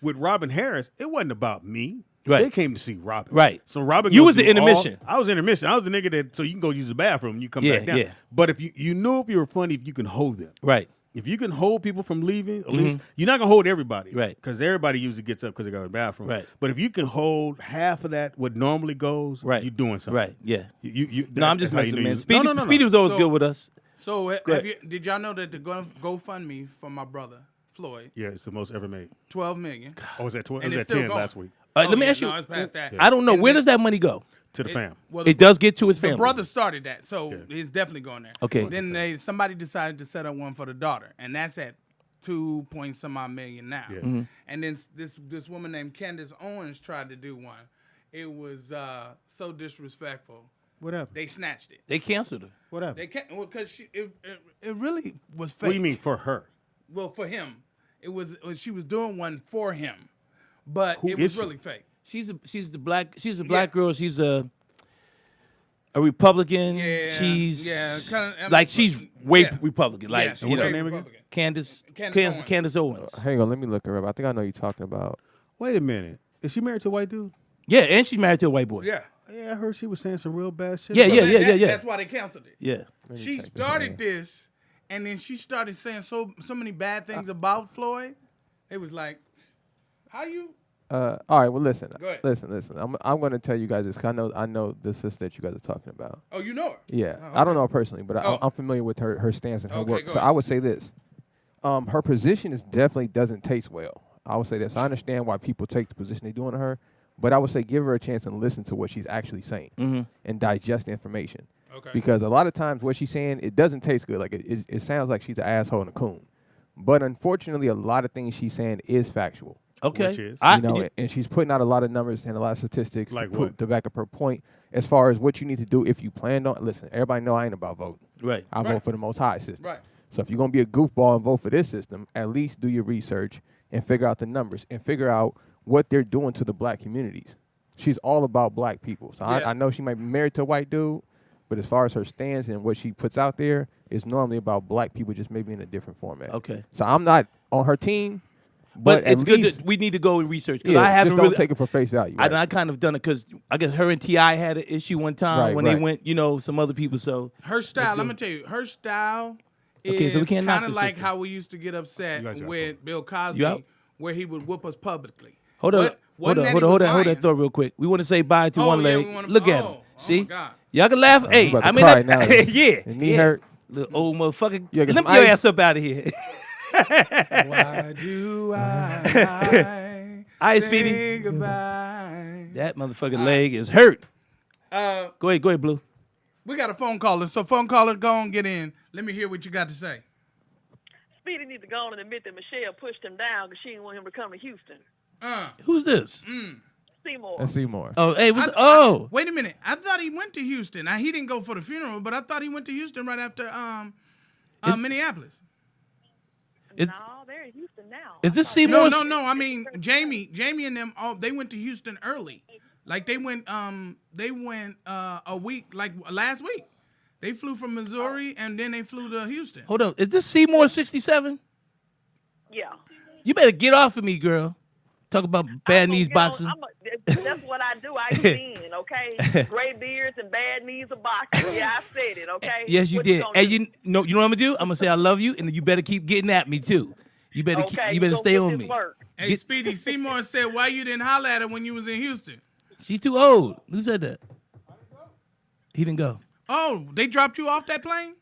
with Robin Harris, it wasn't about me. Right. They came to see Robin. Right. So Robin, You goes was the through intermission. I was intermission. I was the nigga that so you can go use the bathroom and you come Yeah, back down. yeah. But if you knew if you were funny, if you can hold them. Right. If you can hold people from leaving, at least you're not gonna hold everybody, Right. Because everybody usually gets up because they go to the bathroom, Right. But if you can hold half of that, what normally goes, Right. you're doing something, Right. Yeah. You No, I'm just that's how you messing, know man. you- Speedy, No. Speedy was always So- good with us. So ahead. did y'all know that the GoFundMe for my brother Floyd, Yeah, it's the most ever made. 12 million. Oh, was that 12? And It was it's at still 10 going. last week. Let me yeah, ask you. No, it's past that. I don't know. And Where then- does that money go? To the fam. Well, It does get to his The family. brother started that, so it's definitely going there. Okay. Then somebody decided to set up one for the daughter, and that's at 2 point some odd million now. Yeah. And then this woman named Candace Owens tried to do one. It was so disrespectful. What happened? They snatched it. They canceled her. What happened? They can't because it really was fake. What do you mean for her? Well, for him, she was doing one for him, but Who it is was she? really fake. She's a black girl. She's a Republican. Yeah, She's kinda, like she's way yeah. Republican. Like Yeah, you what's know, her name again? Republican. Candace Owens. Candace Owens. Hang on, let me look her up. I think I know you're talking about. Wait a minute. Is she married to a white dude? Yeah, and she's married to a white boy. Yeah. Yeah, I heard she was saying some real bad shit. Yeah, about yeah, her. yeah, yeah. That's why they canceled it. Yeah. She started this, and then she started saying so many bad things about Floyd. It was like, how you? All right, well, listen. Go ahead. Listen. I'm going to tell you guys this. 'Cause I know the sister that you guys are talking about. Oh, you know her? Yeah, Oh, I don't okay. know her personally, but Oh. I'm familiar with her stance and her Okay, work. go So ahead. I would say this: her position is definitely doesn't taste well. I would say this. I understand why people take the position they're doing to her, but I would say give her a chance and listen to what she's actually saying and digest the information. Okay. Because a lot of times what she's saying, it doesn't taste good. Like it sounds like she's an asshole and a coon. But unfortunately, a lot of things she's saying is factual. Okay. Which is? You know, and she's putting out a lot of numbers and a lot of statistics Like to, what? to back up her point as far as what you need to do if you plan on. Listen, everybody know I ain't about voting. Right. I vote for the Most High system. Right. So if you're gonna be a goofball and vote for this system, at least do your research and figure out the numbers and figure out what they're doing to the black communities. She's all about black people. So I know she might be married to a white dude, but as far as her stance and what she puts out there, it's normally about black people, just maybe in a different format. Okay. So I'm not on her team, But at it's good least, that we need to go and research. yeah, I haven't just don't really, take it for face value. Right? I kind of done it because I guess her and T.I. had an issue one time when they went, some other people. So her style, I'm gonna tell you, her style Okay, so we is can't knock kind of the like system. how we used to get upset guys got with Bill Cosby, You out? where he would whoop us publicly. hold on, But wasn't that he was hold lying? that thought real quick. We want to say bye to Oh, one yeah, leg. we wanna- Look at oh, him. oh See, my God. y'all can laugh. Hey, about to I mean, cry now. yeah, His knee hurt. Little old motherfucker. Yeah, get Limp some your ice. ass up out of here. Why do I All right, say Speedy. goodbye? That motherfucking leg is hurt. Uh, Go ahead, Blue. we got a phone caller, so phone caller, go on, get in. Let me hear what you got to say. Speedy needs to go on and admit that Michelle pushed him down because she didn't want him to come to Houston. Who's this? Seymour. Let's see more. Oh, hey, Wait a minute. I thought he went to Houston. Now, he didn't go for the funeral, but I thought he went to Houston right after Minneapolis. Is- No, they're in Houston now. is this I thought- Seymour? No. I mean, Jamie and them. Oh, they went to Houston early. Like they went a week, like last week. They flew from Missouri and then they flew to Houston. Hold on. Is this Seymour 67? Yeah. You better get off of me, girl. Talk about bad knees boxing. That's what I do. I get in, okay? Gray beards and bad knees of boxing. Yeah, I said it, okay? Yes, you What did. gonna And do? you know what I'm gonna do? I'm gonna say I love you, and you better keep getting at me too. You better Okay, you better gonna stay put on this me. work. Hey, Speedy, Seymour said, why you didn't holler at her when you was in Houston? She's too old. Who said that? He didn't go. Oh, they dropped you off that plane?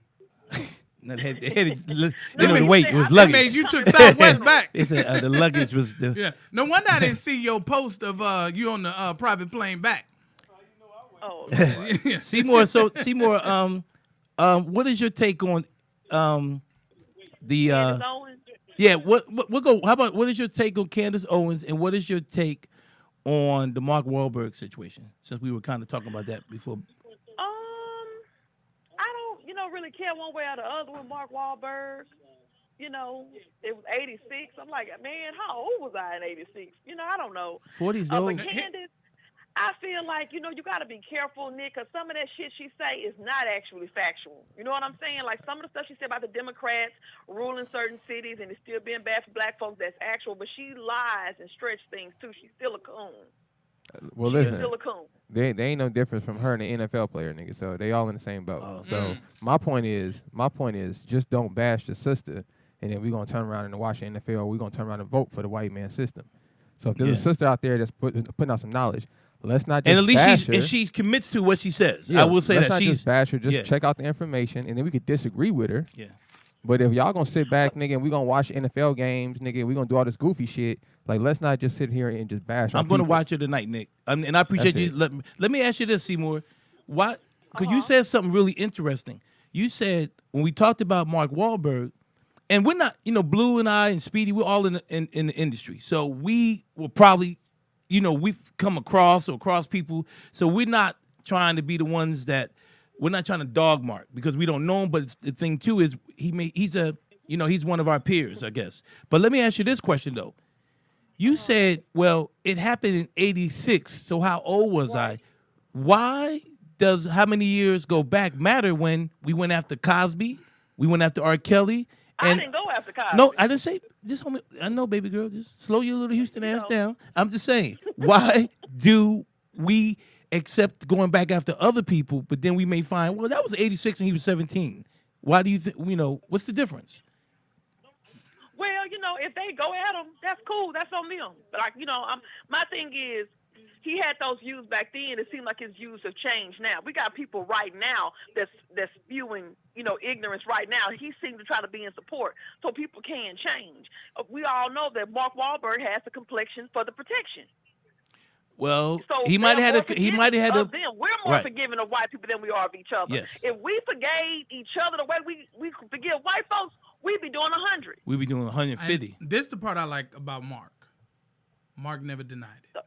No, they didn't wait. It was That luggage. made you took Southwest back. They said the luggage was the. Yeah. No wonder I didn't see your post of you on the private plane back. Oh, Seymour. So Seymour, what is your take on the Candace Owens? yeah? What go? How about what is your take on Candace Owens, and what is your take on the Mark Wahlberg situation? Since we were kind of talking about that before. I don't, really care one way or the other with Mark Wahlberg. It was 86. I'm like, man, how old was I in 86? I don't know. 40's But old. Candace, I feel like, you got to be careful, Nick, because some of that shit she say is not actually factual. You know what I'm saying? Like some of the stuff she said about the Democrats ruling certain cities and it's still being bad for black folks, that's actual. But she lies and stretch things, too. She's still a coon. Well, She's listen, still a coon. they ain't no difference from her and the NFL player, nigga. So they all in the same boat. Oh. So my point is, just don't bash the sister, and then we're gonna turn around and watch the NFL, or we're gonna turn around and vote for the white man system. So if there's a sister out there that's putting out some knowledge, let's not just And at least bash her. she commits to what she says. Yeah, I will say let's that not she's just bash her. Just yeah. check out the information, and then we could disagree with her. Yeah. But if y'all gonna sit back, nigga, and we gonna watch NFL games, nigga, and we gonna do all this goofy shit, like let's not just sit here and just bash. I'm going to watch it tonight, Nick. And I appreciate That's you. Let me ask you this, Seymour. Why? Because you said something really interesting. You said when we talked about Mark Wahlberg, and we're not, Blue and I and Speedy, we're all in the industry. So we will probably, we've come across people. So we're not trying to be the ones that, we're not trying to dog Mark because we don't know him. But the thing, too, is he's one of our peers, I guess. But let me ask you this question, though. You said, well, it happened in 86, so how old was I? Why does how many years go back matter when we went after Cosby, we went after R. Kelly? And I didn't go after Cosby. no, I didn't say, just homie, I know, baby girl, just slow your little Houston ass down. I'm just saying, why do we accept going back after other people, but then we may find, well, that was 86 and he was 17. Why do you think, what's the difference? Well, if they go at him, that's cool. That's on them. But my thing is, he had those views back then. It seems like his views have changed now. We got people right now that's spewing, ignorance right now. He seems to try to be in support, so people can change. We all know that Mark Wahlberg has the complexion for the protection. Well, So he might have had of them. We're more right. forgiving of white people than we are of each other. Yes. If we forgave each other the way we forgive white folks, we'd be doing 100. We be doing 150. And this the part I like about Mark. Mark never denied it.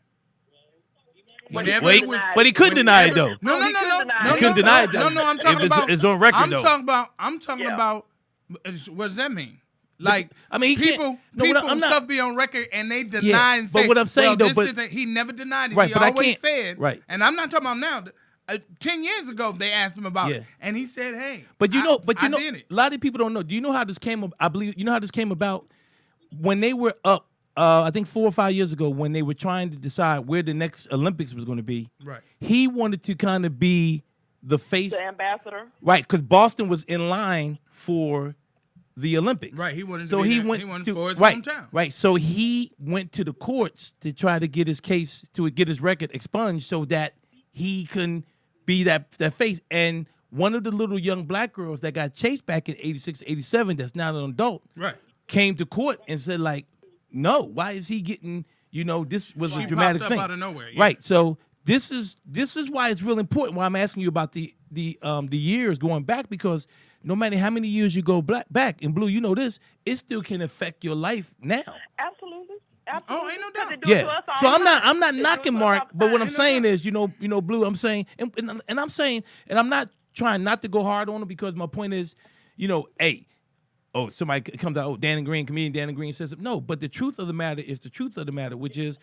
Whenever Wait, it was- but he couldn't deny it though. No. He couldn't deny He couldn't deny it though. No, I'm talking about. It's on record I'm though. talking Yeah. about What does that mean? Like, I mean, people stuff be on record and they deny and say, but what I'm saying he never denied it. Right, He but I always can't- said, right. And I'm not talking about now. 10 years ago, they asked him about it, and he said, "Hey, but you know, I did it." a lot of people don't know. Do you know how this came? I believe you know how this came about when they were up. I think 4 or 5 years ago, when they were trying to decide where the next Olympics was going to be. Right. He wanted to kind of be the face, The ambassador. right? Because Boston was in line for the Olympics. Right, he wanted to so be he there. went He wanted to for his right, hometown. right. So he went to the courts to try to get his case to get his record expunged so that he can be that face. And one of the little young black girls that got chased back in 86, 87, that's now an adult, Right. came to court and said, like, no, why is he getting, this was She a dramatic popped up thing. out of nowhere, yeah. Right. So this is why it's real important why I'm asking you about the years going back, because no matter how many years you go back, and Blue, you know this, it still can affect your life now. Absolutely. Oh, ain't no doubt. They do it to us all So the time. I'm not They do it knocking to us Mark, all the but what time. I'm saying is, Blue, I'm saying, and I'm saying, and I'm not trying not to go hard on him, because my point is, hey, somebody comes out, Dannon Green, comedian Dannon Green says it. No, but the truth of the matter is the truth of the matter, which is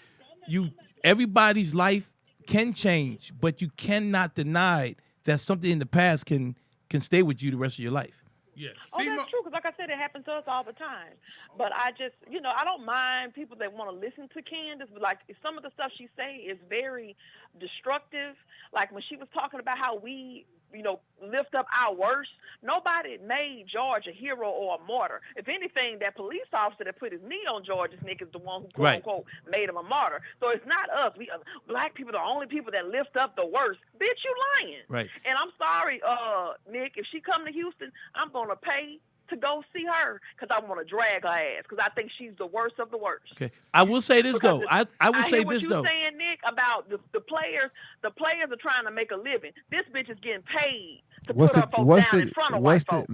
everybody's life can change, but you cannot deny that something in the past can stay with you the rest of your life. Yes. Oh, that's true, because like I said, it happens to us all the time. But I just, I don't mind people that want to listen to Candace, but like some of the stuff she say is very destructive. Like when she was talking about how we, lift up our worst, nobody made George a hero or a martyr. If anything, that police officer that put his knee on George's neck is the one who, quote unquote, made him a martyr. So it's not us. We black people are the only people that lift up the worst. Bitch, you lying. Right. And I'm sorry, Nick, if she come to Houston, I'm going to pay to go see her because I want to drag her ass because I think she's the worst of the worst. Okay. I will say this, though. I will say hear what this, you though. saying, Nick, about the players. The players are trying to make a living. This bitch is getting paid to put her folks down in front of white folks.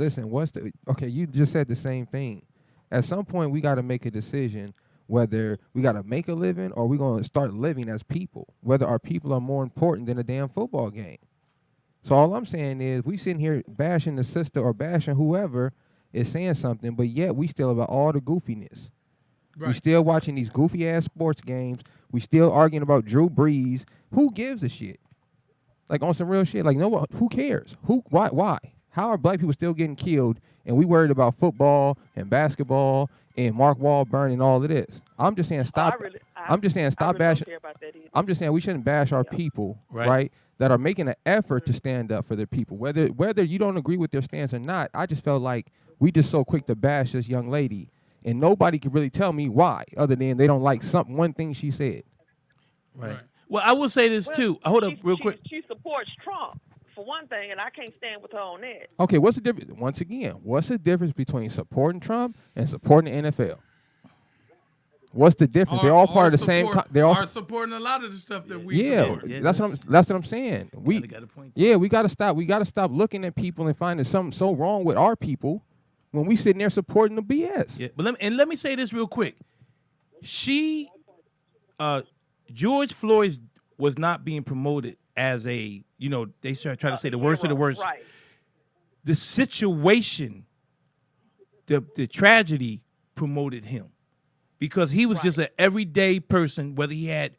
Okay, you just said the same thing. At some point, we got to make a decision whether we got to make a living or we're going to start living as people, whether our people are more important than a damn football game. So all I'm saying is we sitting here bashing the sister or bashing whoever is saying something, but yet we still about all the goofiness. Right. We still watching these goofy-ass sports games. We still arguing about Drew Brees. Who gives a shit? Like, on some real shit. Like, no, who cares? Why? How are black people still getting killed and we worried about football and basketball and Mark Wahlberg and all of this? I'm just saying stop. I'm just saying stop bashing. I'm just saying we shouldn't bash our people, right? That are making an effort to stand up for their people. Whether you don't agree with their stance or not, I just felt like we just so quick to bash this young lady, and nobody could really tell me why, other than they don't like one thing she said. Right. Well, I will say this too. Hold up, real quick. She supports Trump for one thing, and I can't stand with her on that. Okay, what's the difference? Once again, what's the difference between supporting Trump and supporting the NFL? What's the difference? They're all part of the same. They're all supporting a lot of the stuff that we support. Yeah, that's what I'm saying. We got to stop. We got to stop looking at people and finding something so wrong with our people when we sitting there supporting the BS. Yeah, but let me say this real quick. George Floyd was not being promoted as a, they try to say the worst of the worst. Right. The situation, the tragedy promoted him. Because he was just an everyday person, whether he had,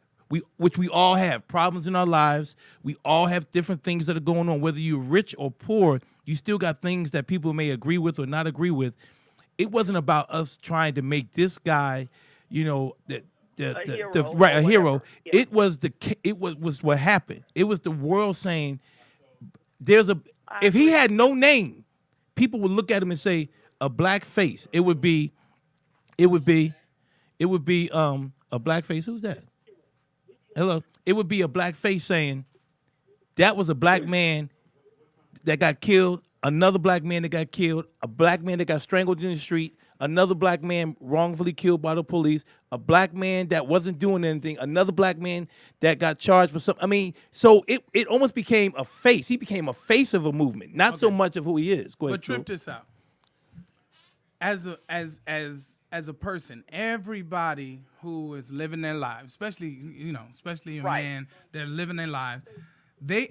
which we all have, problems in our lives. We all have different things that are going on. Whether you're rich or poor, you still got things that people may agree with or not agree with. It wasn't about us trying to make this guy, a hero. Yeah. It was what happened. It was the world saying, if he had no name, people would look at him and say a black face. It would be a black face. Who's that? Hello. It would be a black face saying that was a black man that got killed, another black man that got killed, a black man that got strangled in the street, another black man wrongfully killed by the police, a black man that wasn't doing anything, another black man that got charged for something. I mean, so it almost became a face. He became a face of a movement, not so much of who he is. Go ahead, but trip this out. As a person, everybody who is living their lives, especially a man that are living their life, they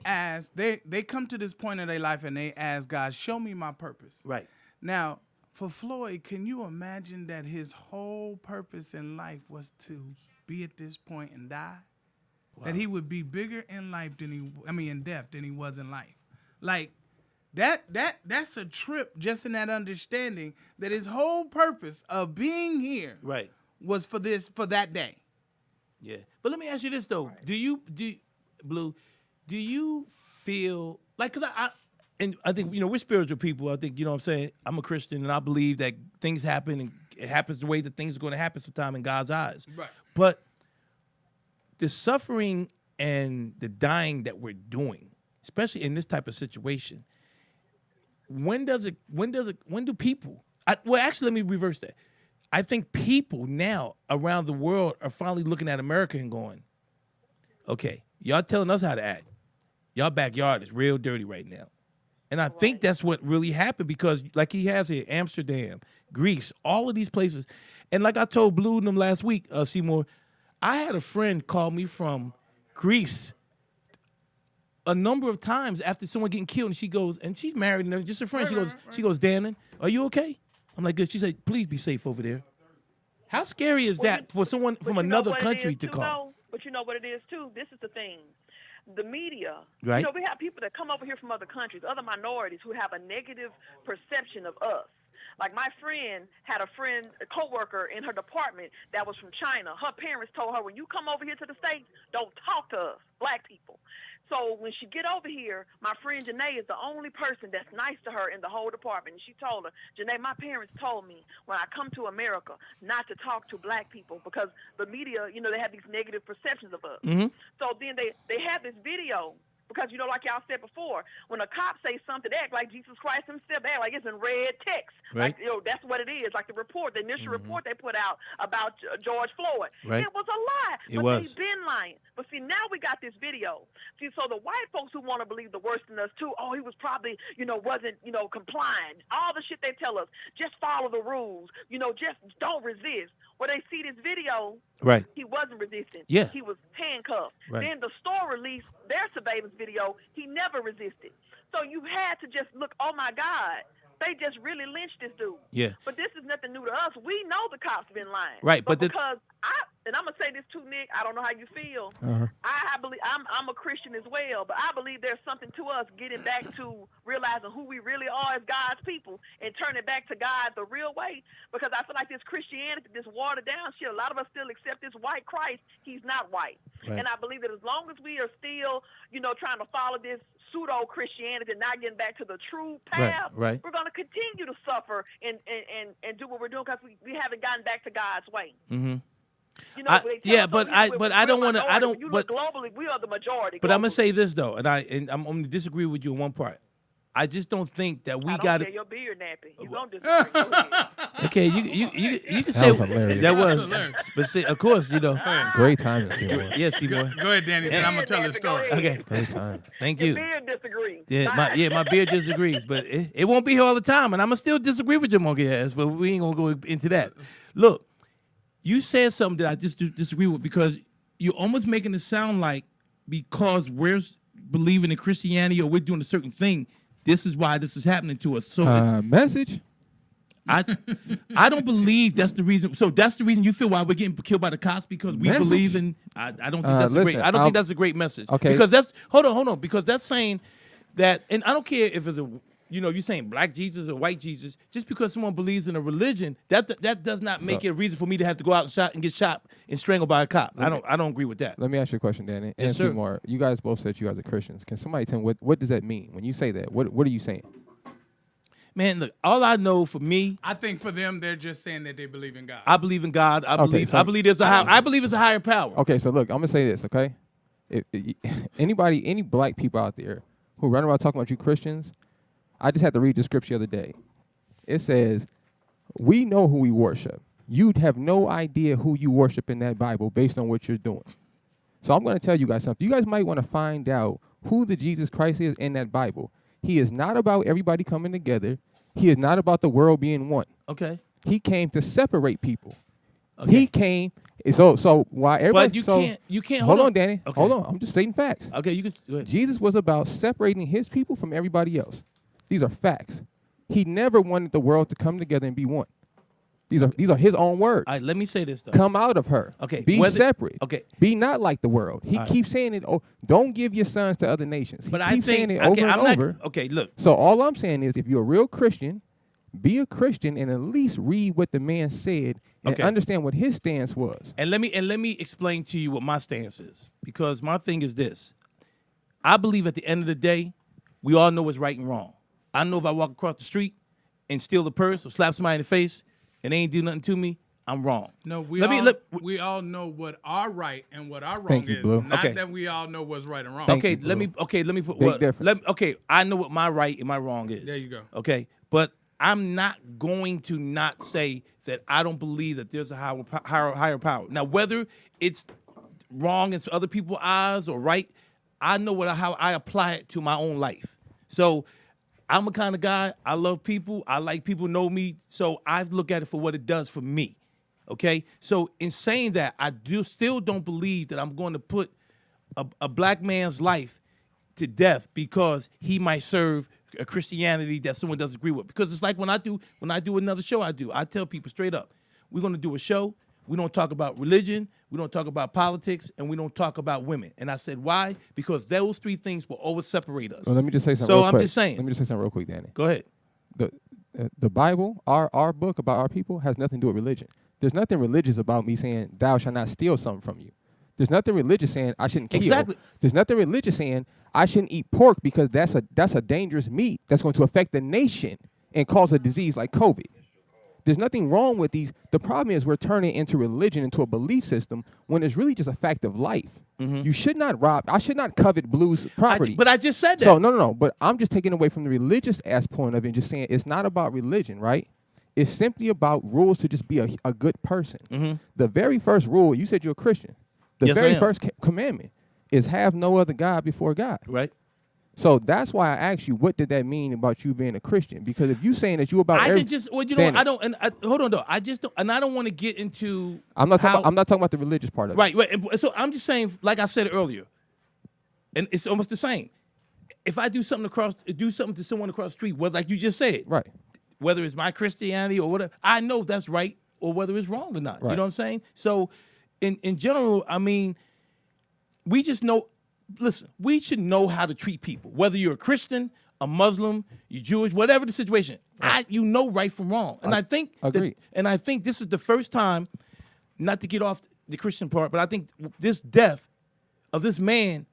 come to this point in their life and they ask God, show me my purpose. Right. Now, For Floyd, can you imagine that his whole purpose in life was to be at this point and die? Wow. That he would be bigger in life in death than he was in life. Like that's a trip just in that understanding that his whole purpose of being here was for that day. Yeah. But let me ask you this though. Blue, do you feel like, cause I think, we're spiritual people. I think, what I'm saying, I'm a Christian and I believe that things happen and it happens the way that things are going to happen sometime in God's eyes. Right. But the suffering and the dying that we're doing, especially in this type of situation, when do people, actually, let me reverse that. I think people now around the world are finally looking at America and going, okay, y'all telling us how to act. Y'all backyard is real dirty right now. And I think that's what really happened because like he has here, Amsterdam, Greece, all of these places. And like I told Blue and them last week, Seymour, I had a friend call me from Greece a number of times after someone getting killed, and she goes, and she's married and just a friend. She goes, Dannon, are you okay? I'm like, good. She said, please be safe over there. How scary is that for someone from another country to call? But you know what it is too. This is the thing. The media, right? We have people that come over here from other countries, other minorities who have a negative perception of us. Like my friend had a coworker in her department that was from China. Her parents told her, when you come over here to the States, don't talk to us, black people. So when she get over here, my friend Janae is the only person that's nice to her in the whole department. And she told her, Janae, my parents told me when I come to America not to talk to black people because the media, they have these negative perceptions of us. Mm-hmm. So then they have this video. Because, like y'all said before, when a cop says something, they act like Jesus Christ himself. They act like it's in red text. Right. Like, that's what it is. Like the initial report they put out about George Floyd. Right. It was a lie. They've been lying. But see, now we got this video. See, so the white folks who want to believe the worst in us, too, he was probably, wasn't, compliant. All the shit they tell us, just follow the rules. Just don't resist. When they see this video, right, he wasn't resisting. Yeah. He was handcuffed. Right. Then the store released their surveillance video. He never resisted. So you had to just look, oh, my God. They just really lynched this dude. Yeah. But this is nothing new to us. We know the cops been lying. Right. But because and I'm going to say this too, Nick, I don't know how you feel. Uh-huh. I believe I'm a Christian as well, but I believe there's something to us getting back to realizing who we really are as God's people and turning back to God the real way. Because I feel like this Christianity, this watered down shit, a lot of us still accept this white Christ. He's not white. Right. And I believe that as long as we are still, trying to follow this pseudo Christianity and not getting back to the true path, right. we're going to continue to suffer and do what we're doing because we haven't gotten back to God's way. Mm-hmm. But I don't want to. I don't. But globally, we are the majority. But I'm gonna say this though, and I'm gonna disagree with you on one part. I just don't think that we got to. Your beard nappy. You don't disagree. Okay, you can That say was hilarious. that was. But see, of course, Great timing, Seymour. Yes, Seymour. Go ahead, Danny. Then I'm gonna tell the story. Okay. Great time. Thank Your you. beard disagrees. My beard disagrees, but it won't be here all the time, and I'm gonna still disagree with your monkey ass. But we ain't gonna go into that. Look, you said something that I just disagree with because you're almost making it sound like because we're believing in Christianity or we're doing a certain thing, this is why this is happening to us. So message. I don't believe that's the reason. So that's the reason you feel why we're getting killed by the cops because we Message? believe in. I don't think that's listen, great. I don't think that's a great message. Okay. Because that's hold on. Because that's saying that, and I don't care if it's a. You're saying black Jesus or white Jesus. Just because someone believes in a religion, that does not make it a reason for me to have to go out and get shot and strangled by a cop. I don't agree with that. Let me ask you a question, Danny. Yes, and sir. Seymour, you guys both said you guys are Christians. Can somebody tell me what does that mean when you say that? What are you saying? Man, look, all I know for me, I think for them, they're just saying that they believe in God. I believe in God. I believe there's I believe it's a higher power. Okay, so look, I'm gonna say this, okay? Any black people out there who run around talking about you Christians, I just had to read the scripture the other day. It says, we know who we worship. You'd have no idea who you worship in that Bible based on what you're doing. So I'm going to tell you guys something. You guys might want to find out who the Jesus Christ is in that Bible. He is not about everybody coming together. He is not about the world being one. Okay. He came to separate people. Okay. He came. So why everybody? But you can't. Hold on, Danny. Okay. Hold on. I'm just stating facts. Okay, you can. Go ahead. Jesus was about separating his people from everybody else. These are facts. He never wanted the world to come together and be one. These are his own words. All right, let me say this, though. Come out of her. Okay, Be separate. Okay. Be not like the world. He keeps saying it. Oh, don't give your sons to other nations. He But keeps saying it okay, over and over. Okay, look. So all I'm saying is if you're a real Christian, be a Christian and at least read what the man said and understand what his stance was. And let me explain to you what my stance is. Because my thing is this. I believe at the end of the day, we all know what's right and wrong. I know if I walk across the street and steal the purse or slap somebody in the face and they ain't do nothing to me, I'm wrong. No, we all know what our right and what our wrong Thank you, is. Blue. Not that we all know what's right and wrong. Thank Okay, you, let me put Big difference. I know what my right and my wrong is. There you go. Okay, but I'm not going to not say that I don't believe that there's a higher power. Now, whether it's wrong in other people's eyes or right, I know how I apply it to my own life. So I'm a kind of guy, I love people, I like people know me, so I look at it for what it does for me. Okay? So in saying that, I still don't believe that I'm going to put a black man's life to death because he might serve a Christianity that someone doesn't agree with. Because it's like when I do another show I tell people straight up, we're going to do a show, we don't talk about religion, we don't talk about politics, and we don't talk about women. And I said, why? Because those three things will always separate us. Well, let me just say something So real I'm quick. just saying. Let me just say something real quick, Danny. Go ahead. The Bible, our book about our people, has nothing to do with religion. There's nothing religious about me saying, thou shalt not steal something from you. There's nothing religious saying I shouldn't kill. Exactly. There's nothing religious saying I shouldn't eat pork because that's a dangerous meat that's going to affect the nation and cause a disease like COVID. There's nothing wrong with these. The problem is we're turning into religion, into a belief system, when it's really just a fact of life. Mm-hmm. You should not rob. I should not covet Blue's property. But I just said that. So no. But I'm just taking away from the religious point of it and just saying it's not about religion, right? It's simply about rules to just be a good person. Mm-hmm. The very first rule, you said you're a Christian. The Yes, I very am. first commandment is have no other God before God. Right. So that's why I asked you, what did that mean about you being a Christian? Because if you saying that you about, I can just, well, you know, I don't, and hold on though, I just don't, and I don't want to get into. I'm not talking about the religious part of it. Right. And so I'm just saying, like I said earlier, and it's almost the same. If I do something to someone across the street, whether like you just said, Right. whether it's my Christianity or whatever, I know that's right or whether it's wrong or not. Right. You know what I'm saying? So, in general, I mean, we just know. Listen, we should know how to treat people, whether you're a Christian, a Muslim, you're Jewish, whatever the situation. Right. You know right from wrong, and I think agree. I think this is the first time, not to get off the Christian part, but I think this death of this man,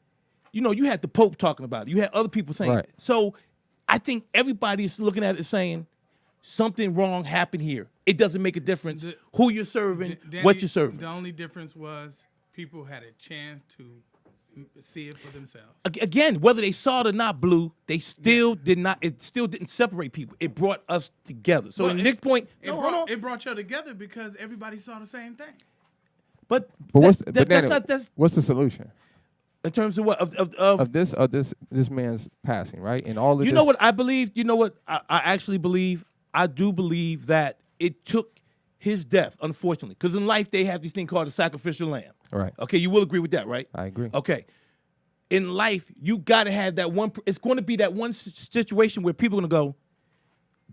you know, you had the Pope talking about it, you had other people saying Right. it. So I think everybody's looking at it saying something wrong happened here. It doesn't make a difference who you're serving, Danny, what you're serving. The only difference was people had a chance to see it for themselves. Again, whether they saw it or not, Blue, they still did not. It still didn't separate people. It brought us together. So, Well, in Nick's point, it brought you together because everybody saw the same thing. but what's that's what's the solution in terms of what of this man's passing, right? And all of you this, know what I believe. You know what I actually believe. I do believe that it took his death, unfortunately, because in life they have this thing called a sacrificial lamb. Right. Okay, you will agree with that, right? I agree. Okay. In life, you got to have that one. It's going to be that one situation where people are going to go,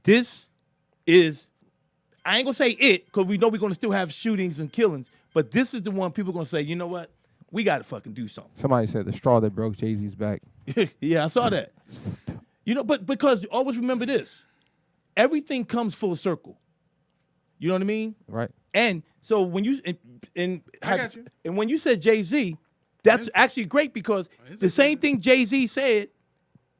this is, I ain't going to say it, because we know we're going to still have shootings and killings, but this is the one people are going to say, you know what? We got to fucking do something. Somebody said the straw that broke Jay-Z's back. Yeah, I saw that. You know, but because always remember this, everything comes full circle. You know what I mean? Right. And so when you I got you. and when you said Jay-Z, that's actually great because the same thing Jay-Z said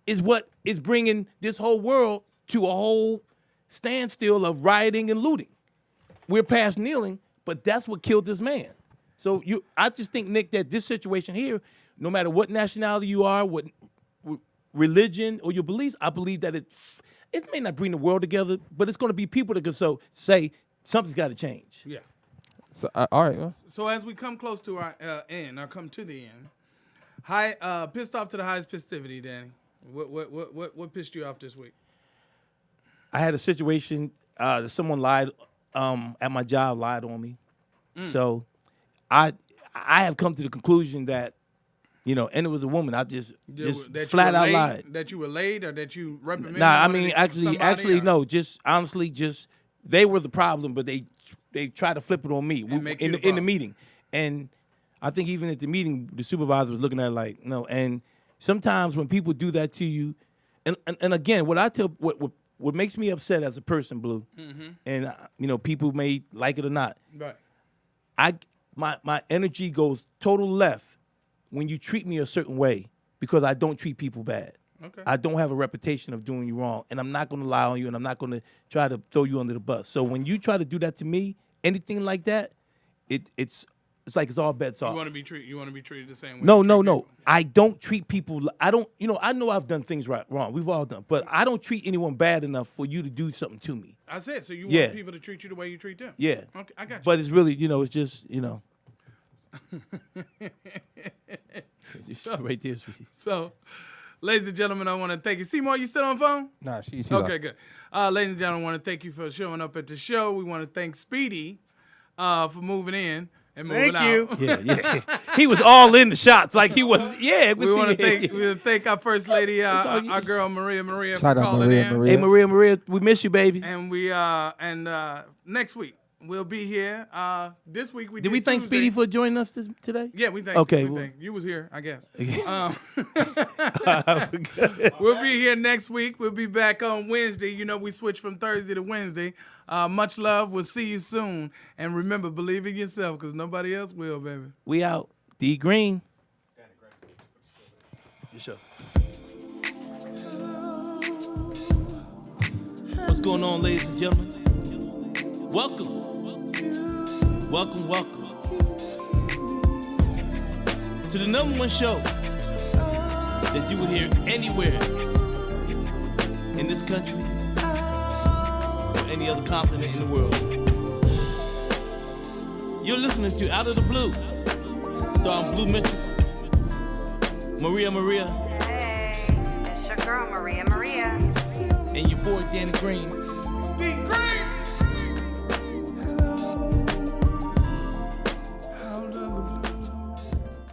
is what is bringing this whole world to a whole standstill of rioting and looting. We're past kneeling, but that's what killed this man. So I just think, Nick, that this situation here, no matter what nationality you are, what religion or your beliefs, I believe that it may not bring the world together, but it's going to be people that can say something's got to change. Yeah. So all right. Well, So as we come close to our end, or come to the end, pissed off to the highest festivity, Danny. What pissed you off this week? I had a situation that someone lied at my job, lied on me. So I have come to the conclusion that and it was a woman. I just That flat you were out laid, lied. That you were laid, or that you reprimanded? Nah, I one of mean, somebody, actually, or- no. Just honestly, just they were the problem, but they tried to flip it on me make you in the the problem. meeting. And I think even at the meeting, the supervisor was looking at it like, no. And sometimes when people do that to you, and again, what makes me upset as a person, Blue, and people may like it or not. Right. My energy goes total left when you treat me a certain way because I don't treat people bad. Okay. I don't have a reputation of doing you wrong, and I'm not going to lie on you, and I'm not going to try to throw you under the bus. So when you try to do that to me, anything like that, it's like it's all bets off. You want to be treated the same way. No. People. I don't treat people. I don't. I know I've done things wrong. We've all done, but I don't treat anyone bad enough for you to do something to me. I said so. You Yeah. want people to treat you the way you treat them. Yeah. Okay, I got you. But it's really, it's just, So- right there, sweetie. So, ladies and gentlemen, I want to thank you. Seymour, you still on the phone? Nah, she's Okay, good. Ladies and gentlemen, I want to thank you for showing up at the show. We want to thank Speedy for moving in and moving Thank out. you. Yeah. He was all in the shots. Like he was, yeah. We want to thank our first lady, our girl Maria Shout for out calling Maria, in. Maria. Hey, Maria, we miss you, baby. And we next week we'll be here. This week we Did we thank Tuesday. Speedy for joining us today? Yeah, we thank Okay, you. well- You was here, I guess. I forgot. We'll be here next week. We'll be back on Wednesday. We switch from Thursday to Wednesday. Much love. We'll see you soon. And remember, believe in yourself because nobody else will, baby. We out. D Green. Your show. What's going on, ladies and gentlemen? Welcome. Welcome to the #1 show that you will hear anywhere in this country or any other continent in the world. You're listening to Out of the Blue, starring Blue Mitchell, Maria, Hey, it's your girl Maria. and your boy Danny Green. D Green!